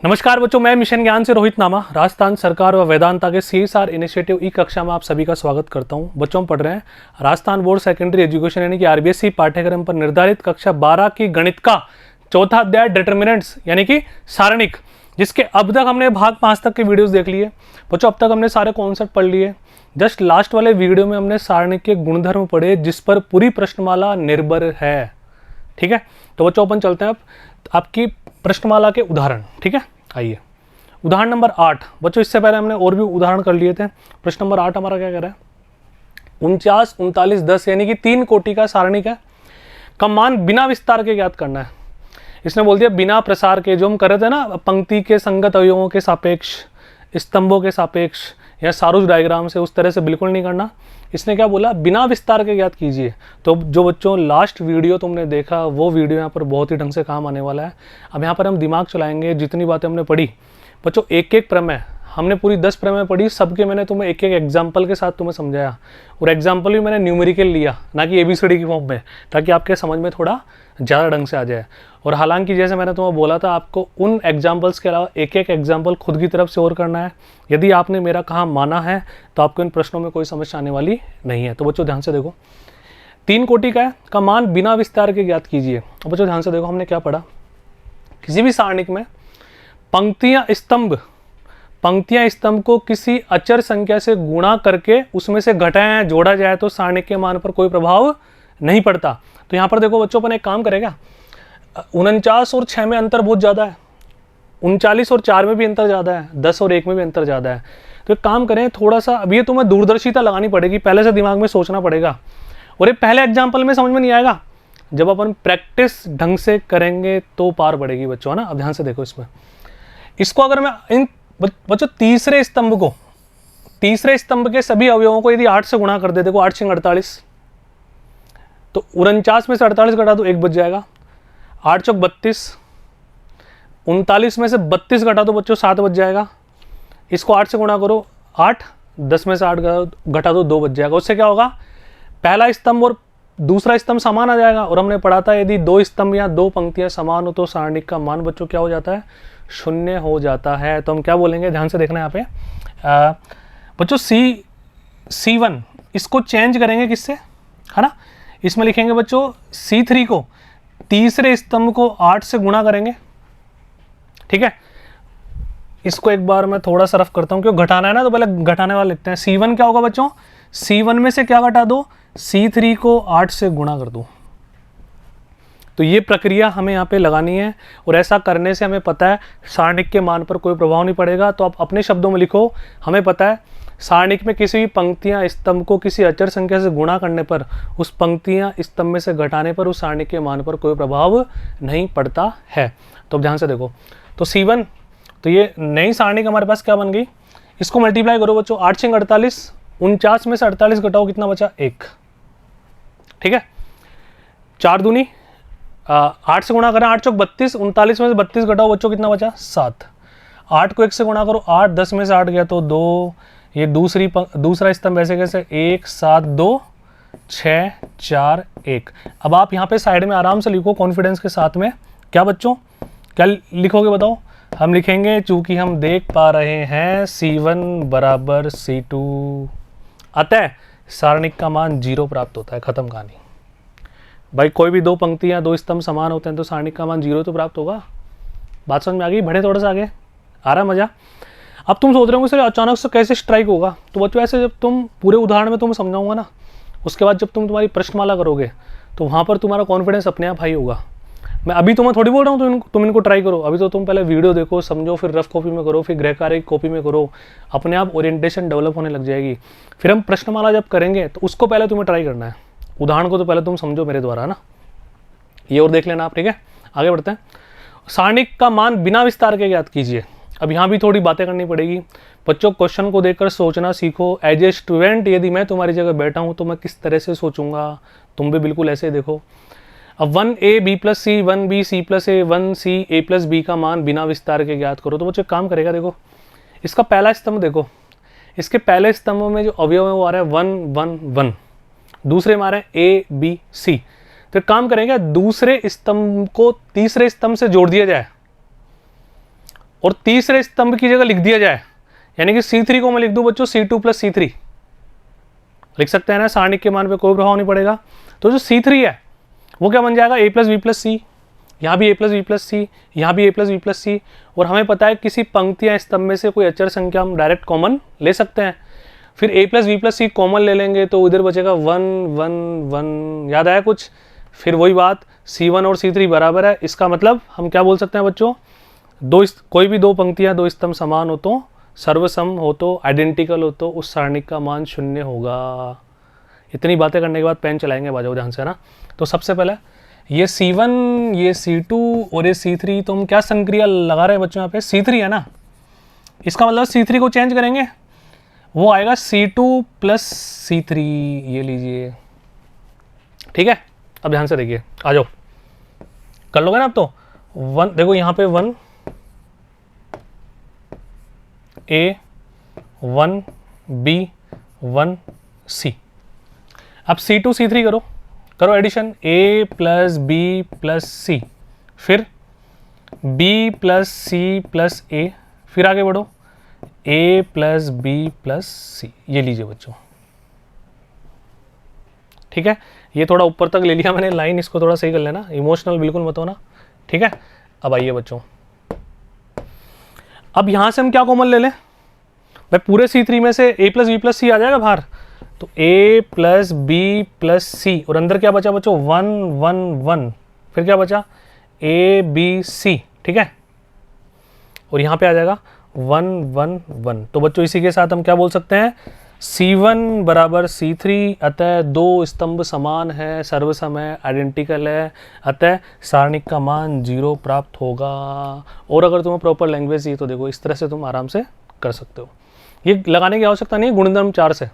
नमस्कार बच्चों, मैं मिशन ज्ञान से रोहित नामा राजस्थान सरकार व वेदांता के CSR इनिशिएटिव ई कक्षा में आप सभी का स्वागत करता हूं। बच्चों हम पढ़ रहे हैं राजस्थान बोर्ड सेकेंडरी एजुकेशन यानी कि RBSE पाठ्यक्रम पर निर्धारित कक्षा 12 की गणित का चौथा अध्याय डिटर्मिनेंट्स यानी कि सारणिक, जिसके अब तक हमने भाग 5 तक के वीडियोज देख लिए। बच्चों अब तक हमने सारे कॉन्सेप्ट पढ़ लिए। जस्ट लास्ट वाले वीडियो में हमने सारणिक के गुणधर्म पढ़े जिस पर पूरी प्रश्नमाला निर्भर है। ठीक है, तो बच्चों अपन चलते हैं अब आपकी प्रश्नमाला के उदाहरण। ठीक है, आइए उदाहरण नंबर 8। बच्चों इससे पहले हमने और भी उदाहरण कर लिए थे। प्रश्न नंबर 8 हमारा क्या कह रहा है, 49, 39, 10 यानी कि 3 कोटि का सारणिक है का मान बिना विस्तार के ज्ञात करना है। इसने बोल दिया बिना प्रसार के, जो हम कर रहे थे ना पंक्ति के संगत अवयवों के सापेक्ष, स्तंभों के सापेक्ष या सारूज डायग्राम से, उस तरह से बिल्कुल नहीं करना। इसने क्या बोला, बिना विस्तार के ज्ञात कीजिए। तो जो बच्चों लास्ट वीडियो तुमने देखा वो वीडियो यहाँ पर बहुत ही ढंग से काम आने वाला है। अब यहाँ पर हम दिमाग चलाएंगे, जितनी बातें हमने पढ़ी बच्चों, एक एक प्रमेय हमने पूरी 10 प्रमेय पढ़ी, सबके मैंने तुम्हें एक एक एग्जाम्पल के साथ तुम्हें समझाया। और एग्जाम्पल भी मैंने न्यूमेरिकल लिया, ना कि ABCD की फॉर्म में, ताकि आपके समझ में थोड़ा ज़्यादा ढंग से आ जाए। और हालांकि जैसे मैंने तुम्हें बोला था, आपको उन एग्जाम्पल्स के अलावा एक एक एग्जाम्पल खुद की तरफ से और करना है। यदि आपने मेरा कहा माना है तो आपको इन प्रश्नों में कोई समस्या आने वाली नहीं है। तो बच्चों ध्यान से देखो, 3 कोटि का है का मान बिना विस्तार के ज्ञात कीजिए। तो बच्चों ध्यान से देखो, हमने क्या पढ़ा, किसी भी सारणिक में पंक्तियां स्तंभ को किसी अचर संख्या से गुणा करके उसमें से घटाया जोड़ा जाए तो सारणिक के मान पर कोई प्रभाव नहीं पड़ता। तो यहाँ पर देखो बच्चों, अपन एक काम करेगा, 49 और 6 में अंतर बहुत ज़्यादा है, 39 और 4 में भी अंतर ज़्यादा है, 10 और 1 में भी अंतर ज़्यादा है। तो एक काम करें, थोड़ा सा अभी ये तुम्हें दूरदर्शिता लगानी पड़ेगी, पहले से दिमाग में सोचना पड़ेगा। और ये पहले एग्जाम्पल में समझ में नहीं आएगा, जब अपन प्रैक्टिस ढंग से करेंगे तो पार पड़ेगी बच्चों, है ना। अब ध्यान से देखो, इसको अगर मैं इन बच्चों तीसरे स्तंभ के सभी अवयवों को यदि 8 से गुणा कर दे, देखो 8 × 48, तो 49 में से 48 घटा दो 1 बच जाएगा, 8 × 32, 39 में से 32 घटा दो बच्चों 7 बच जाएगा। इसको 8 से गुणा करो 8, 10 में से 8 घटा दो 2 बच जाएगा। उससे क्या होगा, पहला स्तंभ और दूसरा स्तंभ समान आ जाएगा। और हमने पढ़ा था यदि 2 स्तंभ या 2 पंक्तियां समान हो तो सारणिक का मान बच्चों क्या हो जाता है, 0 हो जाता है। तो हम क्या बोलेंगे, ध्यान से देखना यहाँ पे बच्चों, C1 इसको चेंज करेंगे किससे, है ना। इसमें लिखेंगे बच्चों C3 को तीसरे स्तंभ को 8 से गुणा करेंगे। ठीक है, इसको एक बार मैं थोड़ा सा रफ करता हूँ, क्यों घटाना है ना, तो पहले घटाने वाला लिखते हैं। C1 क्या होगा बच्चों, C1 में से क्या घटा दो, C3 को 8 से गुणा कर दो। तो ये प्रक्रिया हमें यहाँ पे लगानी है, और ऐसा करने से हमें पता है सारणिक के मान पर कोई प्रभाव नहीं पड़ेगा। तो आप अपने शब्दों में लिखो, हमें पता है सारणिक में किसी भी पंक्तियाँ स्तंभ को किसी अचर संख्या से गुणा करने पर, उस पंक्तियाँ स्तंभ में से घटाने पर उस सारणिक के मान पर कोई प्रभाव नहीं पड़ता है। तो ध्यान से देखो, तो C1, तो ये नई सारणिक हमारे पास क्या बन गई, इसको मल्टीप्लाई करो बच्चों, 8 × 48, 49 में से 48 घटाओ, कितना बचा 1। ठीक है, 4 दूनी 8 से गुणा करें, 8 × 32, 39 में से 32 घटाओ बच्चों, कितना बचा 7। 8 को 1 से गुणा करो 8, 10 में से 8 गया तो 2, ये दूसरा स्तंभ ऐसे कैसे 1, 7, 2, 6, 4, 1। अब आप यहाँ पे साइड में आराम से लिखो कॉन्फिडेंस के साथ में, क्या बच्चों क्या लिखोगे बताओ। हम लिखेंगे, चूंकि हम देख पा रहे हैं C1 बराबर C2, अतः सारणिक का मान 0 प्राप्त होता है। खत्म कहानी भाई, कोई भी 2 पंक्तियां 2 स्तंभ समान होते हैं तो सारणिक का मान 0 तो प्राप्त होगा। बात समझ में आ गई, बढ़े थोड़ा सा आगे, आ रहा मजा। अब तुम सोच रहे होंगे सर अचानक से कैसे स्ट्राइक होगा, तो बच्चों ऐसे जब तुम पूरे उदाहरण में तुम समझाऊंगा ना, उसके बाद जब तुम तुम्हारी प्रश्नमाला करोगे तो वहाँ पर तुम्हारा कॉन्फिडेंस अपने आप हाई होगा। मैं अभी तुम्हें थोड़ी बोल रहा हूँ तुम इनको ट्राई करो, अभी तो तुम पहले वीडियो देखो, समझो, फिर रफ कॉपी में करो, फिर गृह कार्य की कॉपी में करो, अपने आप ओरिएंटेशन डेवलप होने लग जाएगी। फिर हम प्रश्नमाला जब करेंगे तो उसको पहले तुम्हें ट्राई करना है, उदाहरण को तो पहले तुम समझो मेरे द्वारा, ना ये और देख लेना आप। ठीक है, आगे बढ़ते हैं। सारणिक का मान बिना विस्तार के ज्ञात कीजिए। अब यहाँ भी थोड़ी बातें करनी पड़ेगी बच्चों, क्वेश्चन को देखकर सोचना सीखो। एज ए स्टूडेंट यदि मैं तुम्हारी जगह बैठा हूँ तो मैं किस तरह से सोचूंगा, तुम भी बिल्कुल ऐसे ही देखो। अब 1a b + c, 1b c + a, 1c a + b का मान बिना विस्तार के ज्ञात करो। तो बच्चों काम करेगा, देखो इसका पहला स्तंभ देखो, इसके पहले स्तंभ में जो अवयव है वो आ रहा है 1 1 1, दूसरे में आ रहा है a b c। तो काम करेंगे, दूसरे स्तंभ को तीसरे स्तंभ से जोड़ दिया जाए और तीसरे स्तंभ की जगह लिख दिया जाए, यानी कि C3 को मैं लिख दूं बच्चों C2 + C3, लिख सकते हैं ना, सारणिक के मान पे कोई प्रभाव नहीं पड़ेगा। तो जो C3 है वो क्या बन जाएगा, A + B + C, यहाँ भी A + B + C, यहाँ भी A + B + C। और हमें पता है किसी पंक्ति या स्तंभ में से कोई अचर संख्या हम डायरेक्ट कॉमन ले सकते हैं, फिर A + B + C कॉमन ले लेंगे तो उधर बचेगा 1 1 1, याद आया कुछ। फिर वही बात, C1 और C3 बराबर है, इसका मतलब हम क्या बोल सकते हैं बच्चों, कोई भी दो पंक्तियां दो स्तंभ समान हो तो, सर्वसम हो तो, आइडेंटिकल हो तो उस सारणिक का मान 0 होगा। इतनी बातें करने के बाद पेन चलाएंगे, बाजो ध्यान से ना। तो सबसे पहले ये C1, ये C2 और ये C3, तो हम क्या संक्रिया लगा रहे हैं बच्चों, यहाँ पे C3 है ना, इसका मतलब C3 को चेंज करेंगे, वो आएगा C2 + C3, ये लीजिए, ठीक है। अब ध्यान से देखिए, आ जाओ, कर लोगे ना अब तो। 1 देखो यहाँ पे 1 A 1 B 1 C। अब C2 C3 करो एडिशन, A + B + C, फिर B + C + A, फिर आगे बढ़ो A + B + C, ये लीजिए बच्चों, ठीक है। ये थोड़ा ऊपर तक ले लिया मैंने लाइन, इसको थोड़ा सही कर लेना, इमोशनल बिल्कुल मत होना, ठीक है। अब आइए बच्चों, अब यहां से हम क्या कॉमन ले लें भाई, पूरे C3 में से A + B + C आ जाएगा बाहर, तो A + B + C, और अंदर क्या बचा बच्चों, 1 1 1, फिर क्या बचा A B C, ठीक है। और यहाँ पे आ जाएगा 1 1 1। तो बच्चों इसी के साथ हम क्या बोल सकते हैं, C1 = C3, अतः दो स्तंभ समान है, सर्वसम है, आइडेंटिकल है, अतः सारणिक का मान 0 प्राप्त होगा। और अगर तुम्हें प्रॉपर लैंग्वेज चाहिए तो देखो इस तरह से तुम आराम से कर सकते हो, ये लगाने की आवश्यकता नहीं है गुणधर्म 4 से,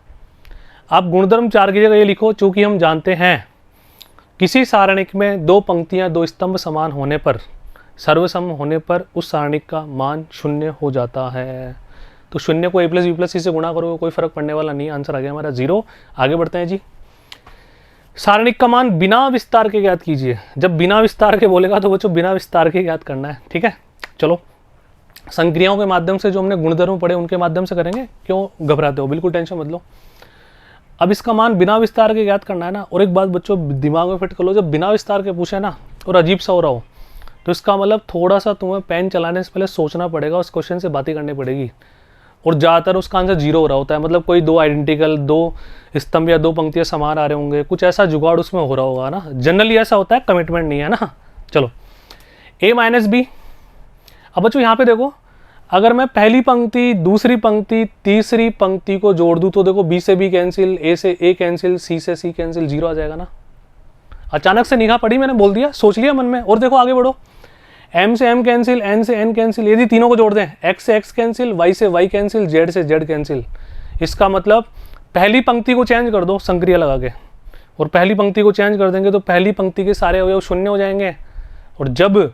आप गुणधर्म 4 की जगह ये लिखो, चूंकि हम जानते हैं किसी सारणिक में दो पंक्तियां दो स्तंभ समान होने पर, सर्वसम होने पर उस सारणिक का मान 0 हो जाता है। तो 0 को A + B + C से गुणा करोगे कोई फर्क पड़ने वाला नहीं है, आंसर आ गया हमारा 0। आगे बढ़ते हैं जी, सारणिक का मान बिना विस्तार के ज्ञात कीजिए। जब बिना विस्तार के बोलेगा तो बच्चों बिना विस्तार के ज्ञात करना है, ठीक है। चलो संक्रियाओं के माध्यम से जो हमने गुणधर्म पढ़े उनके माध्यम से करेंगे, क्यों घबराते हो, बिल्कुल टेंशन मत लो। अब इसका मान बिना विस्तार के ज्ञात करना है ना। और एक बात बच्चों दिमाग में फिट कर लो, जब बिना विस्तार के पूछे ना और अजीब सा हो रहा हो तो इसका मतलब थोड़ा सा तुम्हें पेन चलाने से पहले सोचना पड़ेगा, उस क्वेश्चन से बातें करनी पड़ेगी, और ज़्यादातर उसका आंसर 0 हो रहा होता है, मतलब कोई दो आइडेंटिकल दो स्तंभ या दो पंक्तियां समान आ रहे होंगे, कुछ ऐसा जुगाड़ उसमें हो रहा होगा ना, जनरली ऐसा होता है, कमिटमेंट नहीं है ना। चलो A - B। अब बच्चों यहाँ पे देखो, अगर मैं पहली पंक्ति दूसरी पंक्ति तीसरी पंक्ति को जोड़ दूं तो देखो B से B कैंसिल, A से A कैंसिल, C से C कैंसिल, 0 आ जाएगा ना। अचानक से निगाह पड़ी, मैंने बोल दिया, सोच लिया मन में। और देखो आगे बढ़ो, M से M कैंसिल, N से N कैंसिल, यदि तीनों को जोड़ दें, X से X कैंसिल, Y से Y कैंसिल, Z से Z कैंसिल। इसका मतलब पहली पंक्ति को चेंज कर दो संक्रिया लगा के, और पहली पंक्ति को चेंज कर देंगे तो पहली पंक्ति के सारे अवयव 0 हो जाएंगे। और जब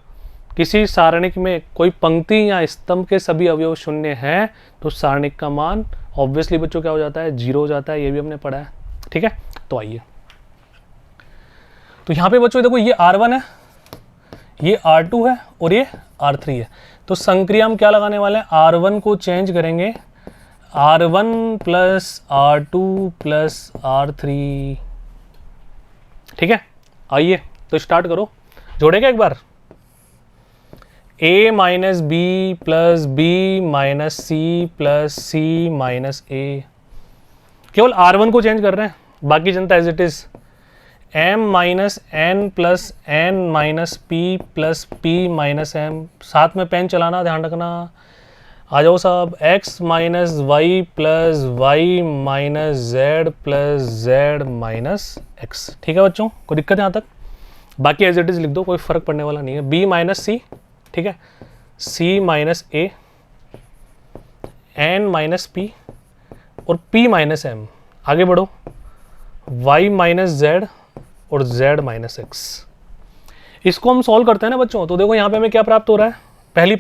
किसी सारणिक में कोई पंक्ति या स्तंभ के सभी अवयव 0 हैं तो सारणिक का मान ऑब्वियसली बच्चों क्या हो जाता है, 0 हो जाता है। ये भी हमने पढ़ा है, ठीक है। तो आइए, तो यहाँ पे बच्चों देखो ये R1 है, ये R2 है और ये R3 है। तो संक्रिया हम क्या लगाने वाले हैं, R1 को चेंज करेंगे R1 + R2 + R3, ठीक है। आइए तो स्टार्ट करो, जोड़ेगा एक बार, A - B + B - C + C - A। केवल R1 को चेंज कर रहे हैं, बाकी जनता as it is. M - N + N - P + P - M, साथ में पेन चलाना, ध्यान रखना। आ जाओ साहब, X - Y + Y - Z + Z - X, ठीक है बच्चों, कोई दिक्कत है यहाँ तक? बाकी एज इट इज लिख दो, कोई फर्क पड़ने वाला नहीं है। B - C, ठीक है, C - A, N - P और P - M। आगे बढ़ो, Y - Z और Z - X। इसको हम सॉल्व करते हैं ना बच्चों, तो देखो यहाँ पे हमें क्या प्राप्त हो रहा है, पहली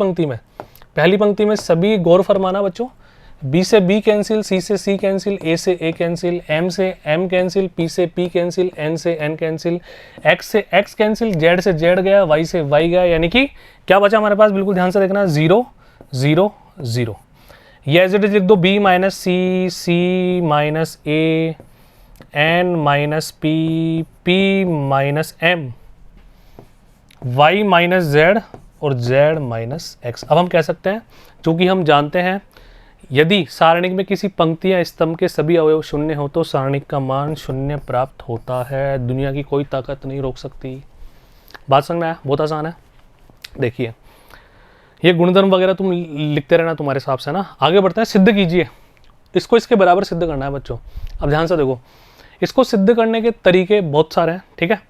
पंक्ति में सभी गौर फरमाना बच्चों, B से B कैंसिल, C से C कैंसिल, A से A कैंसिल, M से M कैंसिल, P से P कैंसिल, N से N कैंसिल, X से X कैंसिल, Z से Z गया, Y से Y गया, यानी कि क्या बचा हमारे पास, बिल्कुल ध्यान से देखना, 0 0 0, ये एज इट इज लिख दो b माइनस सी, सी माइनस ए, n minus P, p minus m, y minus z और z माइनस x। अब हम कह सकते हैं, चूंकि हम जानते हैं यदि सारणिक में किसी पंक्ति या स्तंभ के सभी अवयव शून्य हो तो सारणिक का मान शून्य प्राप्त होता है। दुनिया की कोई ताकत नहीं रोक सकती। बात समझ में आया? बहुत आसान है। देखिए ये गुणधर्म वगैरह तुम लिखते रहना तुम्हारे हिसाब से ना। आगे बढ़ते हैं, सिद्ध कीजिए। इसको इसके बराबर सिद्ध करना है बच्चों। अब ध्यान से देखो, इसको सिद्ध करने के तरीके बहुत सारे हैं, ठीक है।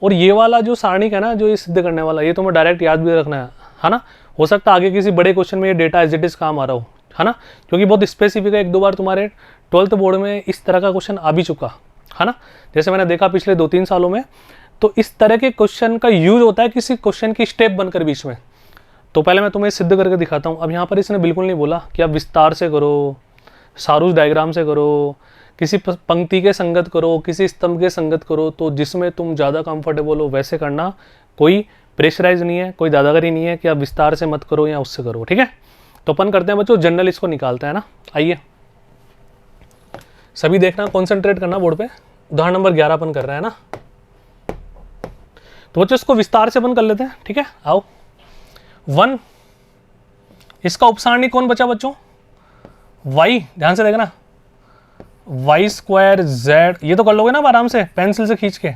और ये वाला जो सारणिक है ना, जो ये सिद्ध करने वाला, ये तुम्हें डायरेक्ट याद भी रखना है ना। हो सकता है आगे किसी बड़े क्वेश्चन में ये डेटा एज इट इज काम आ रहा हो, है ना, क्योंकि बहुत स्पेसिफिक है। एक दो बार तुम्हारे 12th बोर्ड में इस तरह का क्वेश्चन आ भी चुका है ना, जैसे मैंने देखा पिछले 2-3 सालों में। तो इस तरह के क्वेश्चन का यूज होता है किसी क्वेश्चन की स्टेप बनकर बीच में। तो पहले मैं तुम्हें सिद्ध करके दिखाता हूँ। अब यहाँ पर इसने बिल्कुल नहीं बोला कि आप विस्तार से करो, सारूस डायग्राम से करो, किसी पंक्ति के संगत करो, किसी स्तंभ के संगत करो, तो जिसमें तुम ज़्यादा कंफर्टेबल हो वैसे करना। कोई प्रेशराइज नहीं है, कोई दादागिरी नहीं है कि आप विस्तार से मत करो या उससे करो, ठीक है। तो अपन करते हैं बच्चों, जनरल इसको निकालते हैं ना। आइए सभी देखना, कॉन्सेंट्रेट करना बोर्ड पे। उदाहरण नंबर 11 अपन कर रहे हैं ना। तो बच्चों इसको विस्तार से अपन कर लेते हैं, ठीक है। आओ 1, इसका उपसारणी कौन बचा बच्चों? y, ध्यान से देखना, y स्क्वायर z, ये तो कर लोगे ना आप आराम से पेंसिल से खींच के।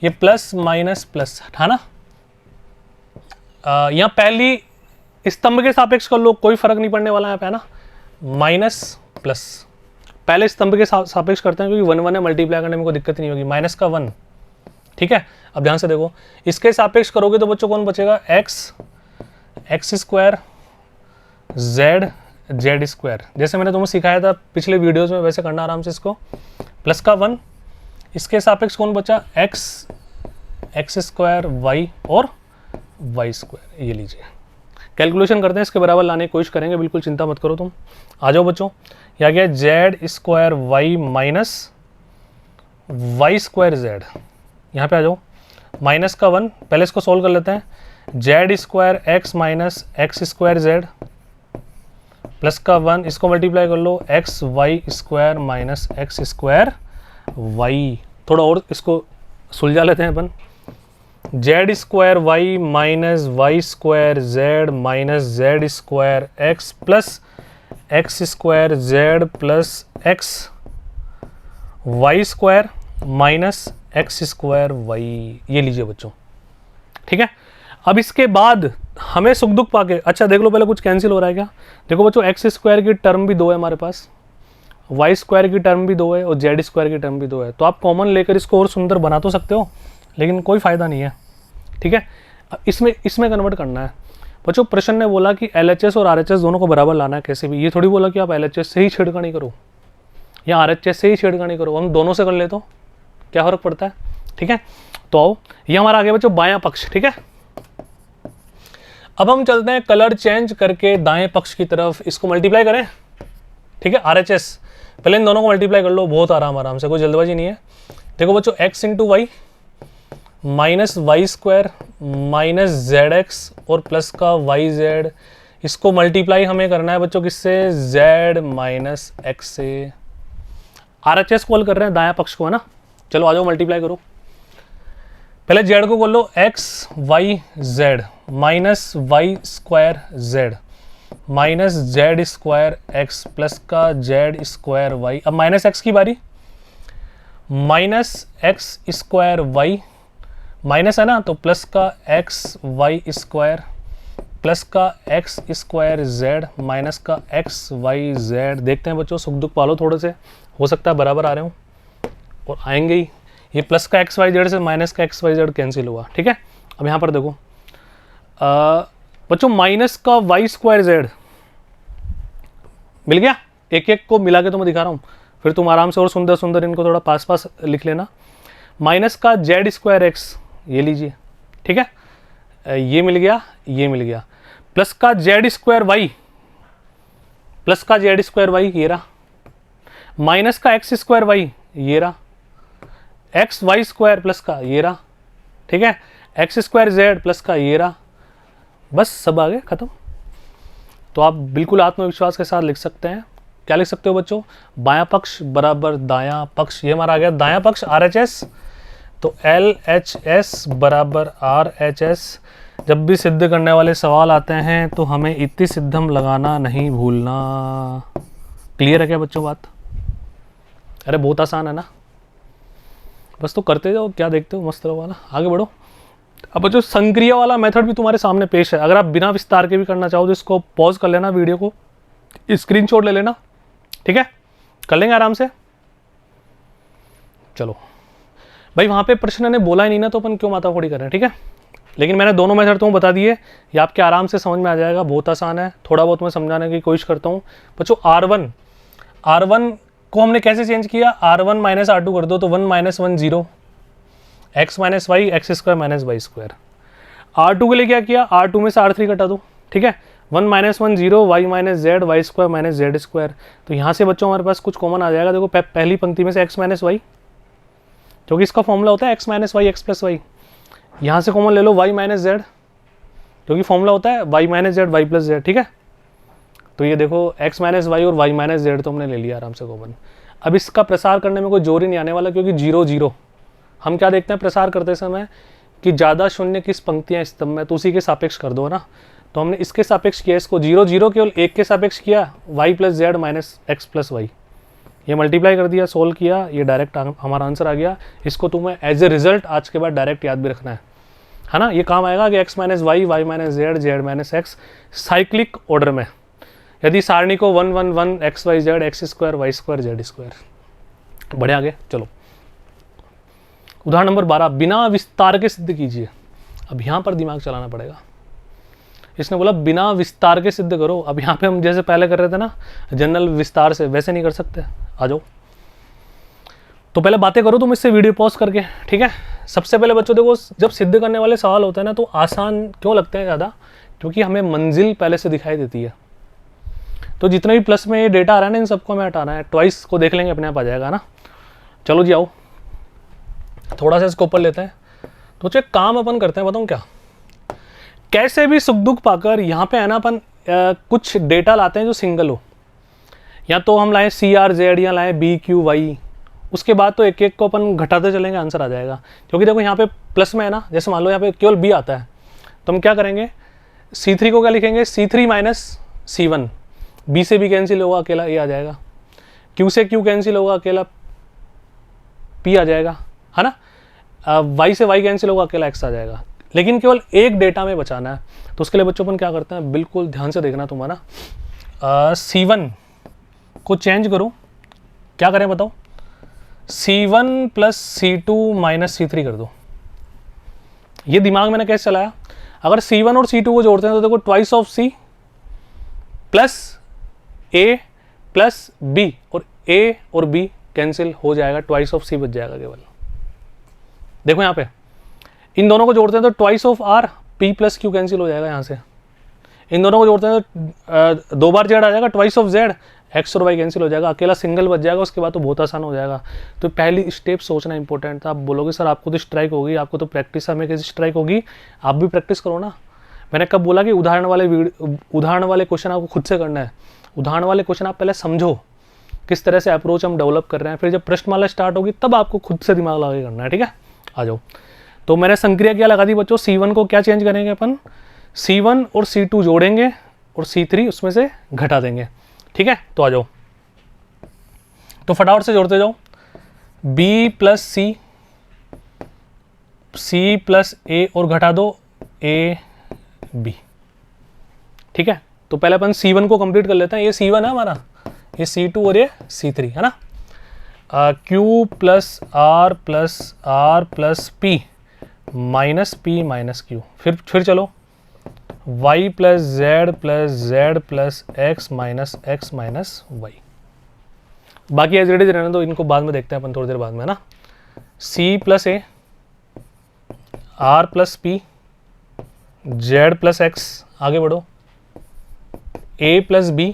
ये प्लस माइनस प्लस, है ना। यहाँ पहली स्तंभ के सापेक्ष कर लो, कोई फर्क नहीं पड़ने वाला है यहाँ पे, ना। माइनस प्लस, पहले स्तंभ के सापेक्ष करते हैं क्योंकि 1 1 है, मल्टीप्लाई करने में कोई दिक्कत नहीं होगी। माइनस का 1, ठीक है। अब ध्यान से देखो, इसके सापेक्ष करोगे तो बच्चों कौन बचेगा? X square Z Z square, जैसे मैंने तुम्हें सिखाया था पिछले वीडियोस में वैसे करना आराम से इसको। प्लस का 1, इसके सापेक्ष कौन बचा? एक्स स्क्वायर वाई और वाई स्क्वायर। ये लीजिए, कैलकुलेशन करते हैं, इसके बराबर लाने की कोशिश करेंगे, बिल्कुल चिंता मत करो तुम। आ जाओ बच्चों, यह गया Z square Y minus Y square Z. यहाँ पे आ जाओ, माइनस का 1, पहले इसको सोल्व कर लेते हैं। Z square X minus X square Z, plus का 1, इसको मल्टीप्लाई कर लो, X Y square minus X square Y. थोड़ा और इसको सुलझा लेते हैं अपन। Z square Y minus Y square Z minus Z square X plus X square Z plus X Y square minus X square Y. ये लीजिए बच्चों, ठीक है। अब इसके बाद हमें सुख दुख पाके, अच्छा देख लो पहले कुछ कैंसिल हो रहा है क्या? देखो बच्चों, एक्स स्क्वायर की टर्म भी 2 है हमारे पास, वाई स्क्वायर की टर्म भी 2 है और जेड स्क्वायर की टर्म भी 2 है। तो आप कॉमन लेकर इसको और सुंदर बना तो सकते हो, लेकिन कोई फ़ायदा नहीं है, ठीक है। इसमें कन्वर्ट करना है बच्चों। प्रश्न ने बोला कि LHS और RHS दोनों को बराबर लाना है कैसे भी। ये थोड़ी बोला कि आप LHS से ही छेड़खानी करो या RHS से ही छेड़खानी करो, हम दोनों से कर ले तो क्या फर्क पड़ता है, ठीक है। तो आओ, ये हमारा आगे बच्चों बायां पक्ष, ठीक है। अब हम चलते हैं कलर चेंज करके दाएं पक्ष की तरफ, इसको मल्टीप्लाई करें, ठीक है। RHS, पहले इन दोनों को मल्टीप्लाई कर लो, बहुत आराम से, कोई जल्दबाजी नहीं है। देखो बच्चों, x into Y minus Y square minus Z X और प्लस का वाई जेड, इसको मल्टीप्लाई हमें करना है बच्चों किससे? z माइनस एक्स से। RHS कॉल कर रहे हैं दायां पक्ष को, है ना। चलो आ जाओ मल्टीप्लाई करो। पहले z को बोल लो x Y Z minus Y square Z minus Z square X plus का जेड स्क्वायर वाई। अब माइनस एक्स की बारी, minus X square Y, minus है ना, तो प्लस का एक्स वाई स्क्वायर प्लस का एक्स स्क्वायर जेड माइनस का एक्स वाई जेड। देखते हैं बच्चों, सुख दुख पालो थोड़े से, हो सकता है बराबर आ रहे हो और आएंगे ही। ये प्लस का एक्स वाई जेड से माइनस का एक्स वाई जेड कैंसिल हुआ, ठीक है। अब यहाँ पर देखो बच्चों, माइनस का वाई स्क्वायर जेड मिल गया, एक एक को मिला के तो मैं दिखा रहा हूँ, फिर तुम आराम से और सुंदर सुंदर इनको थोड़ा पास पास लिख लेना। माइनस का जेड स्क्वायर एक्स, ये लीजिए, ठीक है, ये मिल गया, ये मिल गया। प्लस का जेड स्क्वायर वाई, प्लस का जेड स्क्वायर वाई, ये रहा। माइनस का एक्स स्क्वायर वाई, ये रहा। एक्स वाई स्क्वायर प्लस का, ये रहा, ठीक है। एक्स स्क्वायर जेड प्लस का, ये रहा। बस सब आ गए, खत्म। तो आप बिल्कुल आत्मविश्वास के साथ लिख सकते हैं। क्या लिख सकते हो बच्चों? बायां पक्ष बराबर दायां पक्ष, ये हमारा आ गया दायां पक्ष RHS, तो LHS बराबर RHS। जब भी सिद्ध करने वाले सवाल आते हैं तो हमें इति सिद्धम लगाना नहीं भूलना। क्लियर है क्या बच्चों बात? अरे बहुत आसान है ना, बस तो करते जाओ, क्या देखते हो, मस्त रहो ना, आगे बढ़ो। अब बच्चों संक्रिया वाला मेथड भी तुम्हारे सामने पेश है। अगर आप बिना विस्तार के भी करना चाहो तो इसको पॉज कर लेना, वीडियो को स्क्रीनशॉट ले लेना, ठीक है, कर लेंगे आराम से। चलो भाई, वहां पे प्रश्न ने बोला ही नहीं ना, तो अपन क्यों माथाफोड़ी कर रहे हैं, ठीक है। लेकिन मैंने दोनों मेथड तुम बता दिए, ये आपके आराम से समझ में आ जाएगा, बहुत आसान है। थोड़ा बहुत मैं समझाने की कोशिश करता हूँ बच्चों। R1 को हमने कैसे चेंज किया? R1 माइनस R2 कर दो तो 1 minus 1 0, x minus Y X square minus Y square. R2 के लिए क्या किया? R2 में से R3 घटा दो, ठीक है, 1 minus 1 0, Y minus Z Y square minus Z square. तो यहाँ से बच्चों हमारे पास कुछ कॉमन आ जाएगा। देखो पहली पंक्ति में से x माइनस वाई, जो कि इसका फॉर्मूला होता है x minus Y X plus Y. यहाँ से कॉमन ले लो y माइनस जेड, जो कि फॉर्मूला होता है y minus Z Y plus Z, ठीक है। तो ये देखो x माइनस वाई और y माइनस जेड तो हमने ले लिया आराम से कॉमन। अब इसका प्रसार करने में कोई जोर ही नहीं आने वाला, क्योंकि 0 0 हम क्या देखते हैं प्रसार करते समय कि ज़्यादा शून्य किस पंक्तियाँ स्तंभ में, तो उसी के सापेक्ष कर दो ना। तो हमने इसके सापेक्ष किया, इसको 0 0 केवल एक के सापेक्ष किया, y plus Z minus X plus Y, ये मल्टीप्लाई कर दिया, सोल्व किया, ये डायरेक्ट हमारा आंसर आ गया। इसको तुम्हें एज ए रिजल्ट आज के बाद डायरेक्ट याद भी रखना है ना। ये काम आएगा कि x minus Y Y minus Z Z minus X cyclic order में, यदि सारणी को 1 1 1 X Y Z X square Y square Z square. बढ़े आगे, चलो उदाहरण नंबर 12, बिना विस्तार के सिद्ध कीजिए। अब यहाँ पर दिमाग चलाना पड़ेगा। इसने बोला बिना विस्तार के सिद्ध करो। अब यहाँ पे हम जैसे पहले कर रहे थे ना जनरल विस्तार से, वैसे नहीं कर सकते। आ जाओ, तो पहले बातें करो तुम इससे वीडियो पॉज करके, ठीक है। सबसे पहले बच्चों देखो, जब सिद्ध करने वाले सवाल होते हैं ना तो आसान क्यों लगते हैं ज़्यादा? क्योंकि हमें मंजिल पहले से दिखाई देती है। तो जितने भी प्लस में ये डेटा आ रहा है ना, इन सबको हमें हटाना है। ट्वाइस को देख लेंगे, अपने आप आ जाएगा ना। चलो जी आओ, थोड़ा सा इसको ऊपर लेते हैं। तो चलिए काम अपन करते हैं, बताऊँ क्या, कैसे भी सुख दुख पाकर यहाँ पे है ना अपन कुछ डेटा लाते हैं जो सिंगल हो। या तो हम लाएं CR Z या लाएं BQ Y, उसके बाद तो एक एक को अपन घटाते चलेंगे, आंसर आ जाएगा। क्योंकि देखो यहाँ पे प्लस में है ना, जैसे मान लो यहाँ पे केवल B आता है, तो हम क्या करेंगे, C3 को क्या लिखेंगे, C3 माइनस C1। B से B कैंसिल होगा, अकेला A आ जाएगा। Q से Q कैंसिल होगा, अकेला P आ जाएगा, है ना। Y से Y कैंसिल होगा, अकेला X आ जाएगा। लेकिन केवल एक डेटा में बचाना है, तो उसके लिए बच्चों अपन क्या करते हैं, बिल्कुल ध्यान से देखना तुम्हारा। C1 को चेंज करो, क्या करें बताओ, C1 plus C2 minus C3 कर दो। ये दिमाग मैंने कैसे चलाया, अगर C1 और C2 को जोड़ते हैं तो देखो twice of C plus A plus B, और A और B कैंसिल हो जाएगा, ट्वाइस ऑफ C बच जाएगा केवल। देखो यहाँ पे इन दोनों को जोड़ते हैं तो twice of R, P plus Q cancel हो जाएगा यहाँ से। इन दोनों को जोड़ते हैं तो 2 बार Z आ जाएगा, ट्वाइस ऑफ Z, X और Y कैंसिल हो जाएगा, अकेला सिंगल बच जाएगा। उसके बाद तो बहुत आसान हो जाएगा। तो पहली स्टेप सोचना इंपॉर्टेंट था। आप बोलोगे सर आपको तो स्ट्राइक होगी, आपको तो प्रैक्टिस, हमें कैसे स्ट्राइक होगी, आप भी प्रैक्टिस करो ना। मैंने कब बोला कि उदाहरण वाले क्वेश्चन आपको खुद से करना है। उदाहरण वाले क्वेश्चन आप पहले समझो किस तरह से अप्रोच हम डेवलप कर रहे हैं, फिर जब प्रश्नमाला स्टार्ट होगी तब आपको खुद से दिमाग लगा के करना है, ठीक है। आ जाओ, तो मैंने संक्रिया क्या लगा दी बच्चों, C1 को क्या चेंज करेंगे अपन, C1 और C2 जोड़ेंगे और C3 उसमें से घटा देंगे, ठीक है। तो आ जाओ, तो फटाफट से जोड़ते जाओ, B plus C, C plus A और घटा दो A B, ठीक है। तो पहले अपन C1 को कंप्लीट कर लेते हैं। ये C1 है हमारा, ये C2 और ये C3 है ना। Q plus R plus P minus P minus Q, फिर चलो y plus Z plus X minus Y. बाकी एज इट इज रहने दो, इनको बाद में देखते हैं अपन थोड़ी देर बाद में, है ना। C plus A, R plus P, Z plus X, आगे बढ़ो, A plus B,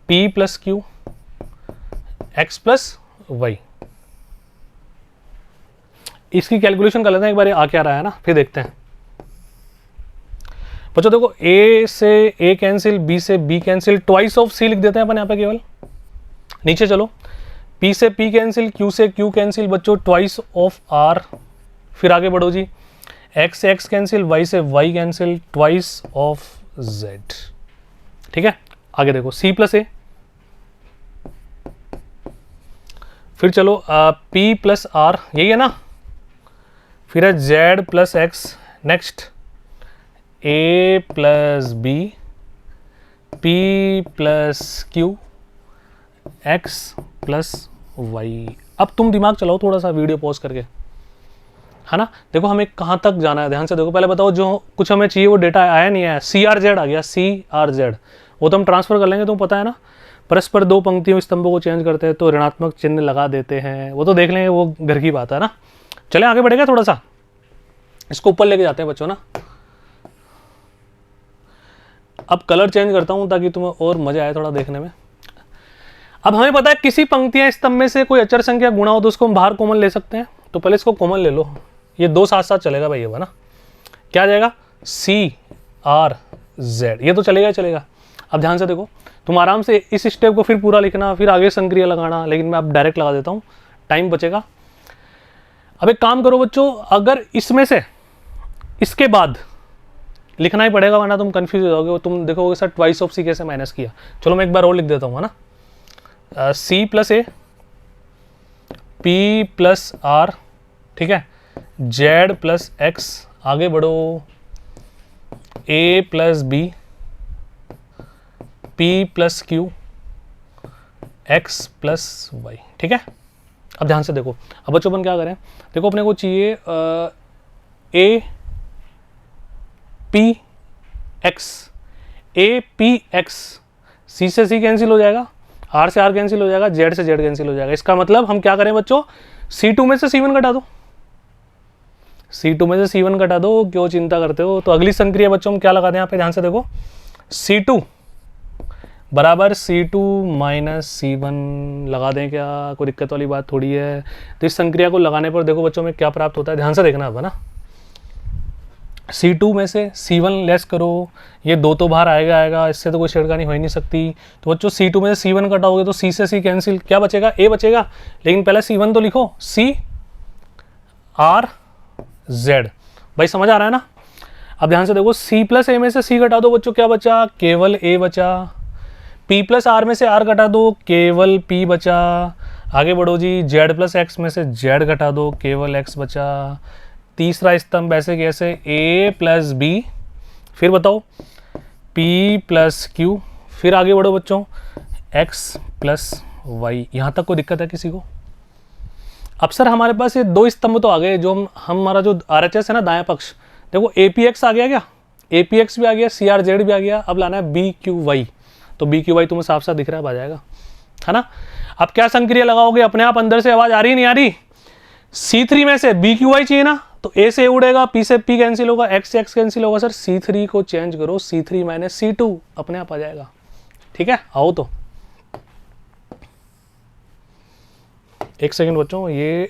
P plus Q, X plus Y। इसकी कैलकुलेशन कर लेते हैं एक बार, आ क्या रहा है ना, फिर देखते हैं बच्चों देखो ए से ए कैंसिल, बी से बी कैंसिल, ट्वाइस ऑफ सी लिख देते हैं अपन यहाँ पे केवल। नीचे चलो, पी से पी कैंसिल, क्यू से क्यू कैंसिल बच्चों, ट्वाइस ऑफ आर। फिर आगे बढ़ो जी, एक्स से एक्स कैंसिल, वाई से Y cancel, twice of Z. ठीक है, आगे देखो सी प्लस ए, फिर चलो पी प्लस आर, यही है ना। फिर है Z plus X, next A plus B, P plus Q, X plus Y. अब तुम दिमाग चलाओ थोड़ा सा वीडियो पॉज करके, है ना। देखो हमें कहाँ तक जाना है, ध्यान से देखो। पहले बताओ जो कुछ हमें चाहिए वो डेटा आया नहीं आया। सी आर जेड आ गया, सी आर जेड, वो तो हम ट्रांसफर कर लेंगे, तुम पता है ना। परस्पर दो पंक्तियों स्तंभों को चेंज करते हैं तो ऋणात्मक चिन्ह लगा देते हैं, वो तो देख लेंगे, वो घर की बात है ना। चले आगे बढ़ेगा थोड़ा सा, इसको ऊपर लेके जाते हैं बच्चों ना। अब कलर चेंज करता हूं ताकि तुम्हें और मजा आए थोड़ा देखने में। अब हमें पता है किसी पंक्तियां स्तंभ में से कोई अचर संख्या गुणा हो तो उसको हम बाहर कॉमन ले सकते हैं। तो पहले इसको कॉमन ले लो, ये दो साथ साथ चलेगा भाई, ये ना क्या आ जाएगा, सी आर जेड, ये तो चलेगा ही चलेगा। अब ध्यान से देखो, तुम आराम से इस स्टेप को फिर पूरा लिखना, फिर आगे संक्रिया लगाना, लेकिन मैं अब डायरेक्ट लगा देता हूँ, टाइम बचेगा। अब एक काम करो बच्चों, अगर इसमें से इसके बाद लिखना ही पड़ेगा वरना तुम कंफ्यूज हो जाओगे। तुम देखोगे सर ट्वाइस ऑफ सी कैसे माइनस किया। चलो मैं एक बार और लिख देता हूँ, है ना। C plus A, P plus R, ठीक है, जेड प्लस एक्स, आगे बढ़ो, A plus B, P plus Q, X plus Y. ठीक है, अब ध्यान से देखो। अब बच्चों अपन क्या करें, देखो अपने को चाहिए A P X, A P X, C से सी कैंसिल हो जाएगा, आर से आर कैंसिल हो जाएगा, जेड से जेड कैंसिल हो जाएगा। इसका मतलब हम क्या करें बच्चों, C2 में से C1 घटा दो, C2 में से C1 घटा दो, क्यों चिंता करते हो। तो अगली संक्रिया बच्चों हम क्या लगा दें यहाँ पे, ध्यान से देखो, C2 बराबर C2 माइनस C1 लगा दें, क्या कोई दिक्कत वाली बात थोड़ी है। तो इस संक्रिया को लगाने पर देखो बच्चों में क्या प्राप्त होता है, ध्यान से देखना अब, है ना। C2 में से C1 लेस करो, ये दो तो बाहर आएगा, इससे तो कोई छेड़खानी हो ही नहीं सकती। तो बच्चों C2 में से C1 कटाओगे तो C से C कैंसिल, क्या बचेगा, A बचेगा। लेकिन पहले C1 तो लिखो, C R Z, भाई समझ आ रहा है ना। अब ध्यान से देखो, C प्लस A में से C घटा दो बच्चों, क्या बचा, केवल A बचा। P प्लस R में से R घटा दो, केवल P बचा। आगे बढ़ो जी, Z प्लस X में से Z घटा दो, केवल X बचा। तीसरा स्तंभ ऐसे कैसे, A प्लस B, फिर बताओ P प्लस Q, फिर आगे बढ़ो बच्चों X प्लस Y। यहाँ तक कोई दिक्कत है किसी को। अब सर हमारे पास ये दो स्तंभ तो आ गए, जो हमारा जो RHS है ना दायां पक्ष, देखो APX आ गया, क्या APX भी आ गया, CRZ भी आ गया। अब लाना है BQY, तो BQY तुम्हें साफ साफ दिख रहा है, आ जाएगा, है ना। अब क्या संक्रिया लगाओगे, अपने आप अंदर से आवाज आ रही नहीं आ रही। C3 में से BQY चाहिए ना, तो A से A उड़ेगा, P से P कैंसिल होगा, X से X कैंसिल होगा। सर C3 को चेंज करो, C3 माइनस C2 अपने आप आ जाएगा। ठीक है, आओ तो एक सेकंड बच्चों, ये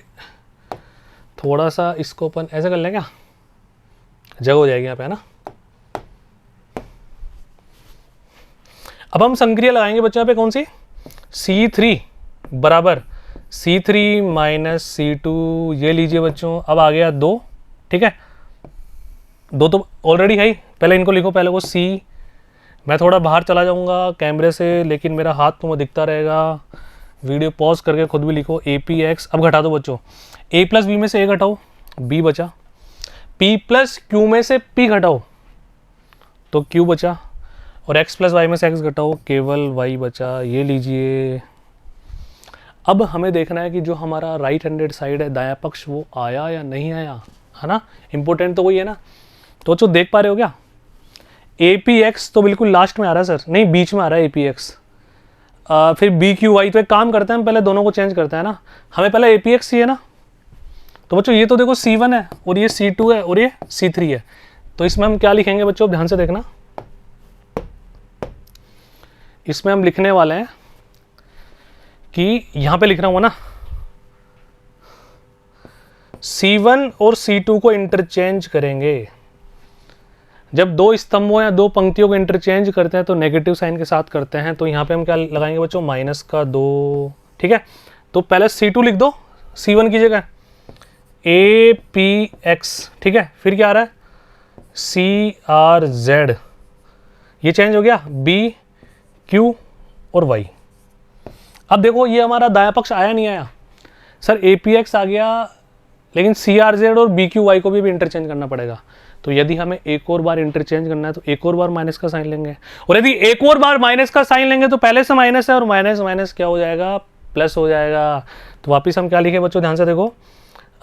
थोड़ा सा इसको अपन ऐसे कर लें क्या, जगह हो जाएगी यहाँ पे, है ना। अब हम संक्रिया लगाएंगे बच्चों पे, कौन सी, C3 बराबर C3 माइनस C2, ये लीजिए बच्चों। अब आ गया 2, ठीक है, 2 तो ऑलरेडी है ही, पहले इनको लिखो, पहले को C। मैं थोड़ा बाहर चला जाऊंगा कैमरे से, लेकिन मेरा हाथ तुम्हें दिखता रहेगा, वीडियो पॉज करके खुद भी लिखो APX। अब घटा दो बच्चों, A प्लस B में से A घटाओ, B बचा। P प्लस Q में से P घटाओ तो Q बचा, और X प्लस Y में से X घटाओ, केवल Y बचा। ये लीजिए। अब हमें देखना है कि जो हमारा राइट हैंडेड साइड है, दायां पक्ष, वो आया या नहीं आया, है ना। इंपॉर्टेंट तो वही है ना। तो जो देख पा रहे हो क्या, APX तो बिल्कुल लास्ट में आ रहा है सर, नहीं बीच में आ रहा है APX। फिर BQY, तो एक काम करते हैं हम पहले दोनों को चेंज करते हैं ना, हमें पहले APX चाहिए ना। तो बच्चों ये तो देखो C1 है, और ये C2 है, और ये C3 है। तो इसमें हम क्या लिखेंगे बच्चों, ध्यान से देखना, इसमें हम लिखने वाले हैं कि यहां पे लिख रहा हूं ना, C1 और C2 को इंटरचेंज करेंगे। जब दो स्तंभों या दो पंक्तियों को इंटरचेंज करते हैं तो नेगेटिव साइन के साथ करते हैं, तो यहाँ पे हम क्या लगाएंगे बच्चों, -2, ठीक है। तो पहले C2 लिख दो C1 की जगह, APX, ठीक है। फिर क्या आ रहा है, CRZ, ये चेंज हो गया, BQ और Y। अब देखो ये हमारा दायां पक्ष आया नहीं आया सर, APX आ गया, लेकिन CRZ और BQY को भी इंटरचेंज करना पड़ेगा। तो यदि हमें एक और बार इंटरचेंज करना है तो एक और बार माइनस का साइन लेंगे, और यदि एक और बार माइनस का साइन लेंगे तो पहले से माइनस है और माइनस माइनस क्या हो जाएगा, प्लस हो जाएगा। तो वापिस हम क्या लिखे बच्चों, ध्यान से देखो,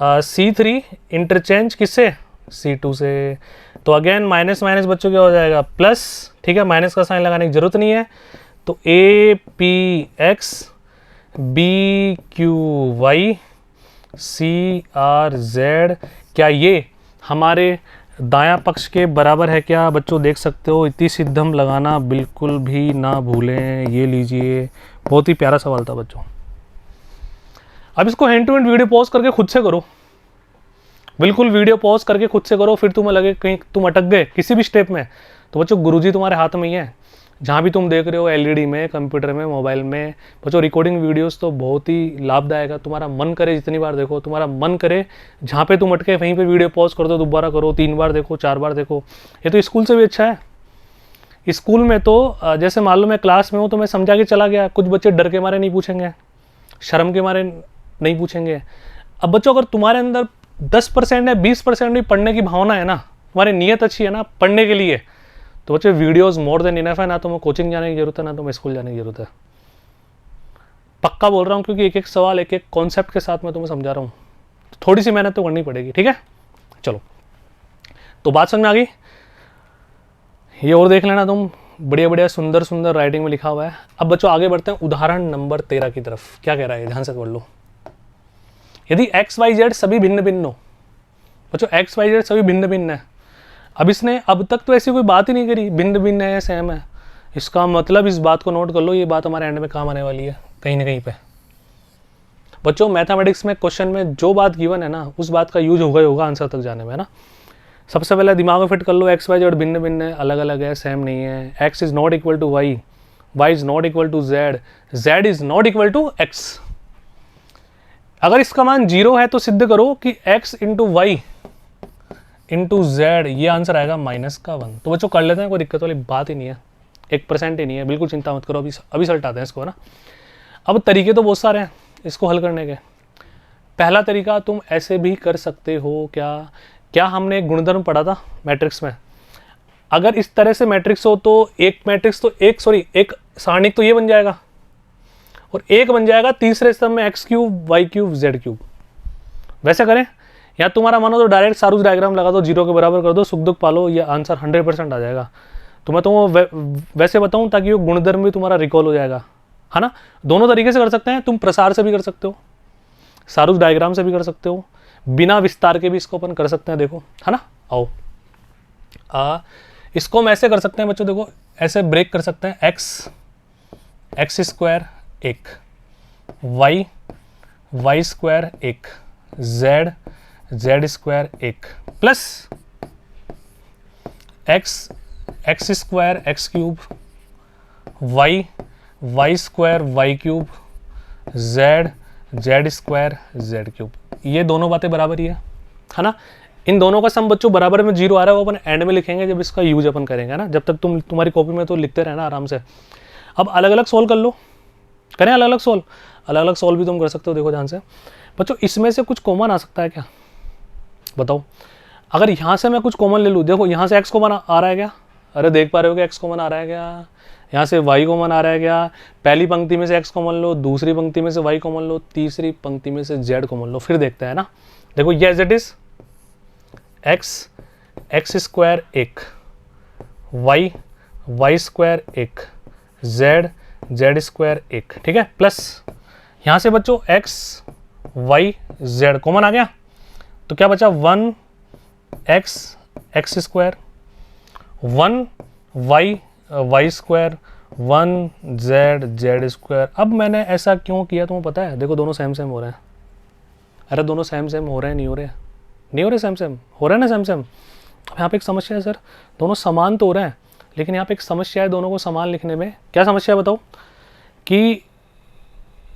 C3 इंटरचेंज किससे, C2 से। तो अगेन माइनस माइनस बच्चों क्या हो जाएगा, प्लस, ठीक है। माइनस का साइन लगाने की जरूरत नहीं है। तो APX BQY CRZ, क्या ये हमारे दायां पक्ष के बराबर है क्या बच्चों, देख सकते हो। इति सिद्धम लगाना बिल्कुल भी ना भूलें। ये लीजिए, बहुत ही प्यारा सवाल था बच्चों। अब इसको hand to hand video pause करके खुद से करो, बिल्कुल वीडियो पॉज करके खुद से करो। फिर तुम्हें लगे कहीं तुम अटक गए किसी भी स्टेप में, तो बच्चों गुरुजी तुम्हारे हाथ में ही है। जहाँ भी तुम देख रहे हो, LED में, कंप्यूटर में, मोबाइल में, बच्चों रिकॉर्डिंग वीडियोस तो बहुत ही लाभदायक है। तुम्हारा मन करे जितनी बार देखो, तुम्हारा मन करे जहाँ पे तुम अटके वहीं पे वीडियो पॉज कर दो, दोबारा करो, 3 बार देखो, 4 बार देखो। ये तो स्कूल से भी अच्छा है। स्कूल में तो जैसे मान लो मैं क्लास में हूँ तो मैं समझा के चला गया, कुछ बच्चे डर के मारे नहीं पूछेंगे, शर्म के मारे नहीं पूछेंगे। अब बच्चों अगर तुम्हारे अंदर 10% है, 20% भी पढ़ने की भावना है ना, तुम्हारी नीयत अच्छी है ना पढ़ने के लिए, तो बच्चे वीडियोस मोर देन इनफ है। ना तो मैं कोचिंग जाने की जरूरत है, ना तो मैं स्कूल जाने की जरूरत है। पक्का बोल रहा हूँ, क्योंकि एक एक सवाल एक एक कॉन्सेप्ट के साथ मैं तुम्हें समझा रहा हूँ, तो थोड़ी सी मेहनत तो करनी पड़ेगी, ठीक है। चलो, तो बात समझ में आ गई। ये और देख लेना तुम, बढ़िया बढ़िया सुंदर सुंदर राइटिंग में लिखा हुआ है। अब बच्चों आगे बढ़ते हैं उदाहरण नंबर 13 की तरफ। क्या कह रहा है, ध्यान से पढ़ लो। यदि XYZ सभी भिन्न भिन्न हो, बच्चों XYZ सभी भिन्न भिन्न है। अब इसने अब तक तो ऐसी कोई बात ही नहीं करी भिन्न भिन्न है या सेम है। इसका मतलब इस बात को नोट कर लो, ये बात हमारे एंड में काम आने वाली है कहीं ना कहीं पे। बच्चों मैथमेटिक्स में क्वेश्चन में जो बात गिवन है ना, उस बात का यूज होगा ही होगा आंसर तक जाने में, है ना। सबसे पहले दिमाग में फिट कर लो, XYZ भिन्न भिन्न है, अलग अलग है, सेम नहीं है। X is not equal to Y, Y is not equal to Z, Z is not equal to X। अगर इसका मान 0 है तो सिद्ध करो कि X into Y into Z, ये आंसर आएगा -1। तो बच्चों कर लेते हैं, कोई दिक्कत वाली बात ही नहीं है, 1% ही नहीं है, बिल्कुल चिंता मत करो। अभी सलटाते हैं इसको, है ना। अब तरीके तो बहुत सारे हैं इसको हल करने के। पहला तरीका तुम ऐसे भी कर सकते हो, क्या हमने एक गुणधर्म पढ़ा था मैट्रिक्स में। अगर इस तरह से मैट्रिक्स हो तो एक सारणिक तो ये बन जाएगा, और एक बन जाएगा तीसरे स्तंभ में x3 y3 z3। वैसे करें, या तुम्हारा मानो तो डायरेक्ट सारूज डायग्राम लगा दो, 0 के बराबर कर दो, सुख दुख पालो, ये आंसर 100% आ जाएगा। तो मैं तो वैसे बताऊं ताकि वो गुणधर्म भी तुम्हारा रिकॉल हो जाएगा, है ना। दोनों तरीके से कर सकते हैं, तुम प्रसार से भी कर सकते हो, सारूज डायग्राम से भी कर सकते हो, बिना विस्तार के भी इसको अपन कर सकते हैं, देखो, है ना। आओ इसको हम ऐसे कर सकते हैं बच्चों, देखो ऐसे ब्रेक कर सकते हैं, x square 1, y square 1, z square 1 plus x square x cube, y square y cube, z square z cube. ये दोनों बातें बराबर ही है ना। इन दोनों का सम बच्चों बराबर में 0 आ रहा है, वो अपन एंड में लिखेंगे जब इसका यूज अपन करेंगे ना। जब तक तुम्हारी कॉपी में तो लिखते रहना आराम से। अब अलग अलग सोल्व कर लो, करें अलग अलग सोल्व भी तुम कर सकते हो। देखो ध्यान से बच्चों, इसमें से कुछ कॉमन आ सकता है क्या, बताओ। अगर यहाँ से मैं कुछ कॉमन ले लूँ, देखो यहाँ से x कॉमन आ रहा है क्या, अरे देख पा रहे हो कि x कॉमन आ रहा है क्या, यहाँ से y कॉमन आ रहा है क्या। पहली पंक्ति में से x कॉमन लो, दूसरी पंक्ति में से y कॉमन लो, तीसरी पंक्ति में से z कॉमन लो, फिर देखते हैं ना। देखो ये as it is x square 1, y square 1, z square 1, ठीक है। प्लस यहाँ से बच्चों x y z कॉमन आ गया, तो क्या बचा 1x square, 1y square, 1z square. अब मैंने ऐसा क्यों किया तुम्हें पता है, देखो दोनों सेम हो रहे हैं। अरे दोनों सेम हो रहे हैं, नहीं हो रहे सेम हो रहे हैं ना सेम। अब यहाँ पे एक समस्या है सर, दोनों समान तो हो रहे हैं, लेकिन यहाँ पे एक समस्या है दोनों को समान लिखने में। क्या समस्या है बताओ? कि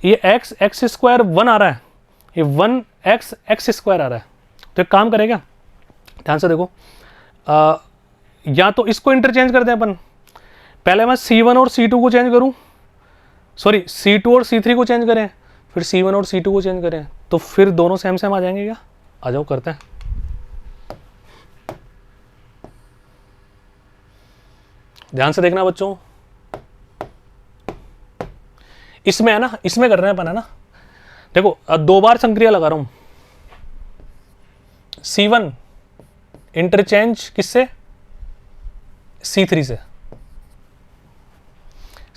ये एक्स स्क्वायर 1 आ रहा है, ये 1x एक्स स्क्वायर आ रहा है। तो एक काम करेगा, ध्यान से देखो, या तो इसको इंटरचेंज करते हैं अपन। पहले मैं C1 और C2 को चेंज करूं, सॉरी C2 और C3 को चेंज करें, फिर C1 और C2 को चेंज करें, तो फिर दोनों सेम सेम आ जाएंगे क्या? आ जाओ करते हैं। ध्यान से देखना बच्चों, इसमें है ना, इसमें कर रहे हैं अपन, है ना। देखो 2 बार संक्रिया लगा रहा हूं, C1 इंटरचेंज किससे? C3 से।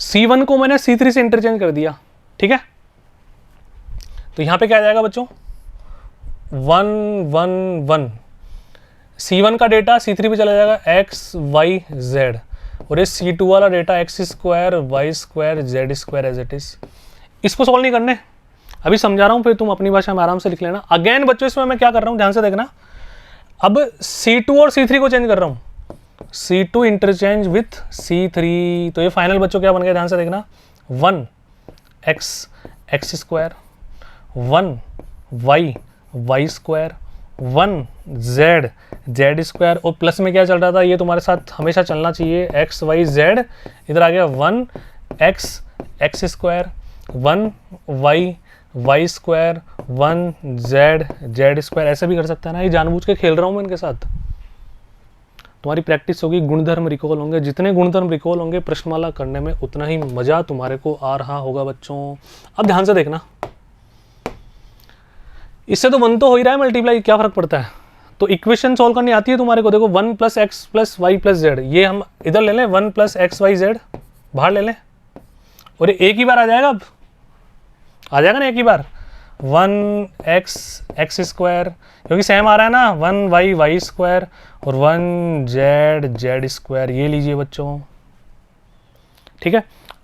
C1 को मैंने C3 से इंटरचेंज कर दिया, ठीक है। तो यहां पे क्या आ जाएगा बच्चों? 1 1 1। C1 का डेटा C3 पे चला जाएगा, x y z, और ये C2 वाला data x square y square z square as it is. इसको सॉल्व नहीं करने, अभी समझा रहा हूं, फिर तुम अपनी भाषा में आराम से लिख लेना। अगेन बच्चों इसमें मैं क्या कर रहा हूं, ध्यान से देखना। अब C2 और C3 को चेंज कर रहा हूं, C2 इंटरचेंज विथ C3, तो ये फाइनल बच्चों क्या बन गया? ध्यान से देखना, 1x X square, 1y Y square, 1z Z square, और प्लस में क्या चल रहा था, ये तुम्हारे साथ हमेशा चलना चाहिए, एक्स वाई जेड, इधर आ गया 1x X square, 1y Y square, 1z Z square. ऐसे भी कर सकता है ना, ये जानबूझ के खेल रहा हूँ मैं इनके साथ। तुम्हारी प्रैक्टिस होगी, गुणधर्म रिकॉल होंगे, जितने गुणधर्म रिकॉल होंगे प्रश्नमाला करने में उतना ही मजा तुम्हारे को आ रहा होगा बच्चों। अब ध्यान से देखना, इससे तो 1 तो हो ही रहा है मल्टीप्लाई, क्या फर्क पड़ता है। तो इक्वेशन सॉल्व करनी आती है तुम्हारे को, देखो 1 + x + y + z, ये हम इधर ले लें, 1 + x y z बाहर ले लें, और ये एक ही बार आ जाएगा। अब आ जाएगा ना एक ही बार, 1x एक्स स्क्वायर, क्योंकि सेम आ रहा है ना, 1y वाई स्क्वायर, और 1z जेड स्क्वायर। ये लीजिए बच्चों, ठीक है।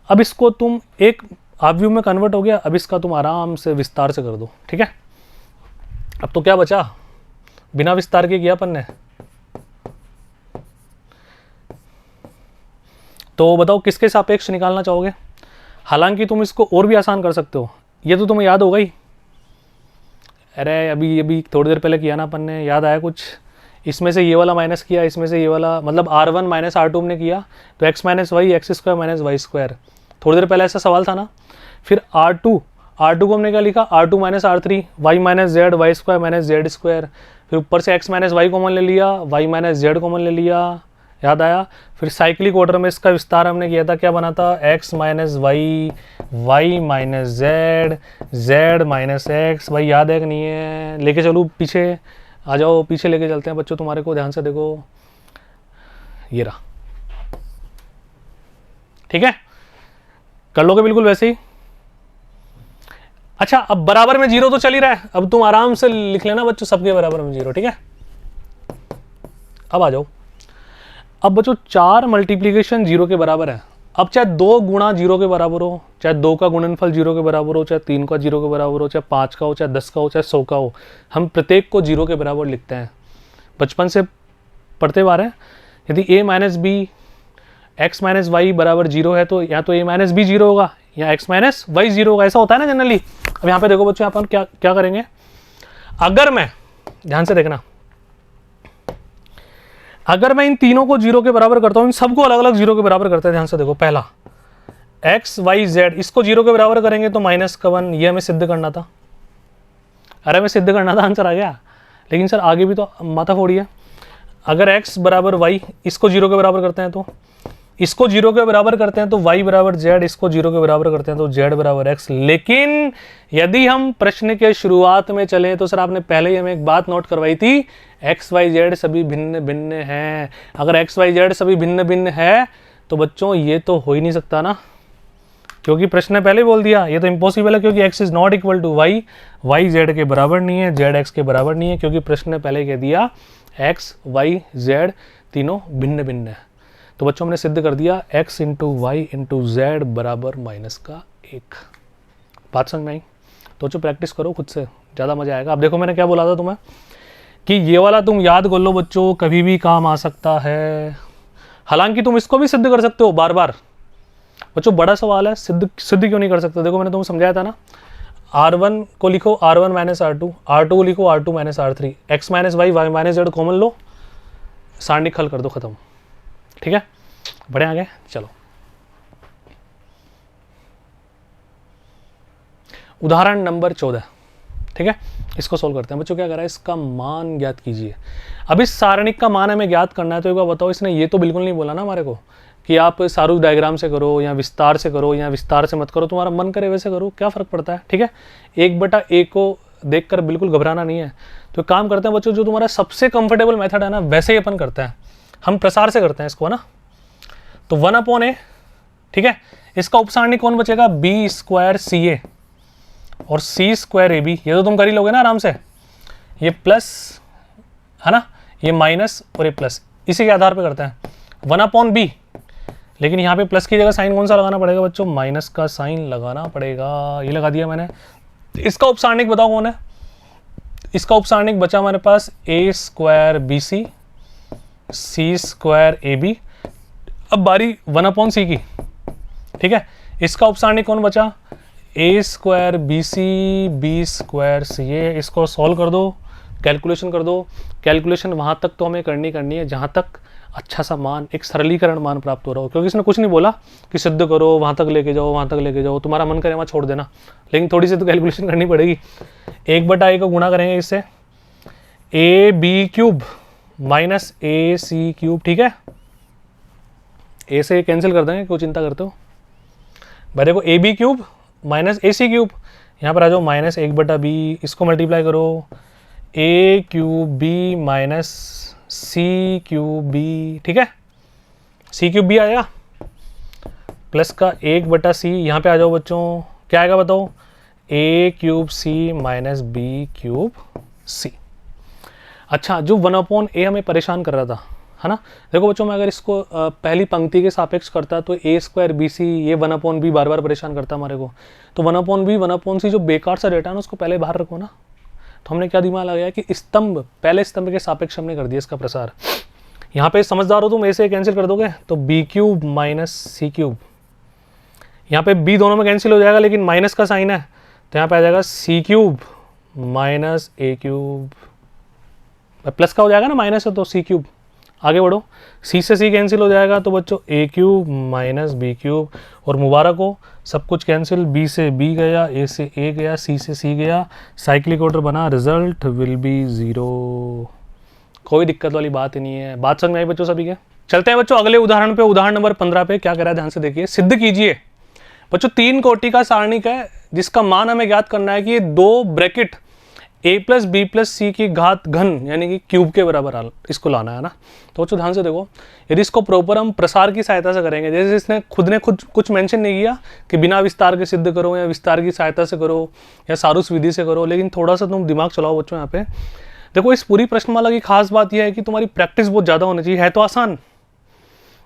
अब इसको तुम एक आव्यूह में कन्वर्ट हो गया, अब इसका तुम आराम से विस्तार से कर दो, ठीक है। अब तो क्या बचा, बिना विस्तार के किया अपन ने। तो बताओ किसके सापेक्ष निकालना चाहोगे। हालांकि तुम इसको और भी आसान कर सकते हो, ये तो तुम्हें याद होगा ही। अरे अभी थोड़ी देर पहले किया ना अपन ने, याद आया कुछ। इसमें से ये वाला माइनस किया, इसमें से ये वाला, मतलब R1 - R2 हमने किया, तो x - y x square - y square. थोड़ी देर पहले ऐसा सवाल था ना। फिर R2 को हमने क्या लिखा, R2 - R3, y - z y square - z square. फिर ऊपर से x - y कॉमन ले लिया, y - z कॉमन ले लिया, याद आया। फिर साइक्लिक ऑर्डर में इसका विस्तार हमने किया था, क्या बना था, x - y y - z z - x। भाई याद है कि नहीं है, लेके चलूँ पीछे, आ जाओ पीछे लेके चलते हैं बच्चों तुम्हारे को। ध्यान से देखो, ये रहा, ठीक है, कर लोगे बिल्कुल वैसे ही। अच्छा, अब बराबर में 0 तो चल ही रहा है, अब तुम आराम से लिख लेना बच्चों, सबके बराबर में 0, ठीक है। अब आ जाओ, अब बच्चों 4 मल्टीप्लीकेशन 0 के बराबर है। अब चाहे 2 गुणा 0 के बराबर हो, चाहे 2 का गुणनफल 0 के बराबर हो, चाहे 3 का 0 के बराबर हो, चाहे 5 का हो, चाहे 10 का हो, चाहे 100 का हो, हम प्रत्येक को 0 के बराबर लिखते हैं, बचपन से पढ़ते आ रहे हैं। यदि a - b x - y बराबर 0 है, तो या तो a - b 0 होगा, या x - y 0 होगा, ऐसा होता है ना जनरली। अब यहाँ पे देखो बच्चों, यहाँ पर क्या करेंगे, अगर मैं, ध्यान से देखना, अगर मैं इन तीनों को 0 के बराबर करता हूं, इन सबको अलग अलग 0 के बराबर करते हैं। ध्यान से देखो, पहला x y z, इसको 0 के बराबर करेंगे तो -1, ये हमें सिद्ध करना था। अरे हमें सिद्ध करना था, आंसर आ गया। लेकिन सर आगे भी तो माथा फोड़ी है। अगर x बराबर y, इसको 0 के बराबर करते हैं तो इसको 0 के बराबर करते हैं तो y बराबर z, इसको 0 के बराबर करते हैं तो z बराबर x। लेकिन यदि हम प्रश्न के शुरुआत में चलें तो सर आपने पहले ही हमें एक बात नोट करवाई थी, x y z सभी भिन्न भिन्न हैं। अगर x y z सभी भिन्न भिन्न है तो बच्चों ये तो हो ही नहीं सकता ना, क्योंकि प्रश्न ने पहले बोल दिया ये तो इम्पॉसिबल है, क्योंकि x is not equal to y, y z के बराबर नहीं है, z x के बराबर नहीं है, क्योंकि प्रश्न ने पहले कह दिया x y z तीनों भिन्न भिन्न है। तो बच्चों हमने सिद्ध कर दिया x × y × z बराबर -1। बात समझ में आई? तो बच्चों प्रैक्टिस करो खुद से, ज़्यादा मजा आएगा। अब देखो मैंने क्या बोला था तुम्हें, कि ये वाला तुम याद कर लो बच्चों, कभी भी काम आ सकता है। हालांकि तुम इसको भी सिद्ध कर सकते हो बार बार। बच्चों बड़ा सवाल है, सिद्ध क्यों नहीं कर सकते? देखो मैंने तुम्हें समझाया था ना, R1 को लिखो R1 माइनस R2, R2 को लिखो R2 minus R3, x minus Y, Y minus Z common लो, सारणी हल कर दो, खत्म। ठीक है, बढ़े आगे चलो। उदाहरण नंबर 14, ठीक है, इसको सोल्व करते हैं। बच्चों क्या करा है, इसका मान ज्ञात कीजिए। अब इस सारणिक का मान हमें ज्ञात करना है, तो एक बार बताओ, इसने ये तो बिल्कुल नहीं बोला ना हमारे को कि आप सारू डायग्राम से करो या विस्तार से करो या विस्तार से मत करो, तुम्हारा मन करे वैसे करो, क्या फ़र्क पड़ता है। ठीक है, 1/a को देखकर बिल्कुल घबराना नहीं है। तो काम करते हैं बच्चों, जो तुम्हारा सबसे कंफर्टेबल मेथड है ना, वैसे ही अपन करते हैं, हम प्रसार से करते हैं इसको, है ना। तो 1/a, ठीक है, इसका उपसारणिक कौन बचेगा, b² CA और C² AB। ये तो तुम कर ही लोगे ना आराम से, ये प्लस है ना, ये माइनस और ये प्लस, इसी के आधार पे करते हैं 1/b। लेकिन यहाँ पे प्लस की जगह साइन कौन सा लगाना पड़ेगा बच्चों, माइनस का साइन लगाना पड़ेगा। ये लगा दिया मैंने। इसका उपसारणिक बताओ कौन है, इसका उपसारणिक बचा हमारे पास A² BC C² AB। अब बारी 1/c की, ठीक है, इसका उपसारणिक कौन बचा, A² BC B² CA। इसको सॉल्व कर दो, कैलकुलेशन कर दो। कैलकुलेशन वहाँ तक तो हमें करनी है जहाँ तक अच्छा सा मान, एक सरलीकरण मान प्राप्त हो रहा हो, क्योंकि इसने कुछ नहीं बोला कि सिद्ध करो, वहाँ तक लेके जाओ, वहाँ तक लेके जाओ, तुम्हारा मन करे वहाँ छोड़ देना, लेकिन थोड़ी सी तो कैलकुलेशन करनी पड़ेगी। 1/a को गुणा करेंगे इससे, AB³ माइनस AC³, ठीक है, ए से कैंसिल कर देंगे, क्यों चिंता करते हो भाई। देखो AB³ माइनस AC³, यहाँ पर आ जाओ माइनस 1/b, इसको मल्टीप्लाई करो, A³ B minus C³ B, ठीक है, C³ B आएगा, प्लस का 1/c, यहाँ पे आ जाओ बच्चों, क्या आएगा बताओ, A³ C minus B³ C। अच्छा, जो 1/a हमें परेशान कर रहा था, है ना, देखो बच्चों, मैं अगर इसको पहली पंक्ति के सापेक्ष करता तो A² BC, ये 1/b बार बार परेशान करता हमारे को। तो 1/b 1/c जो बेकार सा डेटा है ना, उसको पहले बाहर रखो ना। तो हमने क्या दिमाग लगाया कि स्तंभ, पहले स्तंभ के सापेक्ष हमने कर दिया इसका प्रसार। यहाँ पे समझदार हो तुम, A से कैंसिल कर दोगे तो B³ माइनस C³, यहाँ पे B दोनों में कैंसिल हो जाएगा, लेकिन माइनस का साइन है तो यहाँ पे आ जाएगा C³ माइनस A³, प्लस का हो जाएगा ना, माइनस है तो C³। आगे बढ़ो, C से C कैंसिल हो जाएगा तो बच्चों A³ माइनस B³ और मुबारक हो, सब कुछ कैंसिल, B से B गया, A से A गया, C से C गया, साइक्लिक ऑर्डर बना, रिजल्ट विल बी 0। कोई दिक्कत वाली बात ही नहीं है। बात समझ में आई बच्चों सभी के? चलते हैं बच्चों अगले उदाहरण पे। उदाहरण नंबर 15 पे क्या कह रहा है, ध्यान से देखिए। सिद्ध कीजिए बच्चों, 3 कोटि का सारणिक है जिसका मान हमें ज्ञात करना है कि ये 2 ब्रैकेट a+b+c की घात घन यानी कि क्यूब के बराबर इसको लाना है ना। तो बच्चों ध्यान से देखो, यदि इसको प्रॉपर हम प्रसार की सहायता से करेंगे, जैसे इसने खुद कुछ मेंशन नहीं किया कि बिना विस्तार के सिद्ध करो या विस्तार की सहायता से करो या सारूस विधि से करो, लेकिन थोड़ा सा तुम दिमाग चलाओ बच्चों। यहाँ पे देखो, इस पूरी प्रश्नमाला की खास बात यह है कि तुम्हारी प्रैक्टिस बहुत ज़्यादा होनी चाहिए। है तो आसान,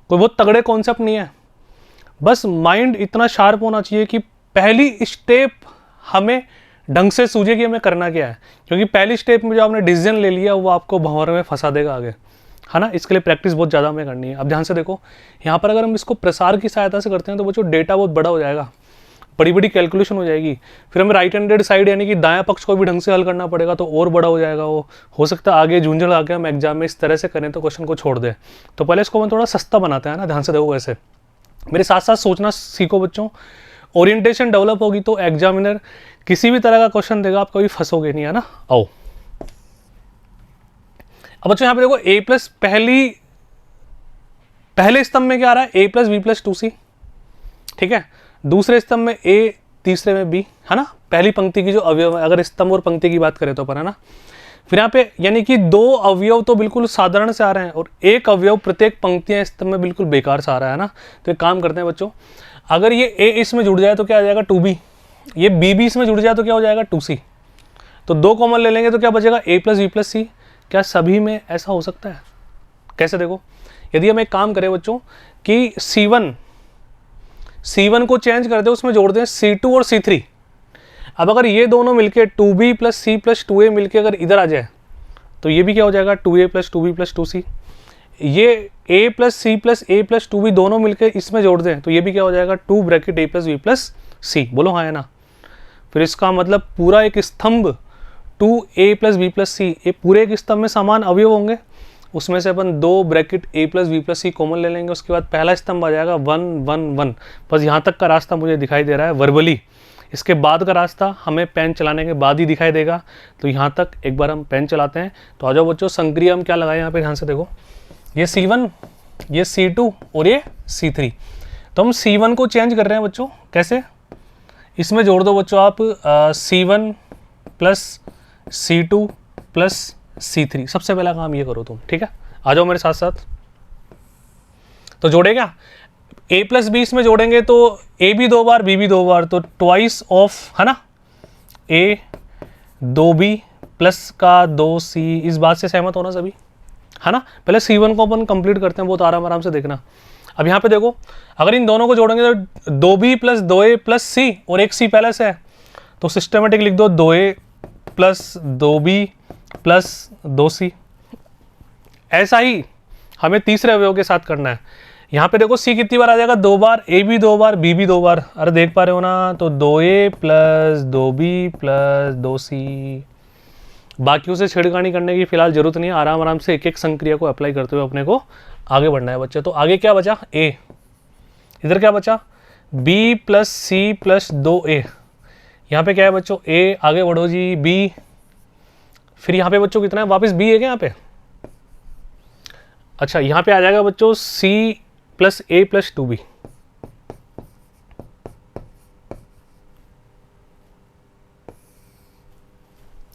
कोई बहुत तगड़े कॉन्सेप्ट नहीं है, बस माइंड इतना शार्प होना चाहिए कि पहली स्टेप हमें ढंग से सूझे कि हमें करना क्या है, क्योंकि पहली स्टेप में जो आपने डिसीजन ले लिया वो आपको भंवर में फंसा देगा आगे, है ना। इसके लिए प्रैक्टिस बहुत ज़्यादा हमें करनी है। अब ध्यान से देखो, यहाँ पर अगर हम इसको प्रसार की सहायता से करते हैं तो बच्चों डेटा बहुत बड़ा हो जाएगा, बड़ी बड़ी कैलकुलेशन हो जाएगी, फिर हमें राइट हैंडेड साइड यानी कि दायां पक्ष को भी ढंग से हल करना पड़ेगा, तो और बड़ा हो जाएगा वो। हो सकता है आगे झुंझुन आके हम एग्जाम में इस तरह से करें तो क्वेश्चन को छोड़ दें। तो पहले इसको हम थोड़ा सस्ता बनाते हैं ना। ध्यान से देखो, ऐसे मेरे साथ साथ सोचना सीखो बच्चों। ओरिएंटेशन डेवलप होगी तो एग्जामिनर किसी भी तरह का क्वेश्चन देगा, आप कभी फंसोगे नहीं, है ना। आओ अब बच्चों यहाँ पे देखो, a प्लस पहले स्तंभ में क्या आ रहा है, a+b+2c, ठीक है। दूसरे स्तंभ में a, तीसरे में b, है ना। पहली पंक्ति की जो अवयव है, अगर स्तंभ और पंक्ति की बात करें तो अपन, है ना। फिर यहाँ पे यानी कि 2 अवयव तो बिल्कुल साधारण से आ रहे हैं और 1 अवयव प्रत्येक पंक्तियां स्तंभ में बिल्कुल बेकार से आ रहा है ना। तो एक काम करते हैं बच्चों, अगर ये a इसमें जुड़ जाए तो क्या आ जाएगा 2b, ये b भी इसमें जुड़ जाए तो क्या हो जाएगा 2c। तो 2 कॉमन ले लेंगे तो क्या बचेगा a+b+c। क्या सभी में ऐसा हो सकता है? कैसे देखो, यदि हम एक काम करें बच्चों कि C1 को चेंज कर दे, उसमें जोड़ दें C2 और C3। अब अगर ये दोनों मिलके 2b + c + 2a मिलके अगर इधर आ जाए तो ये भी क्या हो जाएगा 2a plus 2b plus 2c। ये a plus C plus A plus 2b दोनों मिलकर इसमें जोड़ दें तो ये भी क्या हो जाएगा 2 bracket a plus b plus c। बोलो हाँ है ना। फिर इसका मतलब पूरा एक स्तंभ 2a प्लस बी प्लस सी, ये पूरे एक स्तंभ में समान अवयव होंगे, उसमें से अपन 2 bracket a plus B plus C common ले लेंगे। उसके बाद पहला स्तंभ आ जाएगा 1 1 1। बस यहाँ तक का रास्ता मुझे दिखाई दे रहा है वर्बली, इसके बाद का रास्ता हमें पेन चलाने के बाद ही दिखाई देगा। तो यहाँ तक एक बार हम पेन चलाते हैं। तो आ जाओ बच्चों, संक्रिय हम क्या लगाए यहाँ पे, ध्यान से देखो, ये C1, ये C2 और ये C3। तो हम C1 को चेंज कर रहे हैं बच्चों, कैसे, इसमें जोड़ दो बच्चों आप C1 plus C2 plus C3। सबसे पहला काम ये करो तुम, ठीक है, आ जाओ मेरे साथ साथ। तो जोड़े क्या, a प्लस बी इसमें जोड़ेंगे तो a भी 2 बार, b भी 2 बार, तो ट्वाइस ऑफ, है ना, a 2b प्लस का 2c। इस बात से सहमत होना सभी, है ना। पहले C1 को अपन कंप्लीट करते हैं, बहुत आराम से देखना। अब यहाँ पे देखो, अगर इन दोनों को जोड़ेंगे तो 2b plus 2a plus c और एक c पहले से है, तो सिस्टमेटिक लिख दो 2a plus 2b plus 2c। ऐसा ही हमें तीसरे अवयव के साथ करना है। यहाँ पे देखो c कितनी बार आ जाएगा, 2 बार, a भी 2 बार, b भी 2 बार। अरे देख पा रहे हो ना, तो 2a plus 2b plus 2c। बाकियों से छेड़खानी करने की फिलहाल जरूरत नहीं है, आराम से एक एक संक्रिया को अप्लाई करते हुए अपने को आगे बढ़ना है बच्चे। तो आगे क्या बचा, a, इधर क्या बचा, b plus c plus 2a। यहाँ पे क्या है बच्चों, a, आगे बढ़ो जी, b, फिर यहाँ पे बच्चों कितना है, वापस b है क्या यहाँ पे, अच्छा यहाँ पे आ जाएगा बच्चों c plus a plus 2b।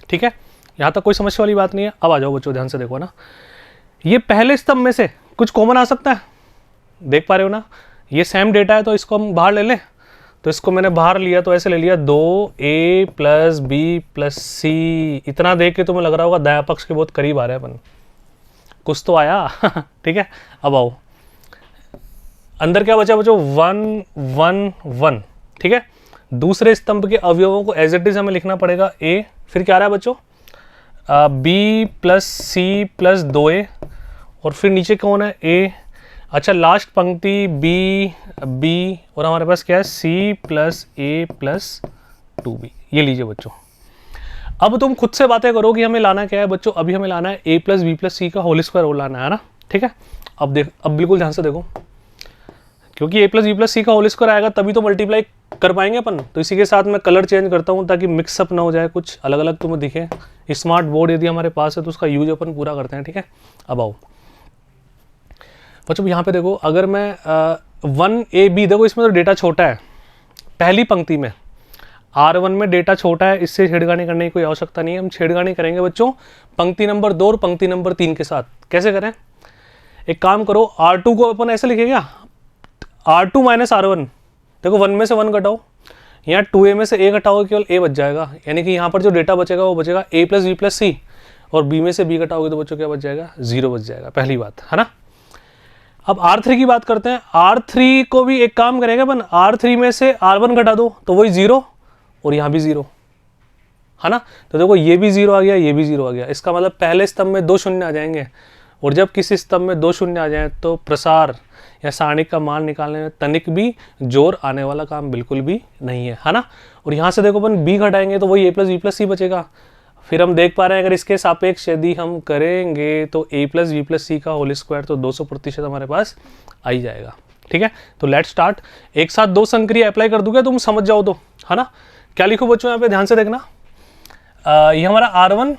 ठीक है, यहाँ तक कोई समस्या वाली बात नहीं है। अब आ जाओ बच्चों, ध्यान से देखो ना, ये पहले स्तंभ में से कुछ कॉमन आ सकता है, देख पा रहे हो ना, ये सेम डेटा है तो इसको हम बाहर ले लें। तो इसको मैंने बाहर लिया तो ऐसे ले लिया 2a plus b plus c। इतना देख के तुम्हें लग रहा होगा दायां पक्ष के बहुत करीब आ रहे हैं अपन, कुछ तो आया ठीक है। अब आओ, अंदर क्या बचा बच्चों, 1 1 1, ठीक है। दूसरे स्तंभ के अवयवों को एज इट इज हमें लिखना पड़ेगा a, फिर क्या आ रहा है बच्चों, b plus c plus 2a, और फिर नीचे कौन है, a। अच्छा लास्ट पंक्ति b और हमारे पास क्या है, c plus a plus 2b। ये लीजिए बच्चों। अब तुम खुद से बातें करो कि हमें लाना क्या है बच्चों। अभी हमें लाना है a प्लस बी प्लस सी का होल स्क्वायर और लाना है ना, ठीक है। अब बिल्कुल ध्यान से देखो, क्योंकि a प्लस बी प्लस सी का होल स्क्वायर आएगा तभी तो मल्टीप्लाई कर पाएंगे अपन। तो इसी के साथ मैं कलर चेंज करता हूँ ताकि मिक्सअप ना हो जाए, कुछ अलग अलग तुम्हें दिखे। स्मार्ट बोर्ड यदि हमारे पास है तो उसका यूज अपन पूरा करते हैं, ठीक है। अब आओ बच्चों, यहाँ पे देखो, अगर मैं 1ab, देखो इसमें तो डेटा छोटा है, पहली पंक्ति में R1 में डेटा छोटा है, इससे छेड़खानी करने की कोई आवश्यकता नहीं है। हम छेड़खानी करेंगे बच्चों पंक्ति नंबर 2 और पंक्ति नंबर 3 के साथ। कैसे करें, एक काम करो, R2 को अपन ऐसे लिखेगा R2 माइनस R1। देखो 1 में से 1 घटाओ, यहाँ 2a में से a घटाओगे केवल a बच जाएगा, यानी कि यहाँ पर जो डेटा बचेगा वो बचेगा a प्लस बी प्लस सी, और b में से b घटाओगे तो बच्चों क्या बच जाएगा, 0 बच जाएगा, पहली बात है ना। अब R3 की बात करते हैं। R3 को भी एक काम करेंगे अपन, R3 में से R1 घटा दो तो वही 0, और यहाँ भी 0, है ना। तो देखो ये भी 0 आ गया, ये भी 0 आ गया। इसका मतलब पहले स्तंभ में 2 शून्य आ जाएंगे, और जब किसी स्तंभ में 2 शून्य आ जाए तो प्रसार या सारणिक का मान निकालने में तनिक भी जोर आने वाला काम बिल्कुल भी नहीं है ना। और यहाँ से देखो अपन b घटाएंगे तो वही a प्लस बी प्लस सी बचेगा। फिर हम देख पा रहे हैं अगर इसके सापेक्ष यदि हम करेंगे तो a प्लस बी प्लस सी का होल स्क्वायर तो 200% हमारे पास आ ही जाएगा, ठीक है। तो लेट्स स्टार्ट, एक साथ 2 संक्रिया अप्लाई कर दूंगा, तुम समझ जाओ तो, है ना। क्या लिखो बच्चों यहाँ पे, ध्यान से देखना, ये हमारा R1,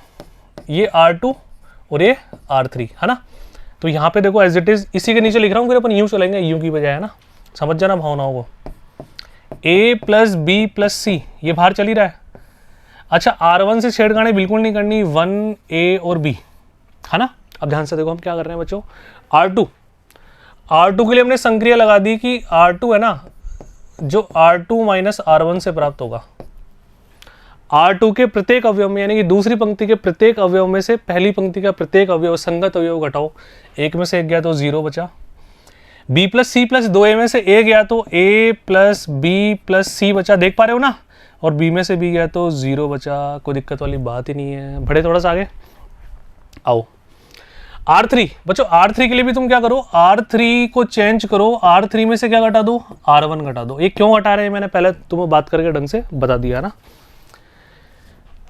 ये R2 और ये R3, है ना। तो यहाँ पे देखो एज इट इज इसी के नीचे लिख रहा हूँ, फिर अपन यूँ चलेंगे यू की बजाय, है ना। समझ जाना भावनाओं को, a प्लस बी प्लस सी ये बाहर चल ही रहा है। अच्छा R1 से छेड़खानी बिल्कुल नहीं करनी, 1a और b, है ना। अब ध्यान से देखो हम क्या कर रहे हैं बच्चों, R2 के लिए हमने संक्रिया लगा दी कि R2 है ना, जो R2 माइनस R1 से प्राप्त होगा। R2 के प्रत्येक अवयव में, यानी कि दूसरी पंक्ति के प्रत्येक अवयव में से पहली पंक्ति का प्रत्येक अवयव संगत अवयव घटाओ, 1 में से 1 गया तो 0 बचा। b plus C plus 2a में से a गया तो a plus b plus c बचा, देख पा रहे हो ना। और b में से b गया तो 0 बचा, कोई दिक्कत वाली बात ही नहीं है। बढ़े थोड़ा सा आगे, आओ R3 बच्चों, R3 के लिए भी तुम क्या करो, R3 को चेंज करो, R3 में से क्या घटा दो, R1 घटा दो। ये क्यों हटा रहे हैं मैंने पहले तुम्हें बात करके ढंग से बता दिया ना।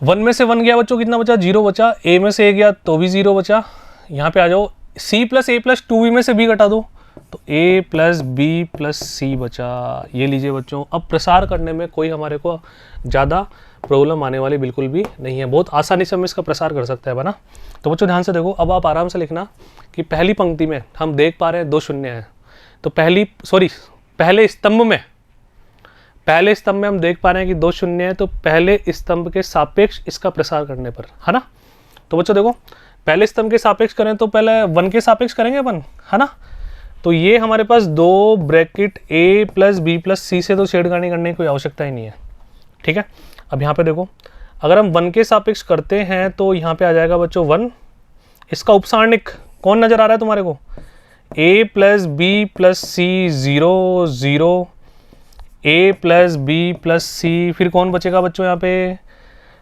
1 में से 1 गया बच्चों, कितना बचा, 0 बचा। A में से A गया तो भी 0 बचा। यहाँ पे आ जाओ, C plus A plus 2B में से B घटा दो तो A plus B plus C बचा। ये लीजिए बच्चों, अब प्रसार करने में कोई हमारे को ज़्यादा प्रॉब्लम आने वाली बिल्कुल भी नहीं है, बहुत आसानी से हम इसका प्रसार कर सकते हैं ना। तो बच्चों ध्यान से देखो, अब आप आराम से लिखना कि पहली पंक्ति में हम देख पा रहे हैं 2 शून्य हैं, तो पहले स्तंभ में हम देख पा रहे हैं कि 2 शून्य है, तो पहले स्तंभ के सापेक्ष इसका प्रसार करने पर, है ना। तो बच्चों देखो, पहले स्तंभ के सापेक्ष करें तो पहले 1 के सापेक्ष करेंगे अपन, है ना। तो ये हमारे पास 2 bracket A plus B plus C से तो छेड़खानी करने की कोई आवश्यकता ही नहीं है, ठीक है। अब यहाँ पे देखो, अगर हम 1 के सापेक्ष करते हैं तो यहाँ पे आ जाएगा बच्चों 1। इसका उपसारणिक कौन नजर आ रहा है तुम्हारे को, A plus B plus C 0 0, A plus B plus C, फिर कौन बचेगा बच्चों यहाँ पे,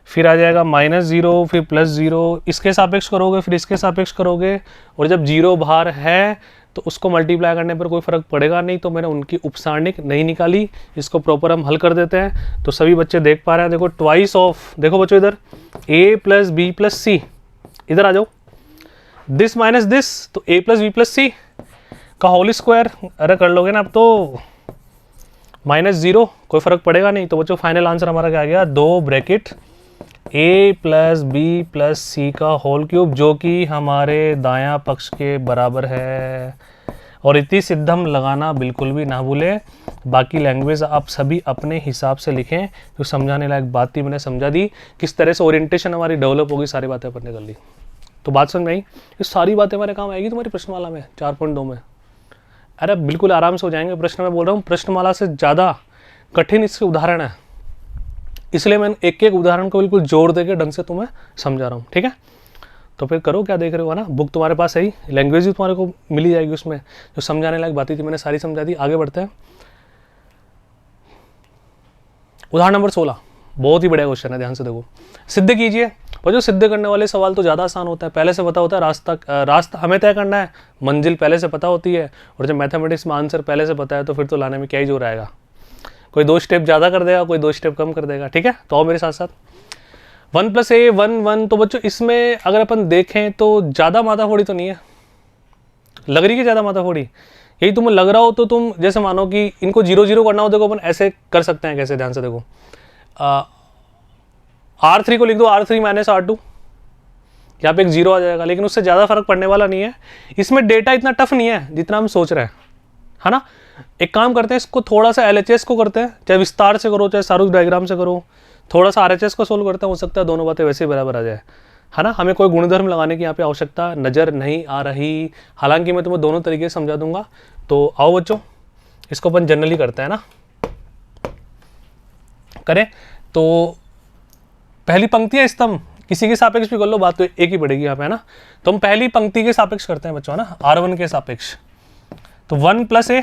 फिर आ जाएगा -0, फिर +0। इसके सापेक्ष करोगे, फिर इसके सापेक्ष करोगे, और जब 0 बाहर है तो उसको मल्टीप्लाई करने पर कोई फर्क पड़ेगा नहीं। तो मैंने उनकी उपसारणिक नहीं निकाली, इसको प्रॉपर हम हल कर देते हैं। तो सभी बच्चे देख पा रहे हैं, देखो ट्वाइस ऑफ, देखो बच्चों इधर A plus B plus C, इधर आ जाओ, दिस माइनस दिस, तो A plus B plus C का होल स्क्वायर, अरे कर लोगे ना अब तो, -0, कोई फर्क पड़ेगा नहीं। तो बच्चों फाइनल आंसर हमारा क्या आ गया, 2 bracket A plus B plus C का होल क्यूब, जो कि हमारे दायां पक्ष के बराबर है। और इति सिद्धम लगाना बिल्कुल भी ना भूलें। बाकी लैंग्वेज आप सभी अपने हिसाब से लिखें, जो समझाने लायक बात थी मैंने समझा दी, किस तरह से ओरिएंटेशन हमारी डेवलप होगी, सारी बातें अपन ने कर ली। तो बात समझ में आई, ये सारी बातें हमारे काम आएगी तुम्हारी प्रश्नमाला में 4.2 में। अरे बिल्कुल आराम से हो जाएंगे प्रश्न, मैं बोल रहा हूँ प्रश्नमाला से ज़्यादा कठिन इसके उदाहरण है, इसलिए मैं एक एक उदाहरण को बिल्कुल जोर देके ढंग से तुम्हें समझा रहा हूँ, ठीक है। तो फिर करो, क्या देख रहे हो, है ना। बुक तुम्हारे पास है ही, लैंग्वेज भी तुम्हारे को मिली जाएगी, उसमें जो समझाने लायक बातें थी मैंने सारी समझा दी। आगे बढ़ते हैं, उदाहरण नंबर 16, बहुत ही बढ़िया क्वेश्चन है, ध्यान से देखो। सिद्ध कीजिए। और जो सिद्ध करने वाले सवाल तो ज़्यादा आसान होता है, पहले से पता होता है रास्ता हमें तय करना है, मंजिल पहले से पता होती है, और जब मैथमेटिक्स में आंसर पहले से पता है तो फिर तो लाने में क्या ही जोर आएगा। कोई 2 स्टेप ज़्यादा कर देगा, कोई 2 स्टेप कम कर देगा, ठीक है। तो आओ मेरे साथ साथ, 1 + A 1 1। तो बच्चों इसमें अगर अपन देखें तो ज़्यादा माथाफोड़ी तो नहीं है, लग रही है ज़्यादा माथाफोड़ी, यही तुम्हें लग रहा हो तो तुम जैसे मानो कि इनको 0 0 करना हो, देखो अपन ऐसे कर सकते हैं, कैसे, ध्यान से देखो, R3 को लिख दो R3 - R2, यहाँ पे एक 0 आ जाएगा, लेकिन उससे ज़्यादा फर्क पड़ने वाला नहीं है। इसमें डेटा इतना टफ नहीं है जितना हम सोच रहे हैं, है ना। एक काम करते हैं, इसको थोड़ा सा LHS को करते हैं, चाहे विस्तार से करो चाहे सारूस डायग्राम से करो, थोड़ा सा RHS को सोल्व करते हैं, हो सकता है दोनों बातें वैसे ही बराबर आ जाए, है ना। हमें कोई गुणधर्म लगाने की यहाँ पे आवश्यकता नज़र नहीं आ रही, हालांकि मैं तुम्हें दोनों तरीके से समझा दूंगा। तो आओ बच्चों, इसको अपन जनरली करते हैं ना, करें। तो पहली पंक्ति है स्तंभ, किसी के सापेक्ष भी कर लो, बात तो एक ही पड़ेगी यहाँ पे, है ना। तो हम पहली पंक्ति के सापेक्ष करते हैं बच्चों, है ना, R1 के सापेक्ष। तो 1 + A,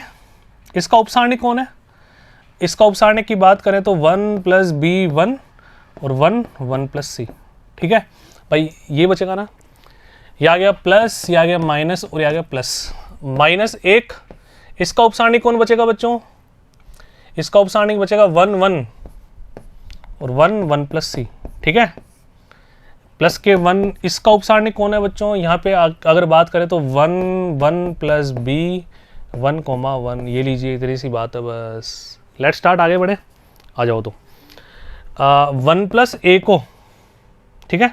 इसका उपसारणिक कौन है, इसका उपसारणिक की बात करें तो 1 + B 1 और 1 1 + C, ठीक है भाई। ये बचेगा ना, ये आ गया प्लस, ये आ गया माइनस, और ये आ गया प्लस, -1। इसका उपसारणिक कौन बचेगा बच्चों, इसका उपसारणिक बचेगा 1 1 और 1 1 + C, ठीक है। प्लस के 1, इसका उपसारणिक कौन है बच्चों, यहाँ पे अगर बात करें तो 1 1 + B 1, 1, ये लीजिए, इतनी सी बात है बस। लेट्स स्टार्ट, आगे बढ़े, आ जाओ। तो 1 + A को, ठीक है,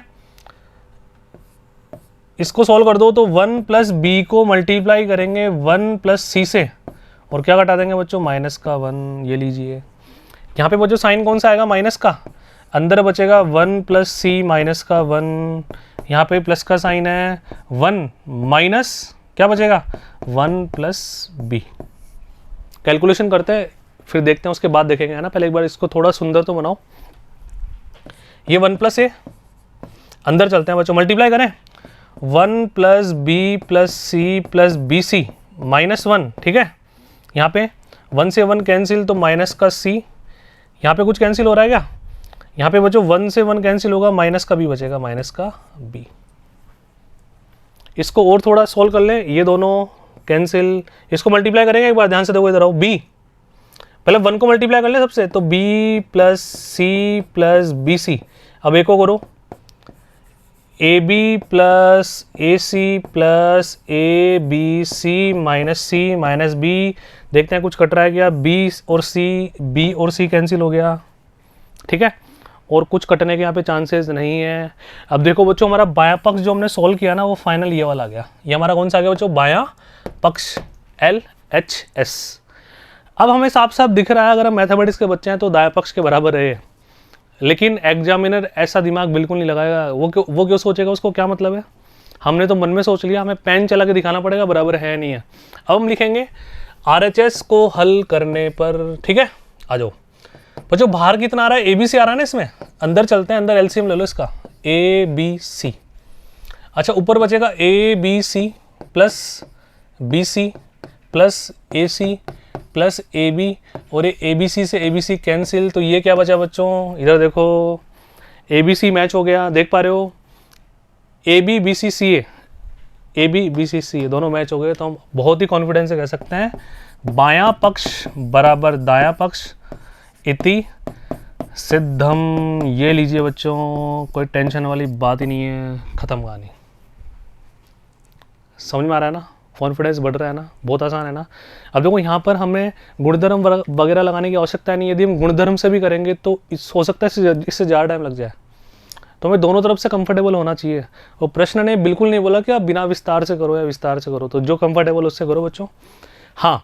इसको सॉल्व कर दो तो 1 + B को मल्टीप्लाई करेंगे 1 + C से, और क्या घटा देंगे बच्चों, -1, ये लीजिए। यहाँ पे बच्चों साइन कौन सा आएगा, माइनस का, अंदर बचेगा 1 + C -1, यहाँ पे प्लस का साइन है, 1 माइनस क्या बचेगा, 1 + B। कैलकुलेशन करते हैं, फिर देखते हैं, उसके बाद देखेंगे, है ना। पहले एक बार इसको थोड़ा सुंदर तो बनाओ। ये 1 + A, अंदर चलते हैं बच्चों, मल्टीप्लाई करें, 1 + B + C + BC -1, ठीक है। यहाँ पे 1 से 1 कैंसिल, तो माइनस का C, यहाँ पे कुछ कैंसिल हो रहा है क्या, यहाँ पे बच्चों 1 से 1 कैंसिल होगा, माइनस का B बचेगा, -B। इसको और थोड़ा सोल्व कर लें, ये दोनों कैंसिल, इसको मल्टीप्लाई करेंगे एक बार, ध्यान से देखो इधर आओ, बी पहले 1 को मल्टीप्लाई कर लें सबसे, तो b plus C plus B C. अब एक को करो, A B plus A C plus A B C minus B. देखते हैं कुछ कट रहा है क्या, बी और सी कैंसिल हो गया, ठीक है, और कुछ कटने के यहाँ पे चांसेस नहीं है। अब देखो बच्चों, हमारा बायां पक्ष जो हमने सॉल्व किया ना, वो फाइनल ये वाला आ गया। ये हमारा कौन सा आ गया बच्चों, बायां पक्ष, LHS। अब हमें साफ साफ दिख रहा है, अगर हम मैथमेटिक्स के बच्चे हैं तो दायां पक्ष के बराबर है, लेकिन एग्जामिनर ऐसा दिमाग बिल्कुल नहीं लगाएगा। वो क्यों सोचेगा, उसको क्या मतलब है, हमने तो मन में सोच लिया, हमें पेन चला के दिखाना पड़ेगा बराबर है नहीं है। अब हम लिखेंगे RHS को हल करने पर, ठीक है। आ जाओ बच्चों, बाहर कितना आ रहा है, ABC आ रहा है ना, इसमें अंदर चलते हैं, अंदर LCM ले लो इसका, ABC। अच्छा, ऊपर बचेगा ABC plus BC plus AC plus AB, और ये ABC से ABC कैंसिल, तो ये क्या बचा बच्चों, इधर देखो, ABC मैच हो गया, देख पा रहे हो, AB BC CA, AB BC CA दोनों मैच हो गए। तो हम बहुत ही कॉन्फिडेंस से कह सकते हैं बायां पक्ष बराबर दायां पक्ष इति सिद्धम। ये लीजिए बच्चों, कोई टेंशन वाली बात ही नहीं है, खत्म कहानी। समझ में आ रहा है ना, कॉन्फिडेंस बढ़ रहा है ना, बहुत आसान है ना। अब देखो यहाँ पर हमें गुणधर्म वगैरह लगाने की आवश्यकता नहीं है। यदि हम गुणधर्म से भी करेंगे तो हो सकता है इससे ज़्यादा टाइम लग जाए, तो हमें दोनों तरफ से कंफर्टेबल होना चाहिए। और प्रश्न ने बिल्कुल नहीं बोला कि आप बिना विस्तार से करो या विस्तार से करो, तो जो कंफर्टेबल उससे करो बच्चों। हाँ,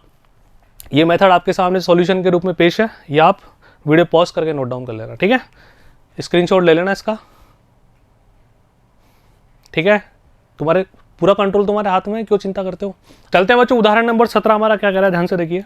ये मेथड आपके सामने सॉल्यूशन के रूप में पेश है, या आप वीडियो पॉज करके नोट डाउन कर लेना, ठीक है, स्क्रीनशॉट ले लेना इसका, ठीक है। तुम्हारे पूरा कंट्रोल तुम्हारे हाथ में है, क्यों चिंता करते हो। चलते हैं बच्चों, उदाहरण नंबर 17 हमारा क्या कह रहा है, ध्यान से देखिए।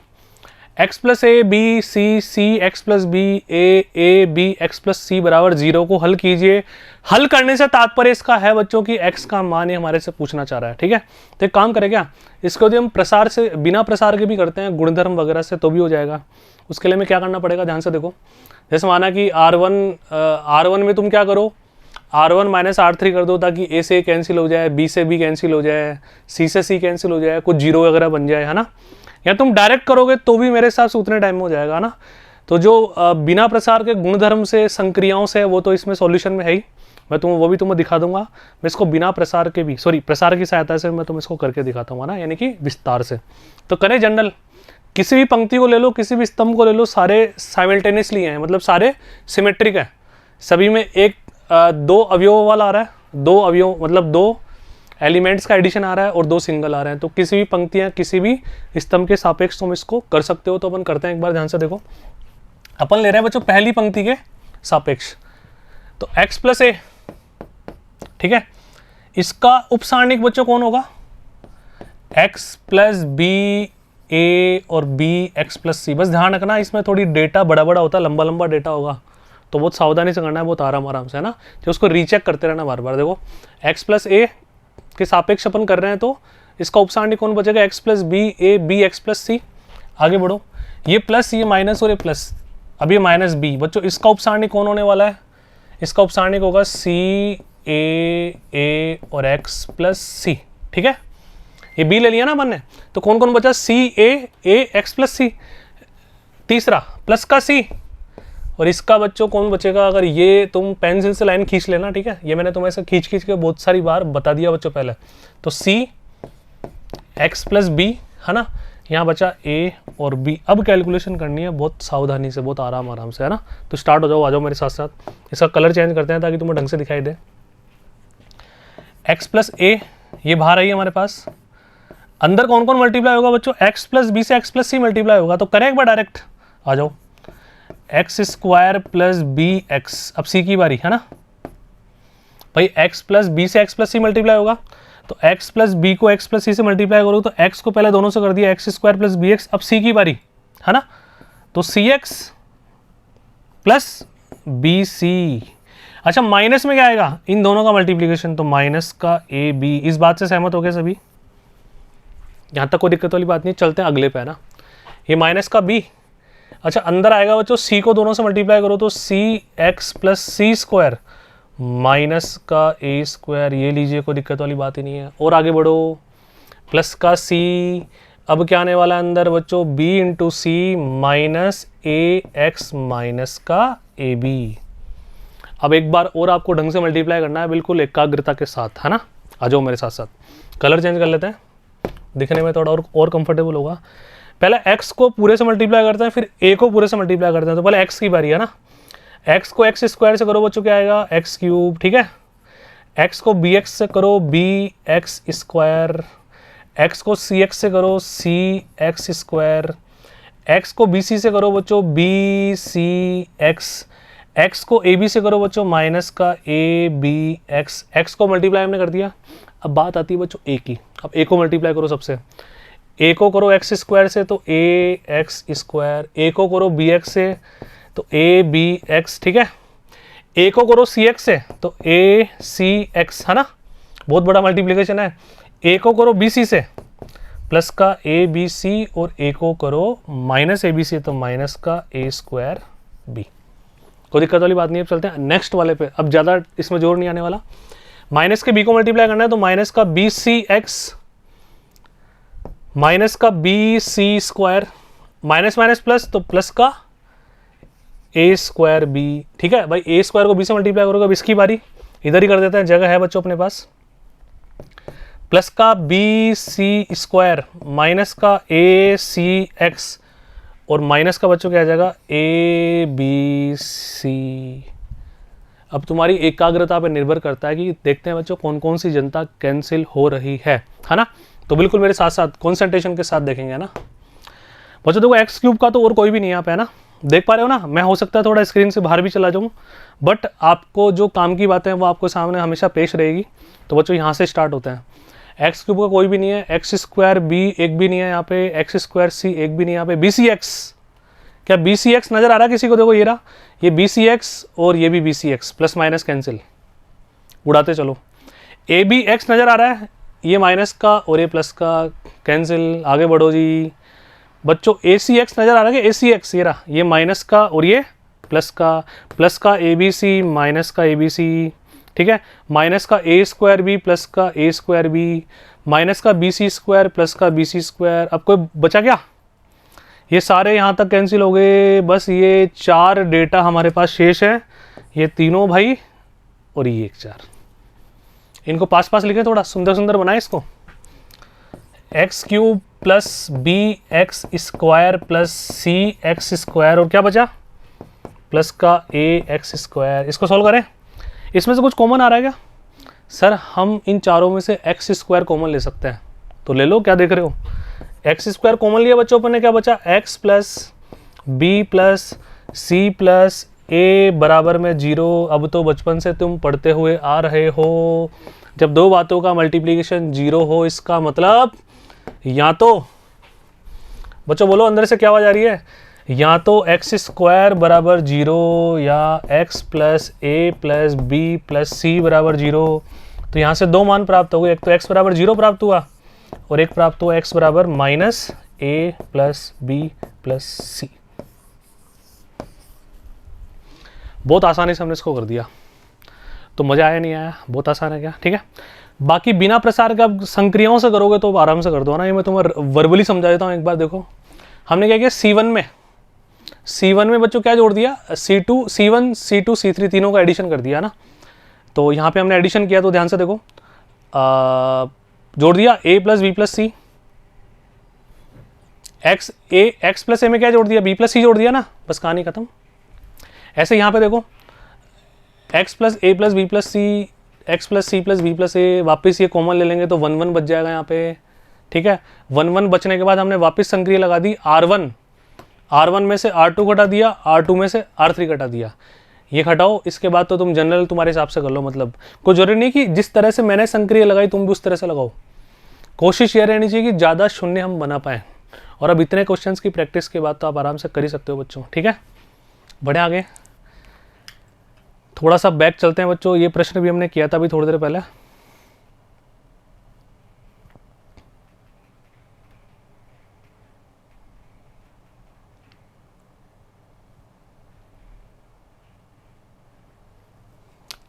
x plus A B C C X plus B A B X plus C बराबर 0 को हल कीजिए। हल करने से तात्पर्य इसका है बच्चों की x का मान ही हमारे से पूछना चाह रहा है, ठीक है। तो एक काम करें क्या, इसको यदि हम प्रसार से, बिना प्रसार के भी करते हैं गुणधर्म वगैरह से, तो भी हो जाएगा। उसके लिए हमें क्या करना पड़ेगा, ध्यान से देखो। जैसे माना कि R1 में तुम क्या करो, R1 माइनस R3 कर दो, ताकि A से A कैंसिल हो जाए, B से B कैंसिल हो जाए, C से C कैंसिल हो जाए, कुछ जीरो वगैरह बन जाए, है ना। या तुम डायरेक्ट करोगे तो भी मेरे हिसाब से उतने टाइम में हो जाएगा ना। तो जो बिना प्रसार के गुणधर्म से संक्रियाओं से, वो तो इसमें सॉल्यूशन में है ही, वो भी तुम्हें दिखा दूंगा। मैं इसको बिना प्रसार के भी, प्रसार की सहायता से मैं तुम्हें इसको करके दिखाता हूँ ना, यानी कि विस्तार से। तो करें जनरल, किसी भी पंक्ति को ले लो, किसी भी स्तंभ को ले लो, सारे साइमल्टेनियसली हैं, मतलब सारे सिमेट्रिक है, सभी में एक 2 अवयव वाला आ रहा है, 2 अवयव मतलब 2 एलिमेंट्स का एडिशन आ रहा है और 2 सिंगल आ रहे हैं। तो किसी भी पंक्तियां, किसी भी स्तंभ के सापेक्ष तुम इसको कर सकते हो। तो अपन करते हैं एक बार, ध्यान से देखो। अपन ले रहे हैं बच्चों पहली पंक्ति के सापेक्ष, तो x प्लस ए, ठीक है। इसका उपसारणिक बच्चों कौन होगा, x प्लस बी ए और बी एक्स प्लस सी। बस ध्यान रखना, इसमें थोड़ी डेटा बड़ा बड़ा होता है, लंबा लंबा डेटा होगा, तो बहुत सावधानी से करना है, बहुत आराम आराम से, है ना। तो उसको रीचेक करते रहना बार बार। देखो x प्लस ए के सापेक्ष अपन कर रहे हैं, तो इसका उपसारणिक कौन बचेगा, x plus B A B X plus C. आगे बढ़ो, ये प्लस, ये माइनस और ये प्लस, अब ये माइनस बी। बच्चों इसका उपसारणिक कौन होने वाला है, इसका उपसारणिक होगा सी ए और एक्स प्लस सी, ठीक है। ये बी ले लिया ना अपन ने, तो कौन कौन बचा, सी ए एक्स प्लस सी, तीसरा प्लस का सी, और इसका बच्चों कौन बचेगा। अगर ये तुम पेंसिल से लाइन खींच लेना, ठीक है, ये मैंने तुम्हें ऐसे खींच के बहुत सारी बार बता दिया बच्चों पहले। तो सी एक्स प्लस बी, है ना, यहाँ बचा ए और बी। अब कैलकुलेशन करनी है बहुत सावधानी से, बहुत आराम आराम से, है ना। तो स्टार्ट हो जाओ, आ जाओ मेरे साथ साथ। इसका कलर चेंज करते हैं ताकि तुम्हें ढंग से दिखाई दे। एक्स प्लस ए, ये बाहर आई है हमारे पास, अंदर कौन कौन मल्टीप्लाई होगा बच्चों, एक्स प्लस बी से एक्स प्लस सी मल्टीप्लाई होगा। तो करें एक बार डायरेक्ट, आ जाओ, X square plus B X. अब सी की बारी, है ना भाई, एक्स प्लस बी से एक्स प्लस सी मल्टीप्लाई होगा, तो एक्स प्लस बी को एक्स प्लस सी से मल्टीप्लाई करो, तो एक्स को पहले दोनों से कर दिया, X square plus B X. अब सी की बारी, है ना, तो C X plus B C. अच्छा, माइनस में क्या आएगा, इन दोनों का मल्टीप्लीकेशन, तो माइनस का ए बी। इस बात से सहमत हो गए सभी, यहाँ तक कोई दिक्कत वाली बात नहीं। चलते हैं अगले पे, है ना, ये माइनस का बी। अच्छा, अंदर आएगा बच्चों, सी को दोनों से मल्टीप्लाई करो, तो सी एक्स प्लस सी स्क्वायर, माइनस का ए स्क्वायर, ये लीजिए, कोई दिक्कत वाली बात ही नहीं है। और आगे बढ़ो, प्लस का सी, अब क्या आने वाला है अंदर बच्चों, b इंटू सी माइनस ए एक्स माइनस का ए बी। अब एक बार और आपको ढंग से मल्टीप्लाई करना है, बिल्कुल एकाग्रता के साथ, है ना। आ जाओ मेरे साथ साथ, कलर चेंज कर लेते हैं, दिखने में थोड़ा और कंफर्टेबल होगा। पहले x को पूरे से मल्टीप्लाई करते हैं, फिर a को पूरे से मल्टीप्लाई करते हैं। तो पहले x की बारी है ना, x को x स्क्वायर से करो बच्चों, क्या आएगा, एक्स क्यूब, ठीक है। x को bx से करो bx स्क्वायर, x को cx से करो cx स्क्वायर, x को bc से करो बच्चों bcx, x को ab से करो बच्चों माइनस का abx, x को मल्टीप्लाई हमने कर दिया। अब बात आती है बच्चों a की, अब a को मल्टीप्लाई करो सबसे, a को करो x स्क्वायर से तो ax स्क्वायर, a को करो bx से तो abx, ठीक है। a को करो cx से तो acx, है ना, बहुत बड़ा मल्टीप्लिकेशन है। a को करो bc से प्लस का abc, और a को करो माइनस abc तो माइनस का a स्क्वायर b। कोई दिक्कत वाली बात नहीं है। अब चलते हैं नेक्स्ट वाले पे, अब ज़्यादा इसमें जोर नहीं आने वाला। माइनस के b को मल्टीप्लाई करना है तो माइनस का bcx माइनस का bc square, minus minus plus तो प्लस का ए स्क्वायर बी, ठीक है भाई। ए स्क्वायर को बी से मल्टीप्लाई करोगे, अब इसकी बारी, इधर ही कर देते हैं, जगह है बच्चों अपने पास। प्लस का बी सी स्क्वायर माइनस का ए सी एक्स, और माइनस का बच्चों क्या आ जाएगा, ए बी सी। अब तुम्हारी एकाग्रता पर निर्भर करता है कि देखते हैं बच्चों कौन कौन सी जनता कैंसिल हो रही है ना। तो बिल्कुल मेरे साथ साथ कॉन्सेंट्रेशन के साथ देखेंगे ना बच्चों। देखो एक्स क्यूब का तो और कोई भी नहीं यहाँ पे, है ना, देख पा रहे हो ना। मैं हो सकता है थोड़ा स्क्रीन से बाहर भी चला जाऊँ, बट आपको जो काम की बातें हैं वो आपको सामने हमेशा पेश रहेगी। तो बच्चों यहाँ से स्टार्ट होते हैं। एक्स क्यूब का कोई भी नहीं है, एक्स स्क्वायर बी एक भी नहीं है यहाँ पे, एक्स स्क्वायर सी एक भी नहीं यहाँ पे, बी सी एक्स, क्या बी सी एक्स नजर आ रहा है किसी को? देखो ये रहा, ये बी सी एक्स और ये भी B C X, plus minus cancel, उड़ाते चलो। ए बी एक्स नजर आ रहा है, ये माइनस का और ये प्लस का, कैंसिल, आगे बढ़ो जी बच्चों। ए सी एक्स नजर आ रहा है, ए सी एक्स ये रहा, ये माइनस का और ये प्लस का ए बी सी माइनस का ए बी सी, ठीक है। माइनस का ए स्क्वायर बी प्लस का ए स्क्वायर बी, माइनस का बी सी स्क्वायर प्लस का बी सी स्क्वायर। अब कोई बचा क्या? ये सारे यहाँ तक कैंसिल हो गए, बस ये 4 डेटा हमारे पास शेष है, ये तीनों भाई और ये एक 4। इनको पास पास लिखें, थोड़ा सुंदर सुंदर बनाए इसको। X cube plus B X square plus C X square, और क्या बचा, प्लस का ए एक्स स्क्वायर। इसको सॉल्व करें, इसमें से कुछ कॉमन आ रहा है क्या? सर हम इन चारों में से एक्स स्क्वायर कॉमन ले सकते हैं, तो ले लो, क्या देख रहे हो। एक्स स्क्वायर कॉमन लिया बच्चों अपन ने, क्या बचा, X plus B plus C plus A बराबर में 0। अब तो बचपन से तुम पढ़ते हुए आ रहे हो, जब दो बातों का मल्टीप्लिकेशन 0 हो, इसका मतलब या तो बच्चों बोलो अंदर से क्या आवाज आ रही है, या तो एक्स स्क्वायर बराबर 0 या x plus A plus B plus C बराबर 0। तो यहाँ से दो मान प्राप्त हो गए, एक तो एक्स बराबर 0 प्राप्त हुआ और एक प्राप्त हुआ एक्स बराबर माइनस ए प्लस बी प्लस सी। बहुत आसानी से हमने इसको कर दिया, तो मजा आया नहीं आया, बहुत आसान है क्या, ठीक है। बाकी बिना प्रसार का संक्रियाओं से करोगे तो आराम से कर दो ना, ये मैं तुम्हें वर्बली समझा देता हूँ एक बार। देखो हमने क्या किया, C1 में बच्चों क्या जोड़ दिया, C2 C1 C2 C3 तीनों का एडिशन कर दिया ना। तो यहाँ पे हमने एडिशन किया, तो ध्यान से देखो, जोड़ दिया a plus B plus C, X plus A में क्या जोड़ दिया, b प्लस सी जोड़ दिया ना, बस कहानी खत्म। ऐसे यहाँ पे देखो, X plus A plus B plus C, X plus C plus B plus A, वापस ये कॉमन ले लेंगे तो 1 1 बच जाएगा यहाँ पे, ठीक है। 1 1 बचने के बाद हमने वापस संक्रिया लगा दी, R1 में से R2 घटा दिया, R2 में से R3 घटा दिया, ये घटाओ। इसके बाद तो तुम जनरल तुम्हारे हिसाब से कर लो, मतलब कोई जरूरी नहीं कि जिस तरह से मैंने संक्रिया लगाई तुम भी उस तरह से लगाओ। कोशिश ये रहनी चाहिए कि ज़्यादा शून्य हम बना पाएँ। और अब इतने क्वेश्चंस की प्रैक्टिस के बाद तो आप आराम से कर ही सकते हो बच्चों, ठीक है। बढ़े आगे, थोड़ा सा बैक चलते हैं बच्चों। ये प्रश्न भी हमने किया था अभी थोड़ी देर पहले।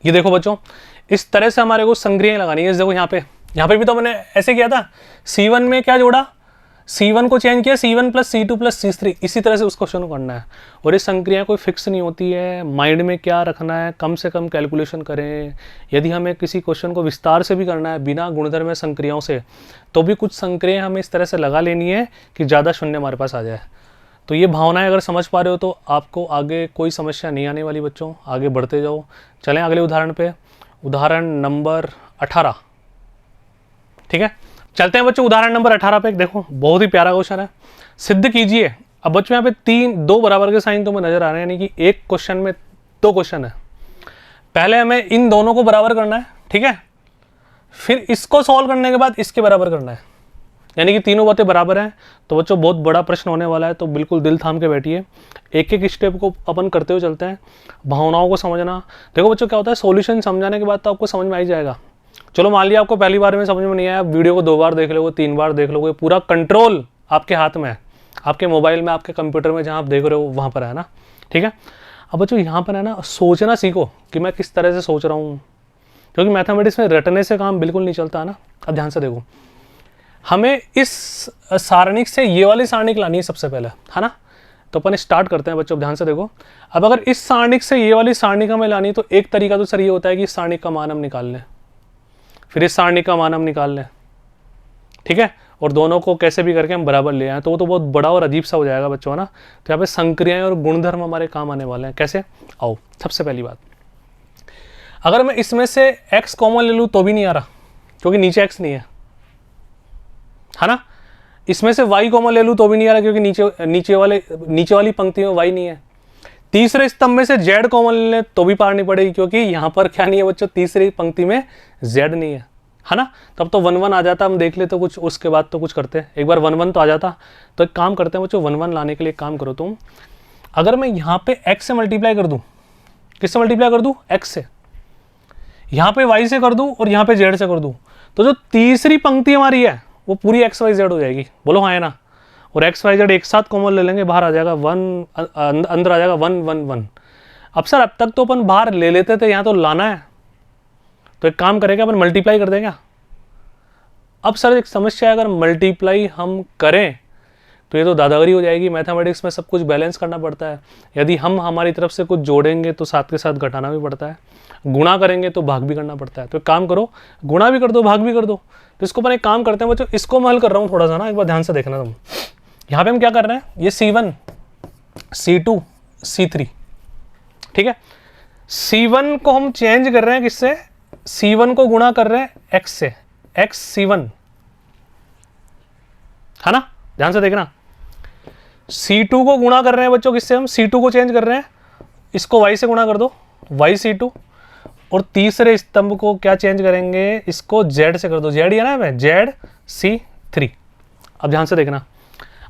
ये देखो बच्चों, इस तरह से हमारे को संक्रियाएं लगानी है। देखो यहाँ पे भी तो मैंने ऐसे किया था, C1 में क्या जोड़ा, C1 को चेंज किया C1 plus C2 plus C3, इसी तरह से उस क्वेश्चन को करना है। और ये संक्रिया कोई फिक्स नहीं होती है, माइंड में क्या रखना है, कम से कम कैलकुलेशन करें। यदि हमें किसी क्वेश्चन को विस्तार से भी करना है बिना गुणधर्म संक्रियाओं से, तो भी कुछ संक्रियाएं हमें इस तरह से लगा लेनी है कि ज़्यादा शून्य हमारे पास आ जाए। तो ये भावनाएं अगर समझ पा रहे हो तो आपको आगे कोई समस्या नहीं आने वाली बच्चों, आगे बढ़ते जाओ। चलें अगले उदाहरण पे, उदाहरण नंबर 18। ठीक है, चलते हैं बच्चों उदाहरण नंबर 18 पे। देखो बहुत ही प्यारा क्वेश्चन है, सिद्ध कीजिए। अब बच्चों यहाँ पे दो बराबर के साइन तो में नजर आ रहे हैं, यानी कि एक क्वेश्चन में दो क्वेश्चन है। पहले हमें इन दोनों को बराबर करना है, ठीक है, फिर इसको सॉल्व करने के बाद इसके बराबर करना है, यानी कि तीनों बातें बराबर हैं। तो बच्चों बहुत बड़ा प्रश्न होने वाला है, तो बिल्कुल दिल थाम के बैठिए, एक एक स्टेप को अपन करते हुए चलते हैं। भावनाओं को समझना, देखो बच्चों क्या होता है, सॉल्यूशन समझाने के बाद तो आपको समझ में आ ही जाएगा। चलो मान लिया आपको पहली बार में समझ में नहीं आया, वीडियो को 2 बार देख लोगे, 3 बार देख लोगे, पूरा कंट्रोल आपके हाथ में है, आपके मोबाइल में, आपके कंप्यूटर में, जहाँ आप देख रहे हो वहाँ पर है ना। ठीक है, अब बच्चों यहाँ पर है ना, सोचना सीखो कि मैं किस तरह से सोच रहा हूँ, क्योंकि मैथमेटिक्स में रटने से काम बिल्कुल नहीं चलता है ना। अब ध्यान से देखो, हमें इस सारणिक से ये वाली सारणिक लानी है सबसे पहले, है ना। तो अपन स्टार्ट करते हैं बच्चों, ध्यान से देखो। अब अगर इस सारणिक से ये वाली सारणिक हमें लानी है, तो एक तरीका तो सर ये होता है कि इस सारणिक का मान हम निकाल लें, फिर इस सारणिक का मान हम निकाल लें, ठीक है, और दोनों को कैसे भी करके हम बराबर ले आए, तो वो तो बहुत बड़ा और अजीब सा हो जाएगा बच्चों, है ना। तो यहाँ पे संक्रियाएं और गुणधर्म हमारे काम आने वाले हैं। कैसे, आओ। सबसे पहली बात, अगर मैं इसमें से x कॉमन ले लूँ तो भी नहीं आ रहा, क्योंकि नीचे x नहीं है ना। इसमें से y कॉमन ले लूँ तो भी नहीं आ रहा, क्योंकि नीचे वाली पंक्ति में y नहीं है। तीसरे स्तंभ में से z कॉमन ले लें तो भी पार नहीं पड़ेगी, क्योंकि यहाँ पर क्या नहीं है बच्चों, तीसरी पंक्ति में z नहीं है ना। तब तो 1 1 आ जाता, हम देख लेते कुछ, उसके बाद तो कुछ करते हैं। एक बार 1 1 तो आ जाता, तो एक काम करते हैं बच्चों, 1 1 लाने के लिए एक काम करो तुम। अगर मैं यहाँ पे x से मल्टीप्लाई कर दूँ, किससे मल्टीप्लाई कर दूँ, x से, यहाँ पे y से कर दूँ और यहाँ पे z से कर दूँ, तो जो तीसरी पंक्ति हमारी है वो पूरी x y z हो जाएगी। बोलो हाँ है ना। और x y z एक साथ कॉमन ले लेंगे, बाहर आ जाएगा 1, अंदर आ जाएगा 1 1 1। अब सर अब तक तो अपन बाहर ले लेते थे, यहाँ तो लाना है, तो एक काम करेंगे अपन मल्टीप्लाई कर देंगे। अब सर एक समस्या है, अगर मल्टीप्लाई हम करें तो ये तो दादागिरी हो जाएगी। मैथमेटिक्स में सब कुछ बैलेंस करना पड़ता है। यदि हम हमारी तरफ से कुछ जोड़ेंगे तो साथ के साथ घटाना भी पड़ता है, गुणा करेंगे तो भाग भी करना पड़ता है। तो एक काम करो, गुणा भी कर दो, भाग भी कर दो। तो इसको अपन एक काम करते हैं बच्चों, इसको मैं हल कर रहा हूँ थोड़ा सा ना, एक बार ध्यान से देखना तुम। यहाँ पे हम क्या कर रहे हैं, ये C1 C2 C3, ठीक है। C1 को हम चेंज कर रहे हैं किससे, C1 को गुणा कर रहे हैं x से, x C1, है ना। ध्यान से देखना, C2 को गुणा कर रहे हैं बच्चों किससे, हम C2 को चेंज कर रहे हैं, इसको y से गुणा कर दो, y C2, और तीसरे स्तंभ को क्या चेंज करेंगे, इसको z से कर दो, z है ना, z C3। अब ध्यान से देखना,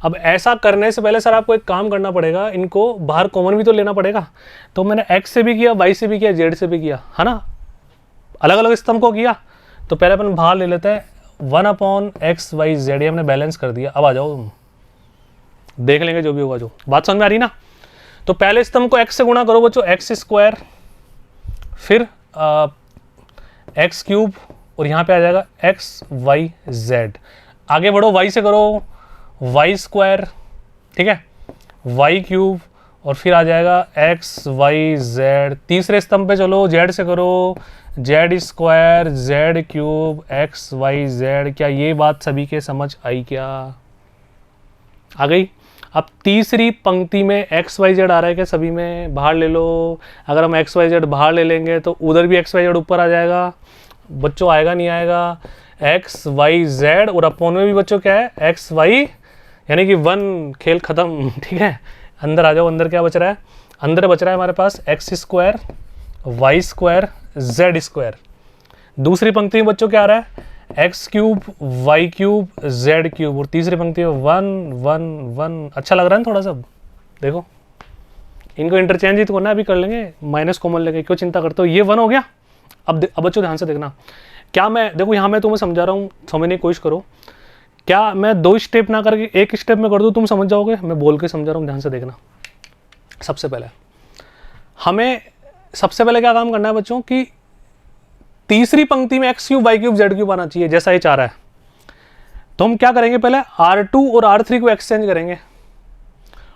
अब ऐसा करने से पहले सर आपको एक काम करना पड़ेगा, इनको बाहर कॉमन भी तो लेना पड़ेगा। तो मैंने x से भी किया, y से भी किया, z से भी किया, है ना, अलग अलग स्तंभ को किया। तो पहले अपन बाहर ले लेते हैं 1/x y z, ये हमने बैलेंस कर दिया। अब आ जाओ तुम, देख लेंगे जो भी होगा, जो बात समझ में आ रही ना। तो पहले स्तंभ को x से गुणा करो बच्चों, x², फिर x³ और यहाँ पे आ जाएगा x y z। आगे बढ़ो, y से करो y², ठीक है, y³ और फिर आ जाएगा x y z। तीसरे स्तंभ पे चलो, z से करो z² z³ x y z। क्या ये बात सभी के समझ आई, क्या आ गई। अब तीसरी पंक्ति में x y z आ रहा है क्या सभी में, बाहर ले लो। अगर हम x y z बाहर ले लेंगे तो उधर भी x y z ऊपर आ जाएगा बच्चों, आएगा नहीं आएगा, x y z, और अपोन में भी बच्चों क्या है, x y, यानी कि 1, खेल खत्म, ठीक है। अंदर आ जाओ, अंदर क्या बच रहा है, अंदर बच रहा है हमारे पास x² y² z²। दूसरी पंक्ति में बच्चों क्या आ रहा है, x³ y³ z³, और तीसरी पंक्ति में 1 1 1। अच्छा लग रहा है थोड़ा सा, देखो इनको इंटरचेंज ही तो करना, अभी कर लेंगे, माइनस कॉमन लेंगे, क्यों चिंता करते हो। ये 1 हो गया। अब बच्चों ध्यान से देखना, क्या मैं, देखो यहाँ मैं तुम्हें समझा रहा हूँ, समझने की कोशिश करो। क्या मैं 2 स्टेप ना करके एक स्टेप में कर दूँ, तुम समझ जाओगे, मैं बोल के समझा रहा हूँ, ध्यान से देखना। सबसे पहले हमें, सबसे पहले क्या काम करना है बच्चों, कि तीसरी पंक्ति में X cube Y cube Z cube आना चाहिए, जैसा ये चाह रहा है। तो हम क्या करेंगे, पहले R2 और R3 को एक्सचेंज करेंगे।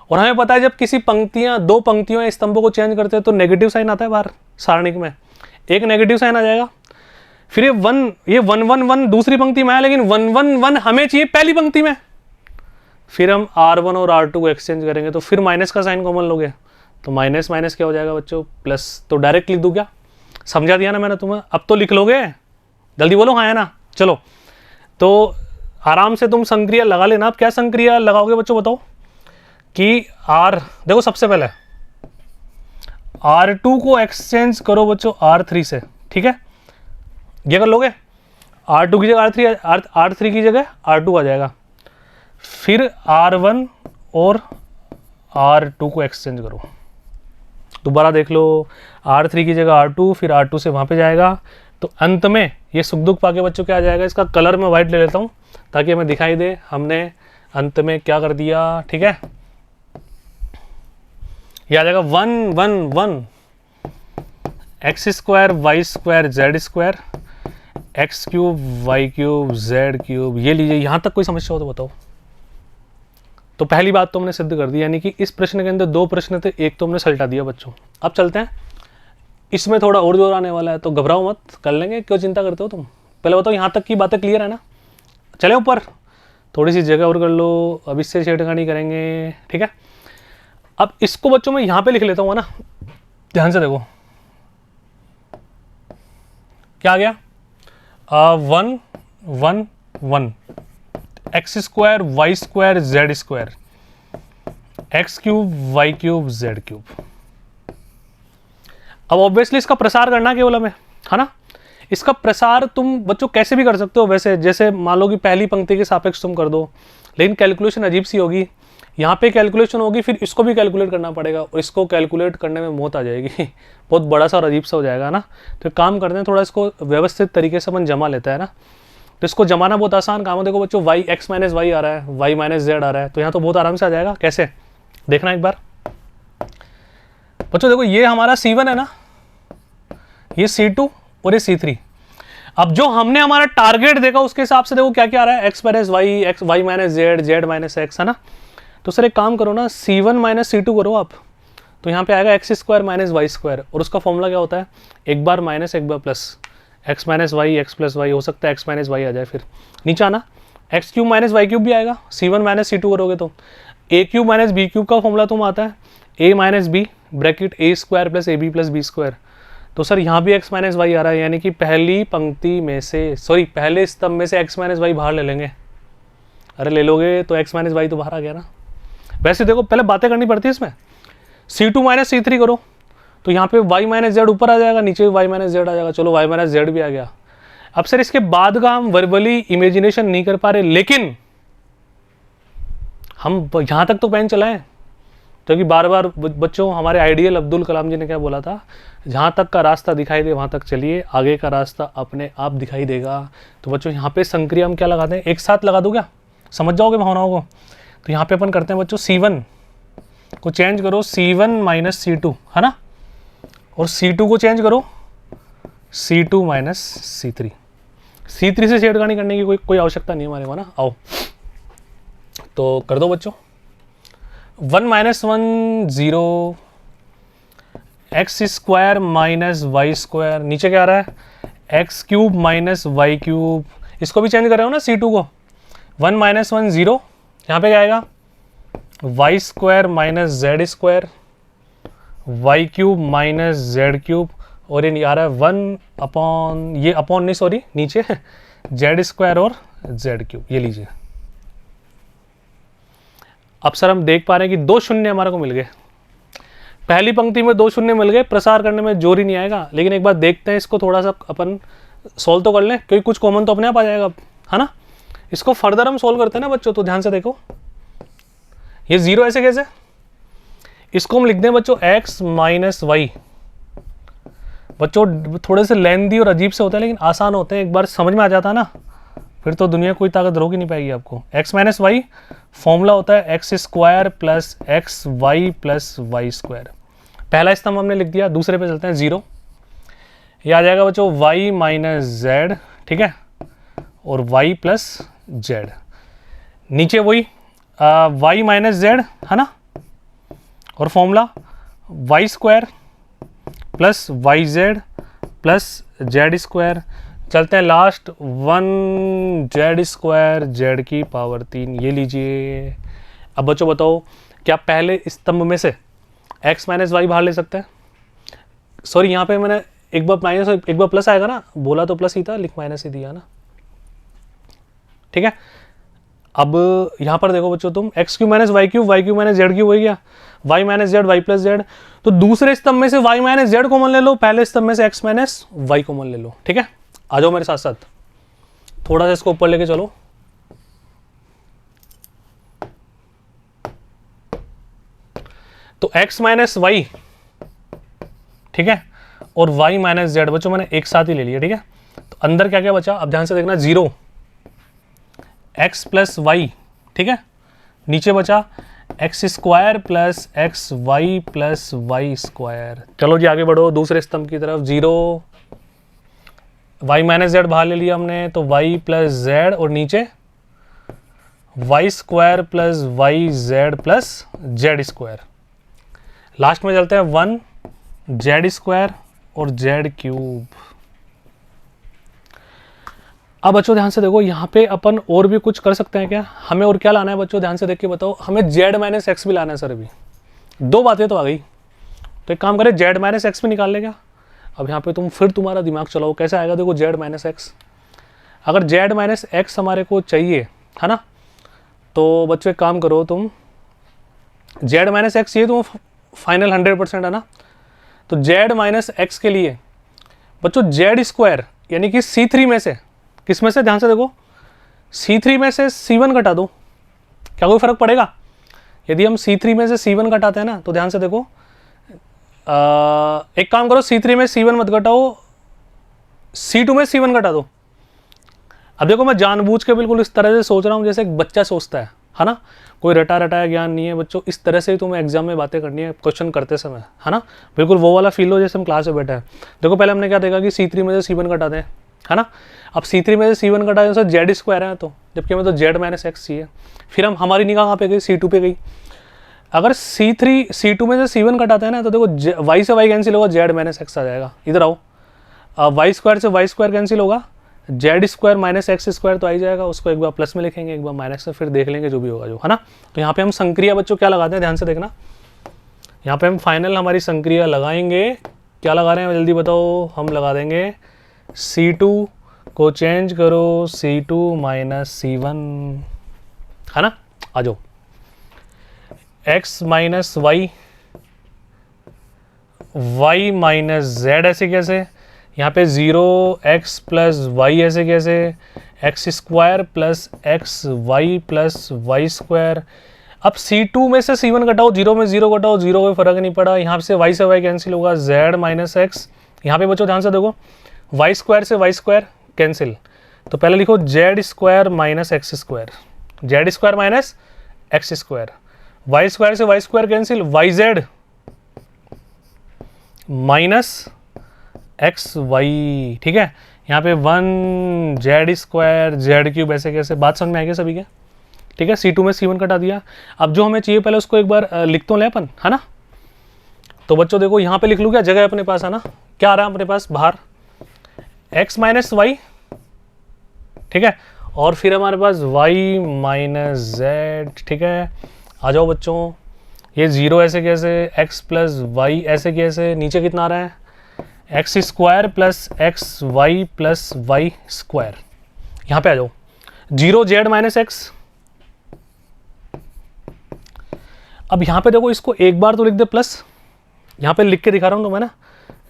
और हमें पता है जब किसी पंक्तियां, दो पंक्तियों या स्तंभों को चेंज करते हैं तो नेगेटिव साइन आता है बाहर सारणिक में, एक नेगेटिव साइन आ जाएगा। फिर ये 1 1 1 दूसरी पंक्ति में है, लेकिन 1 1 1 हमें चाहिए पहली पंक्ति में। फिर हम R1 और R2 को एक्सचेंज करेंगे तो फिर माइनस का साइन कॉमन लोगे, तो माइनस माइनस क्या हो जाएगा बच्चों, प्लस। तो डायरेक्ट लिख दूं क्या, समझा दिया ना मैंने तुम्हें, अब तो लिख लोगे, जल्दी बोलो हाँ है ना। चलो तो आराम से तुम संक्रिया लगा लेना। अब क्या संक्रिया लगाओगे बच्चों बताओ, कि देखो सबसे पहले R2 को एक्सचेंज करो बच्चों R3 से, ठीक है, ये कर लोगे। R2 की जगह R3 की जगह R2 आ जाएगा। फिर R1 और R2 को एक्सचेंज करो, दोबारा देख लो, R3 की जगह R2, फिर R2 से वहाँ पे जाएगा। तो अंत में ये सुख दुख पाके बच्चों क्या आ जाएगा, इसका कलर मैं वाइट ले लेता हूँ ताकि हमें दिखाई दे हमने अंत में क्या कर दिया, ठीक है। ये आ जाएगा 1 1 1 X square Y square Z square X cube Y cube Z cube. ये लीजिए, यहाँ तक कोई समस्या हो तो बताओ। तो पहली बात तो हमने सिद्ध कर दी, यानी कि इस प्रश्न के अंदर दो प्रश्न थे, एक तो हमने सलटा दिया बच्चों। अब चलते हैं, इसमें थोड़ा और जोर आने वाला है, तो घबराओ मत, कर लेंगे, क्यों चिंता करते हो तुम। पहले बताओ यहाँ तक की बातें क्लियर है ना। चले ऊपर, थोड़ी सी जगह और कर लो, अब इससे छेड़खानी करेंगे, ठीक है। अब इसको बच्चों मैं यहाँ पे लिख लेता हूँ ना, ध्यान से देखो क्या आ गया, 1 1 1 X square Y square Z square X cube Y cube Z cube. अब ऑब्वियसली इसका प्रसार करना केवल हमें, है ना। इसका प्रसार तुम बच्चों कैसे भी कर सकते हो वैसे, जैसे मान लो कि पहली पंक्ति के सापेक्ष तुम कर दो, लेकिन कैलकुलेशन अजीब सी होगी। यहाँ पे कैलकुलेशन होगी, फिर इसको भी कैलकुलेट करना पड़ेगा, और इसको कैलकुलेट करने में मौत आ जाएगी बहुत बड़ा सा और अजीब सा हो जाएगा ना। तो काम करते हैं, थोड़ा इसको व्यवस्थित तरीके से अपन जमा लेता है ना। तो इसको जमाना बहुत आसान काम है। देखो बच्चों, वाई एक्स माइनस वाई आ रहा है, वाई माइनस जेड आ रहा है, तो यहाँ तो बहुत आराम से आ जाएगा। कैसे देखना एक बार बच्चों, देखो ये हमारा C1 है ना, ये C2 और ये C3। अब जो हमने हमारा टारगेट देखा उसके हिसाब से देखो क्या क्या आ रहा है, X minus Y, X Y minus Z, Z minus X, है ना। तो सर एक काम करो ना, C1 माइनस C2 करो आप, तो यहाँ पे आएगा X square minus Y square, और उसका फॉर्मूला क्या होता है, एक बार माइनस एक बार plus, X minus Y X plus Y, हो सकता है एक्स माइनस वाई आ जाए। फिर नीचे आना, X cube minus Y cube भी आएगा, C1 माइनस C2 करोगे तो A cube minus B cube का फॉर्मूला तुम आता है A minus B bracket A square plus A B plus B square. तो सर यहाँ भी एक्स माइनस वाई आ रहा है, यानी कि पहली पंक्ति में से, सॉरी पहले स्तंभ में से एक्स माइनस वाई बाहर ले लेंगे। अरे ले लोगे तो एक्स माइनस वाई तो बाहर आ गया ना। वैसे देखो पहले बातें करनी पड़ती है इसमें, C2 माइनस C3 करो तो यहाँ पे y माइनस जेड ऊपर आ जाएगा, नीचे भी y माइनस जेड आ जाएगा। चलो y माइनस जेड भी आ गया। अब सर इसके बाद का हम वर्बली इमेजिनेशन नहीं कर पा रहे, लेकिन हम यहाँ तक तो पेन चलाएं, क्योंकि बार बार बच्चों हमारे आइडियल अब्दुल कलाम जी ने क्या बोला था, जहाँ तक का रास्ता दिखाई दे वहाँ तक चलिए, आगे का रास्ता अपने आप दिखाई देगा। तो बच्चों यहाँ पे संक्रिया हम क्या लगाते हैं, एक साथ लगा दो क्या, समझ जाओगे भावनाओं को। तो यहाँ पे अपन करते हैं बच्चों, C1 को चेंज करो C1 माइनस C2, है ना, और C2 को चेंज करो C2 माइनस C3। C3 से छेड़खानी करने की कोई आवश्यकता नहीं हमारे को ना। आओ तो कर दो बच्चों, 1 minus 1 0 X square minus Y square, नीचे क्या आ रहा है X cube minus Y cube, इसको भी चेंज कर रहे हो ना C2 को, 1 माइनस 1 0, यहाँ पे क्या आएगा Y square minus Z square Y cube minus Z cube, और ये आ रहा है 1 अपॉन, ये अपॉन नहीं सॉरी नीचे जेड स्क्वायर और जेड क्यूब। ये लीजिए, अब सर हम देख पा रहे हैं कि 2 शून्य हमारे को मिल गए, पहली पंक्ति में 2 शून्य मिल गए, प्रसार करने में जोर ही नहीं आएगा। लेकिन एक बार देखते हैं इसको, थोड़ा सा अपन सोल्व तो कर लें, क्योंकि कुछ कॉमन तो अपने आप आ जाएगा, है ना। इसको फर्दर हम सोल्व करते हैं ना बच्चों, तो ध्यान से देखो, ये 0 ऐसे कैसे, इसको हम लिख दें बच्चों x माइनस वाई। बच्चों थोड़े से लेंदी और अजीब से होते हैं, लेकिन आसान होते हैं, एक बार समझ में आ जाता है ना, फिर तो दुनिया कोई ताकत रोक ही नहीं पाएगी आपको। x माइनस वाई फॉर्मूला होता है X square plus X Y plus Y square. पहला स्तंभ हमने लिख दिया, दूसरे पे चलते हैं 0 ये आ जाएगा बच्चों y माइनस जेड, ठीक है, और y प्लस जेड। नीचे वही y माइनस जेड है ना, और formula Y square plus Y Z plus Z square. चलते हैं लास्ट, 1 जेड स्क्वायर जेड की पावर 3, ये लीजिए। अब बच्चों बताओ, क्या पहले स्तंभ में से x माइनस वाई बाहर ले सकते हैं? सॉरी, यहाँ पे मैंने एक बार माइनस एक बार प्लस आएगा ना, बोला तो प्लस ही था, लिख माइनस ही दिया ना, ठीक है। अब यहाँ पर देखो बच्चों, तुम X cube minus Y cube minus Z cube हो गया, Y minus Z Y plus Z. तो दूसरे स्तंभ में से वाई माइनस जेड कॉमन ले लो, पहले स्तंभ में से एक्स माइनस वाई कॉमन ले लो, ठीक है। आ जाओ मेरे साथ साथ, थोड़ा सा इसको ऊपर लेके चलो। तो एक्स माइनस वाई, ठीक है, और वाई माइनस जेड बच्चों मैंने एक साथ ही ले लिया, ठीक है। तो अंदर क्या क्या बचा, अब ध्यान से देखना, 0 एक्स प्लस वाई, ठीक है, नीचे बचा X square plus X Y plus Y square. चलो जी आगे बढ़ो दूसरे स्तंभ की तरफ, 0 वाई माइनस जेड बाहर ले लिया हमने, तो वाई प्लस जेड, और नीचे Y square plus Y Z plus Z square. Last में चलते हैं 1 जेड स्क्वायर और जेड क्यूब। अब बच्चों ध्यान से देखो, यहाँ पे अपन और भी कुछ कर सकते हैं क्या? हमें और क्या लाना है बच्चों, ध्यान से देख के बताओ। हमें जेड माइनस एक्स भी लाना है सर। अभी दो बातें तो आ गई, तो एक काम करें, जेड माइनस एक्स भी निकाल लेगा। अब यहाँ पे तुम फिर तुम्हारा दिमाग चलाओ, कैसे आएगा? देखो जेड माइनस एक्स, अगर जेड माइनस एक्स हमारे को चाहिए है ना, तो बच्चों एक काम करो, तुम जेड माइनस एक्स चाहिए तो फाइनल 100% है ना। तो जेड माइनस एक्स के लिए बच्चों जेड स्क्वायर यानी कि C3 में से, किस में से, ध्यान से देखो, C3 में से C1 घटा दो, क्या कोई फर्क पड़ेगा? यदि हम C3 में से C1 घटाते हैं ना, तो ध्यान से देखो, एक काम करो, C3 में C1 मत घटाओ, C2 में C1 घटा दो। अब देखो, मैं जानबूझ के बिल्कुल इस तरह से सोच रहा हूँ जैसे एक बच्चा सोचता है ना, कोई रटा रटाया ज्ञान नहीं है बच्चों। इस तरह से ही तुम्हें एग्जाम में बातें करनी है क्वेश्चन करते समय, है ना, बिल्कुल वो वाला फील हो जैसे हम क्लास में बैठे हैं। देखो पहले हमने क्या देखा कि C3 में से C1 घटाते हैं, है ना। अब C3 में से C1 घटाते हैं तो जेड स्क्वायर है, तो जबकि हमें तो जेड माइनस एक्स चाहिए। फिर हमारी निगाह कहाँ पे गई? C2 पे गई। अगर C2 में से C1 घटाते हैं ना, तो देखो वाई से वाई कैंसिल होगा, जेड माइनस एक्स आ जाएगा। इधर आओ, वाई स्क्वायर से वाई स्क्वायर कैंसिल होगा, Z square minus X square तो आ ही जाएगा। उसको एक बार प्लस में लिखेंगे, एक बार माइनस में, फिर देख लेंगे जो भी होगा जो, है ना। तो यहाँ पे हम संक्रिया बच्चों क्या लगाते हैं, ध्यान से देखना। यहाँ पे हम फाइनल हमारी संक्रिया लगाएंगे, क्या लगा रहे हैं जल्दी बताओ? हम लगा देंगे C2 को चेंज करो C2 माइनस C1, है ना। आ जाओ, x minus Y, Y minus Z, ऐसे कैसे? यहाँ पे 0x प्लस वाई, ऐसे कैसे? X square plus X Y plus Y square. अब C2 में से C1 घटाओ, 0 में 0 घटाओ, 0 कोई फर्क नहीं पड़ा। यहाँ से y कैंसिल होगा, z माइनस एक्स। यहाँ पे बच्चों ध्यान से देखो, वाई स्क्वायर से वाई स्क्वायर कैंसिल, तो पहले लिखो Z square minus X square, Z square minus X square. Y square से Y square cancel, Y Z minus X Y, ठीक है। यहाँ पे 1 जेड स्क्वायर जेड क्यूब, ऐसे कैसे? बात समझ में आएगी सभी के, ठीक है। C2 में C1 कटा दिया। अब जो हमें चाहिए पहले उसको एक बार लिख तो ले अपन, है ना। तो बच्चों देखो यहाँ पे लिख लूँ क्या, जगह अपने पास, है ना। क्या आ रहा है अपने पास बाहर? x माइनस वाई, ठीक है, और फिर हमारे पास y माइनस जेड, ठीक है। आ जाओ बच्चों, ये 0 ऐसे कैसे? x प्लस वाई ऐसे कैसे? नीचे कितना आ रहा है? X square plus X Y plus Y square. यहाँ पे आ जाओ, 0 जेड माइनस एक्स। अब यहाँ पे देखो, इसको एक बार तो लिख दे प्लस, यहाँ पे लिख के दिखा रहा हूँ तो मैं ना,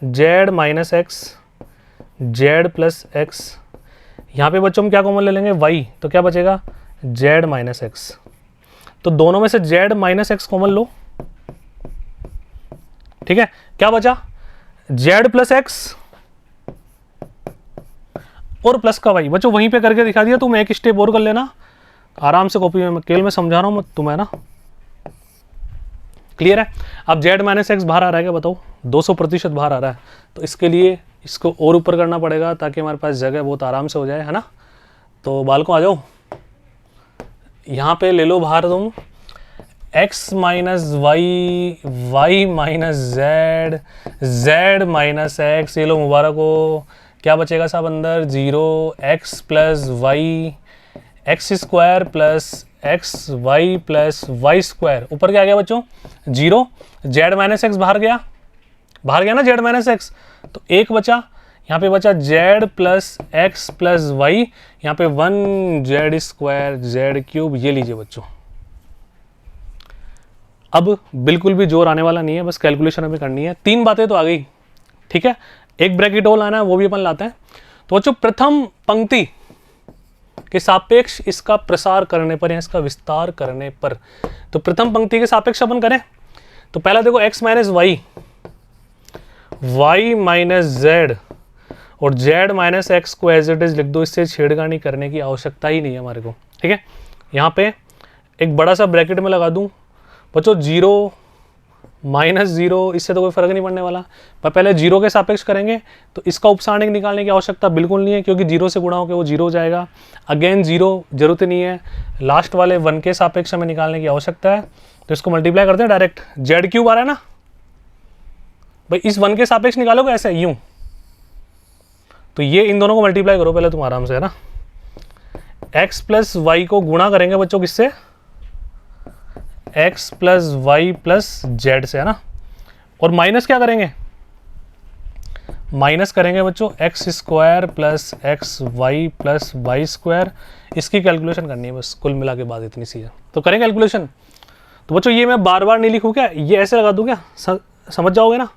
Z minus x Z plus x. यहाँ पे बच्चों हम क्या कॉमन ले लेंगे? वाई, तो क्या बचेगा? Z minus x. तो दोनों में से जेड माइनस एक्स कॉमन लो, ठीक है। क्या बचा? जेड प्लस एक्स और प्लस का वाई। बच्चों वहीं पे करके दिखा दिया, तुम एक स्टेप और कर लेना आराम से, कॉपी में केवल मैं समझा रहा हूँ तुम्हें ना। क्लियर है। अब जेड माइनस एक्स बाहर आ रहा है क्या बताओ, 200% बाहर आ रहा है, तो इसके लिए इसको और ऊपर करना पड़ेगा ताकि हमारे पास जगह बहुत आराम से हो जाए, है ना। तो बालकों आ जाओ, यहाँ पे ले लो बाहर तुम x minus Y, Y minus Z, Z minus X, ये लो मुबारक हो। क्या बचेगा साहब अंदर, 0x plus Y X square plus X Y plus Y square, ऊपर क्या आ गया बच्चों 0, जेड माइनस एक्स बाहर गया ना जेड माइनस एक्स, तो एक बचा, यहाँ पे बचा Z plus X plus Y, यहाँ पे 1 जेड स्क्वायर जेड क्यूब, ये लीजिए बच्चों। अब बिल्कुल भी जोर आने वाला नहीं है, बस कैलकुलेशन हमें करनी है। 3 बातें तो आ गई, ठीक है, एक ब्रैकेट और लाना है, वो भी अपन लाते हैं। तो बच्चों प्रथम पंक्ति के सापेक्ष इसका प्रसार करने पर या इसका विस्तार करने पर, तो प्रथम पंक्ति के सापेक्ष अपन करें तो पहला देखो x minus Y, Y minus Z और जेड माइनस एक्स को एज इट इज लिख दो, इससे छेड़खानी करने की आवश्यकता ही नहीं है हमारे को, ठीक है। यहाँ पे एक बड़ा सा ब्रैकेट में लगा दूं बच्चों 0 माइनस 0, इससे तो कोई फर्क नहीं पड़ने वाला, पर पहले 0 के सापेक्ष करेंगे तो इसका उपसारणिक निकालने की आवश्यकता बिल्कुल नहीं है, क्योंकि 0 से गुणा होकर वो 0 हो जाएगा। अगेन 0 जरूरत नहीं है, लास्ट वाले 1 के सापेक्ष हमें निकालने की आवश्यकता है, तो इसको मल्टीप्लाई करते हैं डायरेक्ट, जेड क्यूब आ रहा है ना भाई, इस 1 के सापेक्ष निकालोगे ऐसे यूं, तो ये इन दोनों को मल्टीप्लाई करो पहले तुम आराम से, है ना। x प्लस वाई को गुणा करेंगे बच्चों किससे, x plus Y plus Z से, है ना, और माइनस क्या करेंगे, माइनस करेंगे बच्चों X square plus X Y plus Y square, इसकी कैलकुलेशन करनी है बस, कुल मिला के बाद इतनी सी है, तो करें कैलकुलेशन। तो बच्चों ये मैं बार बार नहीं लिखूँ क्या, ये ऐसे लगा दूँ क्या, समझ जाओगे ना,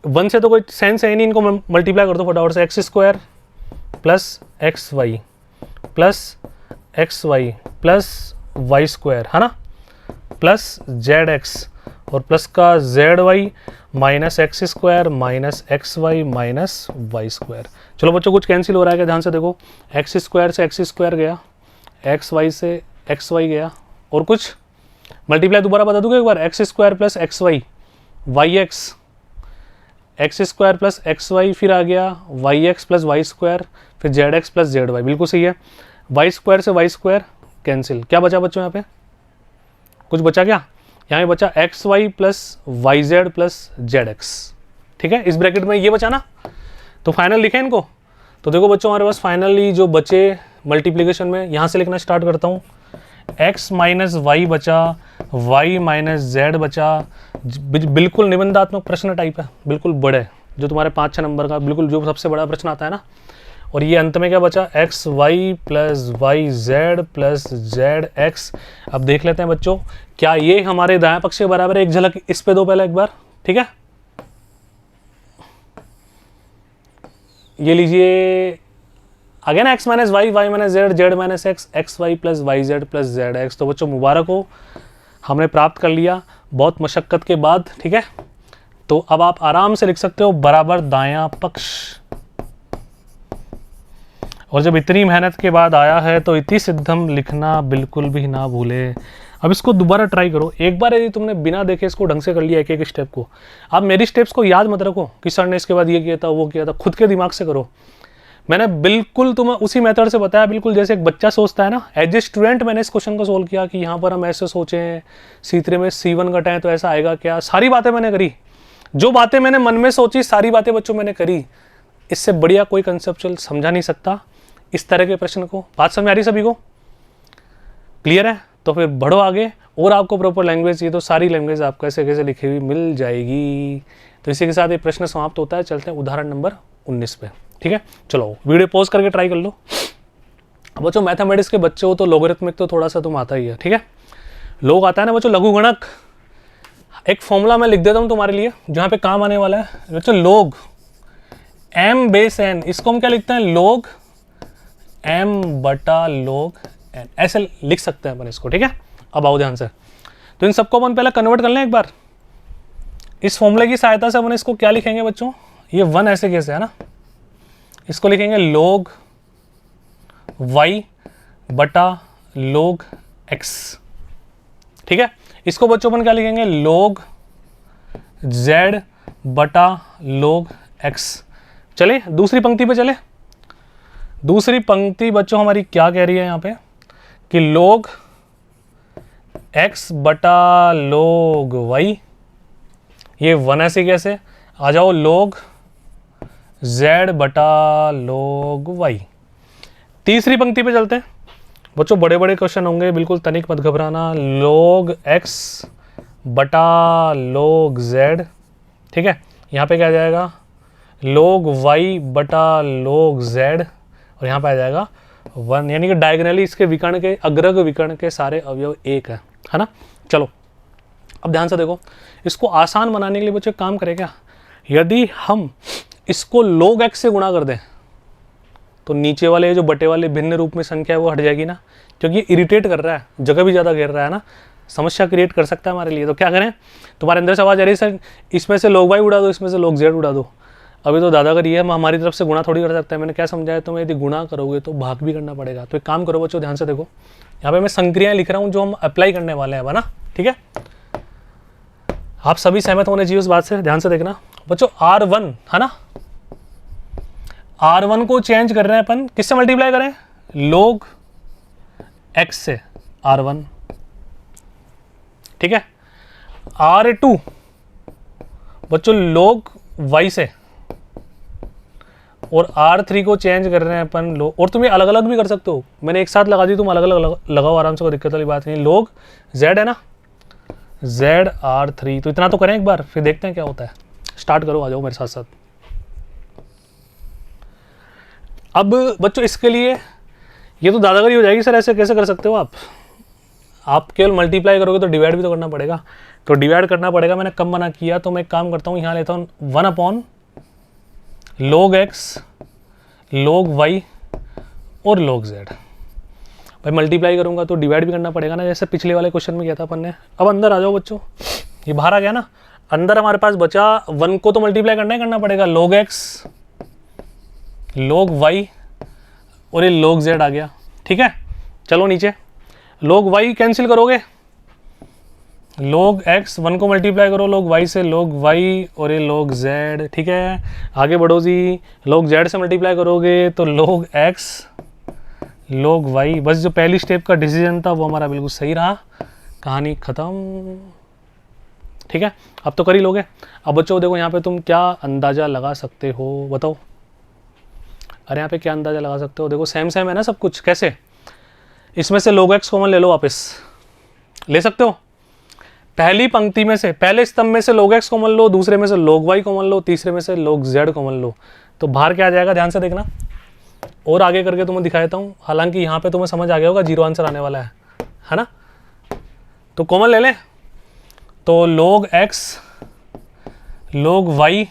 1 से तो कोई सेंस है नहीं, इनको मल्टीप्लाई कर दो फटाफट से, X square plus X Y plus Y square, है ना, प्लस जेड एक्स और प्लस का Z Y minus X square minus X Y minus Y square. चलो बच्चों कुछ कैंसिल हो रहा है क्या, ध्यान से देखो, एक्स स्क्वायर से एक्स स्क्वायर गया, एक्स वाई से एक्स वाई गया, और कुछ मल्टीप्लाई दोबारा बता दूंगा एक बार, X square plus X Y Y X square plus X Y, फिर आ गया Y X plus Y square, फिर Z X plus Z Y, बिल्कुल सही है। वाई स्क्वायर से वाई स्क्वायर कैंसिल, क्या बचा बच्चों यहाँ पे, कुछ बचा क्या, यहाँ पे बचा X Y plus Y Z plus Z X, ठीक है, इस ब्रैकेट में ये बचा ना, तो फाइनल लिखें इनको। तो देखो बच्चों हमारे पास फाइनली जो बचे मल्टीप्लीकेशन में, यहाँ से लिखना स्टार्ट करता हूँ, x माइनस वाई बचा, y माइनस जेड बचा, बिल्कुल निबंधात्मक प्रश्न टाइप है, बिल्कुल बड़े, जो तुम्हारे 5-6 नंबर का बिल्कुल जो सबसे बड़ा प्रश्न आता है ना। और ये अंत में क्या बचा, X Y plus Y Z plus Z X. अब देख लेते हैं बच्चों क्या ये हमारे दाएं पक्ष के बराबर है, एक झलक इस पे दो पहले एक बार, ठीक है। ये लीजिए आ गया ना, X minus Y, Y minus Z, Z minus X, X Y plus Y Z plus Z X. तो बच्चों मुबारक हो, हमने प्राप्त कर लिया बहुत मशक्क़त के बाद, ठीक है। तो अब आप आराम से लिख सकते हो बराबर दायां पक्ष, और जब इतनी मेहनत के बाद आया है तो इति सिद्धम लिखना बिल्कुल भी ना भूले। अब इसको दोबारा ट्राई करो एक बार, यदि तुमने बिना देखे इसको ढंग से कर लिया एक एक स्टेप को, आप मेरी स्टेप्स को याद मत रखो कि सर ने इसके बाद ये किया था वो किया था, खुद के दिमाग से करो। मैंने बिल्कुल तुम्हें उसी मेथड से बताया, बिल्कुल जैसे एक बच्चा सोचता है ना, एज ए स्टूडेंट मैंने इस क्वेश्चन को सोल्व किया कि यहाँ पर हम ऐसे सोचें, C3 में C1 घटाएं तो ऐसा आएगा क्या, सारी बातें मैंने करी, जो बातें मैंने मन में सोची सारी बातें बच्चों मैंने करी। इससे बढ़िया कोई कंसेप्चुअल समझा नहीं सकता इस तरह के प्रश्न को। बात समझ आ रही सभी को, क्लियर है? तो फिर बढ़ो आगे, और आपको प्रॉपर लैंग्वेज चाहिए तो सारी लैंग्वेज आपको ऐसे कैसे लिखी हुई मिल जाएगी। तो इसी के साथ ये प्रश्न समाप्त होता है। चलते हैं उदाहरण नंबर 19 पे, ठीक है। चलो वीडियो पॉज करके ट्राई कर लो। बच्चों मैथमेटिक्स के बच्चे हो तो लोगरिथमिक तो थोड़ा सा तुम आता ही है, ठीक है। लोग आता है ना बच्चों, लघुगणक, एक फॉर्मूला मैं लिख देता हूँ तुम्हारे लिए जहाँ पे काम आने वाला है बच्चों। लोग m बेस n, इसको हम क्या लिखते हैं, लोग m बटा लोग n, ऐसे लिख सकते हैं अपन इसको, ठीक है। अब आओ ध्यान से, तो इन सबको अपन पहले कन्वर्ट कर लें एक बार। इस फॉर्मूले की सहायता से अपन इसको क्या लिखेंगे बच्चों, ये 1 ऐसे कैसे है ना, इसको लिखेंगे लोग y बटा लोग x, ठीक है। इसको बच्चों अपन क्या लिखेंगे, log z बटा log x। चले दूसरी पंक्ति पे चले। दूसरी पंक्ति बच्चों हमारी क्या कह रही है यहाँ पे कि log x बटा log y, ये 1 ऐसे कैसे, आ जाओ log z बटा log y। तीसरी पंक्ति पे चलते हैं बच्चों, बड़े बड़े क्वेश्चन होंगे, बिल्कुल तनिक मत घबराना। log x बटा log z, ठीक है। यहाँ पे क्या आ जाएगा, log y बटा log z, और यहाँ पे आ जाएगा 1, यानी कि डायगोनली इसके विकर्ण के, अग्रग विकर्ण के सारे अवयव एक है ना। चलो अब ध्यान से देखो, इसको आसान बनाने के लिए बच्चों काम करें क्या, यदि हम इसको log x से गुणा कर दें तो नीचे वाले जो बटे वाले भिन्न रूप में संख्या है वो हट जाएगी ना, क्योंकि ये इरिटेट कर रहा है, जगह भी ज़्यादा घेर रहा है ना, समस्या क्रिएट कर सकता है हमारे लिए। तो क्या करें, तुम्हारे अंदर से आवाज़ आ रही है सर इसमें से log y उड़ा दो, इसमें से log z उड़ा दो। अभी तो दादा करिए, हम हमारी तरफ से गुणा थोड़ी कर सकते हैं। मैंने क्या समझाया, तुम्हें यदि गुणा करोगे तो भाग भी करना पड़ेगा। तो एक काम करो बच्चों, ध्यान से देखो, यहाँ पे मैं संक्रियाएं लिख रहा हूँ जो हम अप्लाई करने वाले हैं ना, ठीक है। आप सभी सहमत होने चाहिए उस बात से, ध्यान से देखना बच्चों। R1 है ना, R1 को चेंज कर रहे हैं अपन, किससे मल्टीप्लाई करें, log x से R1, ठीक है। R2 बच्चों log y से, और R3 को चेंज कर रहे हैं अपन log, और तुम ये अलग अलग भी कर सकते हो, मैंने एक साथ लगा दी, तुम अलग अलग लगाओ आराम से, कोई दिक्कत वाली बात नहीं। log z है ना, z R3, तो इतना तो करें एक बार, फिर देखते हैं क्या होता है। स्टार्ट करो, आ जाओ मेरे साथ साथ। अब बच्चों इसके लिए ये तो दादागिरी हो जाएगी, सर ऐसे कैसे कर सकते हो आप केवल मल्टीप्लाई करोगे तो डिवाइड भी तो करना पड़ेगा, तो डिवाइड करना पड़ेगा। मैंने कम मना किया, तो मैं एक काम करता हूँ, यहाँ लेता हूँ 1 upon log x log y और log z। भाई मल्टीप्लाई करूँगा तो डिवाइड भी करना पड़ेगा ना, जैसे पिछले वाले क्वेश्चन में किया था अपन ने। अब अंदर आ जाओ बच्चों, ये बाहर आ गया ना, अंदर हमारे पास बचा 1 को तो मल्टीप्लाई करना पड़ेगा, log x log y और ये log z आ गया, ठीक है। चलो नीचे log y कैंसिल करोगे, log x 1 को मल्टीप्लाई करो log y से, log y और ये log z, ठीक है। आगे बढ़ो जी, log z से मल्टीप्लाई करोगे तो log x log y। बस जो पहली स्टेप का डिसीजन था वो हमारा बिल्कुल सही रहा, कहानी खत्म, ठीक है। अब तो कर ही लोगे। अब बच्चों देखो यहाँ पे तुम क्या अंदाज़ा लगा सकते हो, बताओ। अरे यहाँ पे क्या अंदाज़ा लगा सकते हो, देखो सेम सेम है ना सब कुछ। कैसे, इसमें से log x कॉमन ले लो, वापस ले सकते हो। पहली पंक्ति में से, पहले स्तंभ में से log x कॉमन लो, दूसरे में से log y कॉमन लो, तीसरे में से log z कॉमन लो, तो बाहर क्या आ जाएगा, ध्यान से देखना। और आगे करके तुम्हें दिखा देता हूँ, हालांकि यहाँ पे तुम्हें समझ आ गया होगा, 0 आंसर आने वाला है ना। तो कॉमन ले लें, तो log x log y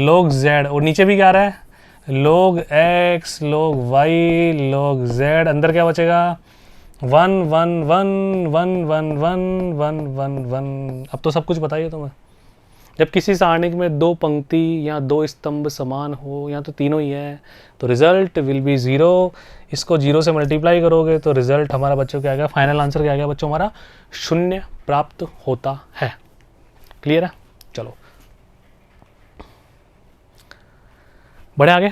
log z, और नीचे भी क्या आ रहा है, log x log y log z। अंदर क्या बचेगा, 1 1 1 1 1 1 1 1 1। अब तो सब कुछ बताइए तुम्हें। जब किसी सारणिक में 2 पंक्ति या 2 स्तंभ समान हो, या तो तीनों ही है, तो रिजल्ट विल बी 0। इसको 0 से मल्टीप्लाई करोगे तो रिजल्ट हमारा बच्चों क्या आ गया, फाइनल आंसर क्या आ गया बच्चों, हमारा 0 प्राप्त होता है। क्लियर है। चलो बढ़े आगे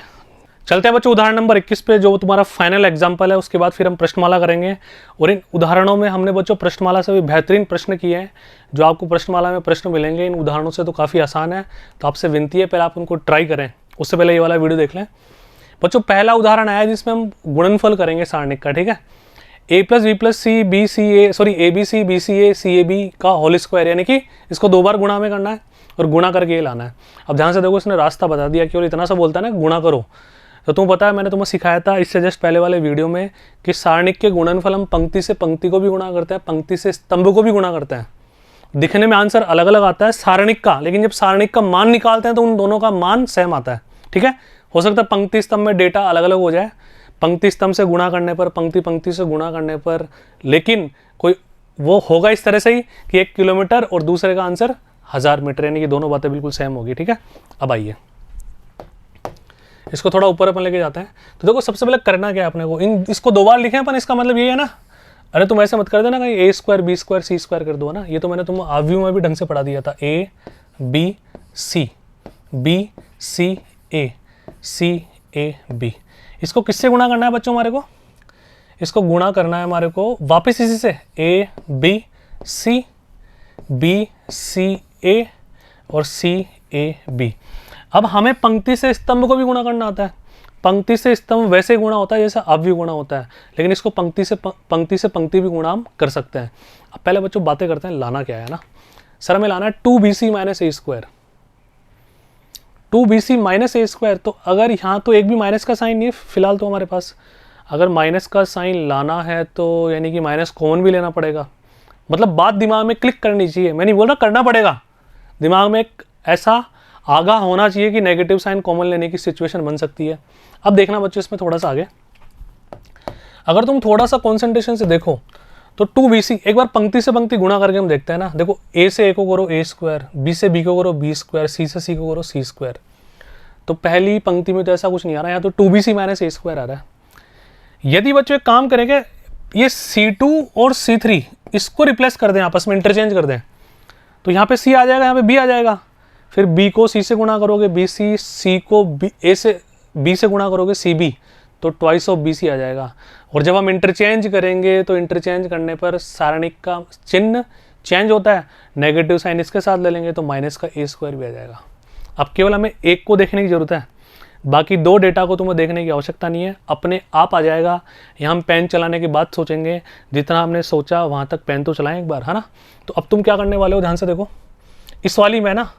चलते हैं बच्चों, उदाहरण नंबर 21 पे, जो तुम्हारा फाइनल एग्जाम्पल है। उसके बाद फिर हम प्रश्नमाला करेंगे, और इन उदाहरणों में हमने बच्चों प्रश्नमाला से भी बेहतरीन प्रश्न किए हैं। जो आपको प्रश्नमाला में प्रश्न मिलेंगे इन उदाहरणों से तो काफ़ी आसान है, तो आपसे विनती है पहले आप उनको ट्राई करें, उससे पहले ये वाला वीडियो देख लें। बच्चों पहला उदाहरण आया जिसमें हम गुणनफल करेंगे सारणिक का, ठीक है। a + b + c b c a sorry abc bca cab का होल स्क्वायर, यानी कि इसको 2 बार गुणा में करना है और गुणा करके ये लाना है। अब ध्यान से देखो, इसने रास्ता बता दिया, केवल इतना सा बोलता है ना गुणा करो। तो तुम्हें पता है, मैंने तुम्हें सिखाया था इससे जस्ट पहले वाले वीडियो में कि सारणिक के गुणनफल हम पंक्ति से पंक्ति को भी गुणा करते हैं, पंक्ति से स्तंभ को भी गुणा करते हैं। दिखने में आंसर अलग अलग आता है सारणिक का, लेकिन जब सारणिक का मान निकालते हैं तो उन दोनों का मान सेम आता है, ठीक है। हो सकता है पंक्ति स्तंभ में डेटा अलग अलग हो जाए, पंक्ति स्तंभ से गुणा करने पर, पंक्ति पंक्ति से गुणा करने पर, लेकिन कोई वो होगा इस तरह से ही कि 1 किलोमीटर और दूसरे का आंसर 1000 मीटर, यानी कि दोनों बातें बिल्कुल सेम होगी, ठीक है। अब आइए इसको थोड़ा ऊपर अपन लेके जाते हैं। तो देखो सबसे पहले करना क्या है अपने को, इसको 2 बार लिखें अपन, इसका मतलब ये है ना, अरे तुम ऐसे मत कर देना कहीं ए square B square C square कर दो ना, ये तो मैंने तुम आव्यू में भी ढंग से पढ़ा दिया था, ए B C A C A B. इसको किससे गुणा करना है बच्चों हमारे को? इसको गुणा करना है हमारे को वापस इसी से, ए बी सी ए और सी ए बी। अब हमें पंक्ति से स्तंभ को भी गुणा करना आता है। पंक्ति से स्तंभ वैसे गुणा होता है जैसे अव्यय गुणा होता है, लेकिन इसको पंक्ति से पंक्ति भी गुणा हम कर सकते हैं। अब पहले बच्चों बातें करते हैं, लाना क्या है ना। सर हमें लाना है 2bc minus A square, 2bc minus A square. तो अगर यहाँ तो एक भी माइनस का साइन नहीं है फिलहाल तो हमारे पास, अगर माइनस का साइन लाना है तो यानी कि माइनस कॉमन भी लेना पड़ेगा। मतलब बात दिमाग में क्लिक करनी चाहिए, मैं नहीं बोल रहा करना पड़ेगा, दिमाग में एक ऐसा आगाह होना चाहिए कि नेगेटिव साइन कॉमन लेने की सिचुएशन बन सकती है। अब देखना बच्चों इसमें थोड़ा सा आगे, अगर तुम थोड़ा सा कॉन्सेंट्रेशन से देखो तो 2bc एक बार पंक्ति से पंक्ति गुणा करके हम देखते हैं ना। देखो ए से ए को करो ए स्क्वायर, बी से बी को करो बी स्क्वायर, सी से सी को करो सी स्क्वायर। तो पहली पंक्ति में तो ऐसा कुछ नहीं आ रहा है, यहाँ तो 2bc माइनस ए स्क्वायर आ रहा है। यदि बच्चों एक काम करेंगे, ये C2 और C3 इसको रिप्लेस कर दें, आपस में इंटरचेंज कर दें, तो यहाँ पे C आ जाएगा, यहाँ पे B आ जाएगा। फिर B को C से गुणा करोगे BC, C को B से गुणा करोगे CB, तो ट्वाइस ऑफ BC आ जाएगा। और जब हम इंटरचेंज करेंगे तो इंटरचेंज करने पर सारणिक का चिन्ह चेंज होता है, नेगेटिव साइन इसके साथ ले लेंगे तो माइनस का ए स्क्वायर भी आ जाएगा। अब केवल हमें एक को देखने की जरूरत है, बाकी दो डेटा को तुम्हें देखने की आवश्यकता नहीं है, अपने आप आ जाएगा। यहाँ हम पेन चलाने की बात सोचेंगे, जितना हमने सोचा वहाँ तक पेन तो चलाएं एक बार, है ना। तो अब तुम क्या करने वाले हो, ध्यान से देखो, इस वाली में ना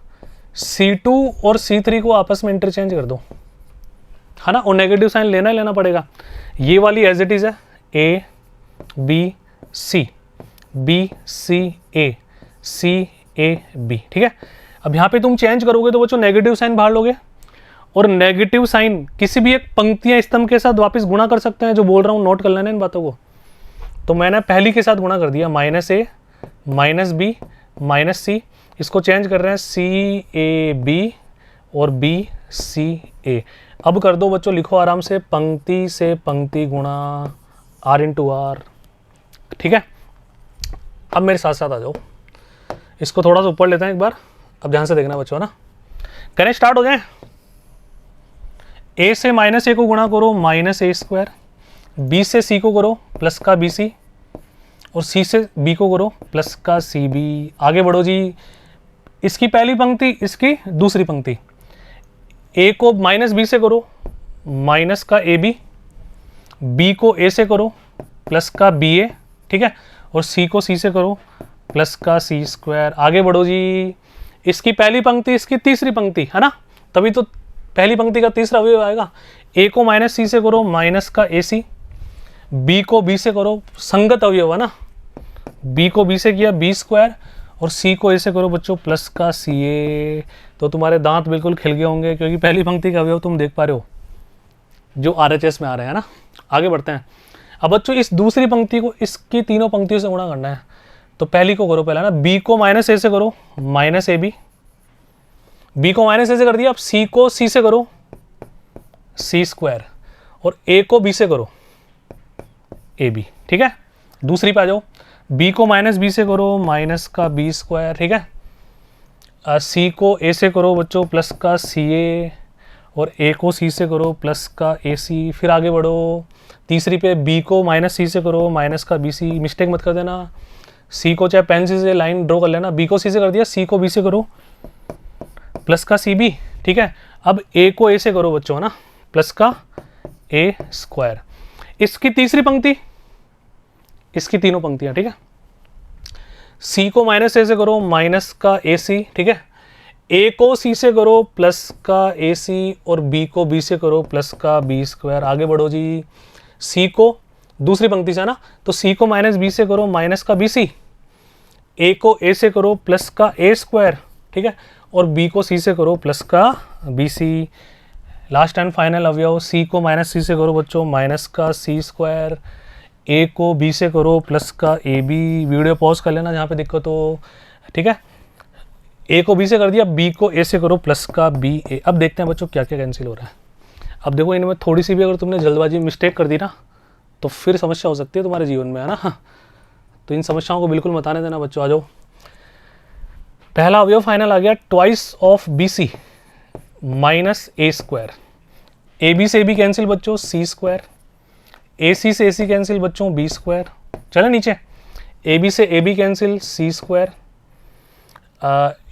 C2 और C3 को आपस में इंटरचेंज कर दो, है ना, और नेगेटिव साइन लेना ही लेना पड़ेगा। ये वाली एज इट इज़ है, A B C A B, ठीक है। अब यहाँ पे तुम चेंज करोगे तो बच्चों नेगेटिव साइन बाहर लोगे, और नेगेटिव साइन किसी भी एक पंक्ति या स्तंभ के साथ वापस गुणा कर सकते हैं। जो बोल रहा हूँ नोट कर लेना इन बातों को। तो मैंने पहली के साथ गुणा कर दिया, -a -b -c, इसको चेंज कर रहे हैं CAB और BCA। अब कर दो बच्चों, लिखो आराम से, पंक्ति से पंक्ति गुणा R इंटू R, ठीक है। अब मेरे साथ साथ आ जाओ, इसको थोड़ा सा ऊपर लेते हैं एक बार। अब ध्यान से देखना बच्चों ना, करें स्टार्ट हो जाए। A से -a को गुणा करो -a स्क्वायर, B से C को करो प्लस का BC, और C से B को करो प्लस का CB। आगे बढ़ो जी, इसकी पहली पंक्ति इसकी दूसरी पंक्ति, A को -b से करो माइनस का AB, B को A से करो प्लस का BA, ठीक है, और C को C से करो प्लस का C स्क्वायर। आगे बढ़ो जी, इसकी पहली पंक्ति इसकी तीसरी पंक्ति, है ना, तभी तो पहली पंक्ति का तीसरा अवयव आएगा। A को -c से करो माइनस का AC, B को B से करो, संगत अवयव है ना, B को B से किया B स्क्वायर, और C को A से करो बच्चों प्लस का CA। तो तुम्हारे दांत बिल्कुल खिल गए होंगे, क्योंकि पहली पंक्ति का अवयव तुम देख पा रहे हो जो RHS में आ रहे हैं ना। आगे बढ़ते हैं। अब बच्चों इस दूसरी पंक्ति को इसकी तीनों पंक्तियों से गुणा करना है। तो पहली को करो पहला ना, B को -a से करो -ab, B को -a से कर दिया। अब C को C से करो C स्क्वायर, और A को B से करो AB, ठीक है। दूसरी पे आ जाओ, B को -b से करो माइनस का B स्क्वायर, ठीक है। C को A से करो बच्चों प्लस का CA, और A को C से करो प्लस का AC। फिर आगे बढ़ो, तीसरी पे B को -c से करो माइनस का BC। मिस्टेक मत कर देना, C को चाहे पेंसिल से लाइन ड्रॉ कर लेना, B को C से कर दिया, C को B से करो प्लस का CB, ठीक है। अब A को A से करो बच्चों, है ना, प्लस का A स्क्वायर। इसकी तीसरी पंक्ति, इसकी तीनों पंक्तियां, ठीक है। C को -a से करो माइनस का AC, ठीक है। A को C से करो प्लस का AC, और B को B से करो प्लस का B स्क्वायर। आगे बढ़ो जी, C को दूसरी पंक्ति से ना, तो C को -b से करो माइनस का BC, A को A से करो प्लस का A स्क्वायर, ठीक है, और B को C से करो प्लस का BC। लास्ट एंड फाइनल अवयव, C को -c से करो बच्चों माइनस का C स्क्वायर, A को B से करो प्लस का AB। वीडियो पॉज कर लेना जहाँ पे दिक्कत हो, ठीक है। A को B से कर दिया, B को A से करो प्लस का BA। अब देखते हैं बच्चों क्या क्या कैंसिल हो रहा है। अब देखो, इनमें थोड़ी सी भी अगर तुमने जल्दबाजी में मिस्टेक कर दी ना, तो फिर समस्या हो सकती है तुम्हारे जीवन में, है ना। तो इन समस्याओं को बिल्कुल मत आने देना बच्चों। आ जाओ, पहला अवयव फाइनल आ गया, twice of B C minus A square. A B से ए बी कैंसिल बच्चों, सी स्क्वायर। ए सी से ए सी कैंसिल बच्चों, बी स्क्वायर। चले नीचे, ए बी से A B cancel, C square.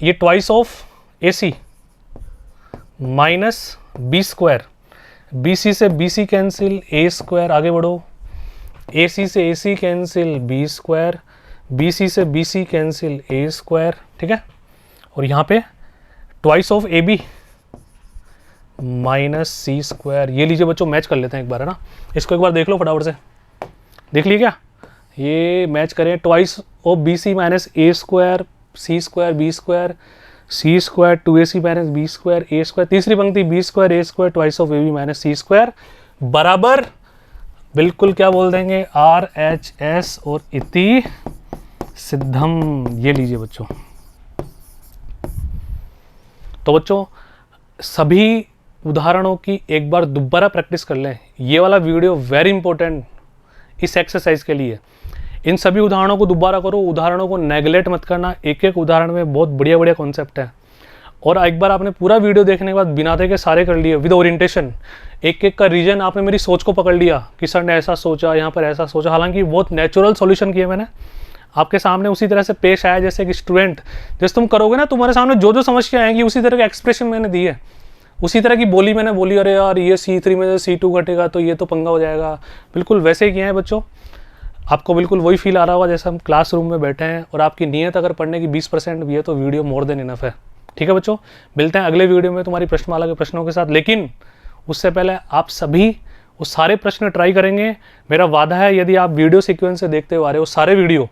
ये twice of A C minus B square. B C से B C cancel, A square. आगे बढ़ो, ए सी से A C cancel, B square. B C से B C cancel, A square. ठीक है, और यहाँ पे twice of A B minus C square. ये लीजिए बच्चों, मैच कर लेते हैं एक बार, है ना। इसको एक बार देख लो फटाफट से, देख लिए क्या, ये मैच करें। Twice of B C minus A square, C square, B square, C square, 2ac minus B square, A square. तीसरी पंक्ति B square A square twice of A B minus C square बराबर बिल्कुल क्या बोल देंगे, R H S और इति सिद्धम। ये लीजिए बच्चों। तो बच्चों सभी उदाहरणों की एक बार दोबारा प्रैक्टिस कर लें। ये वाला वीडियो वेरी इंपॉर्टेंट इस एक्सरसाइज के लिए। इन सभी उदाहरणों को दोबारा करो, उदाहरणों को नेगलेक्ट मत करना। एक एक उदाहरण में बहुत बढ़िया बढ़िया कॉन्सेप्ट है। और एक बार आपने पूरा वीडियो देखने के बाद बिना देखे सारे कर लिए विद ओरिएंटेशन, एक एक का रीजन आपने मेरी सोच को पकड़ लिया कि सर ने ऐसा सोचा, यहाँ पर ऐसा सोचा। हालांकि बहुत नेचुरल सॉल्यूशन किए मैंने आपके सामने, उसी तरह से पेश आया जैसे कि स्टूडेंट जैसे तुम करोगे ना, तुम्हारे सामने जो जो समस्या आएंगी उसी तरह के एक्सप्रेशन मैंने दिए, उसी तरह की बोली मैंने बोली। अरे यार ये C3 में से C2 घटेगा तो ये तो पंगा हो जाएगा, बिल्कुल वैसे ही किए हैं बच्चों। आपको बिल्कुल वही फील आ रहा होगा जैसे हम क्लासरूम में बैठे हैं, और आपकी नीयत अगर पढ़ने की 20% भी है तो वीडियो मोर देन इनफ है। ठीक है बच्चों, मिलते हैं अगले वीडियो में तुम्हारी प्रश्नमाला के प्रश्नों के साथ। लेकिन उससे पहले आप सभी वो सारे प्रश्न ट्राई करेंगे। मेरा वादा है यदि आप वीडियो सीक्वेंस से देखते हुए आ रहे हो सारे वीडियो,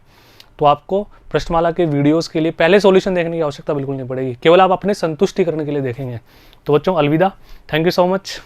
तो आपको प्रश्नमाला के वीडियोस के लिए पहले सॉल्यूशन देखने की आवश्यकता बिल्कुल नहीं पड़ेगी, केवल आप अपने संतुष्टि करने के लिए देखेंगे। तो बच्चों अलविदा, थैंक यू सो मच।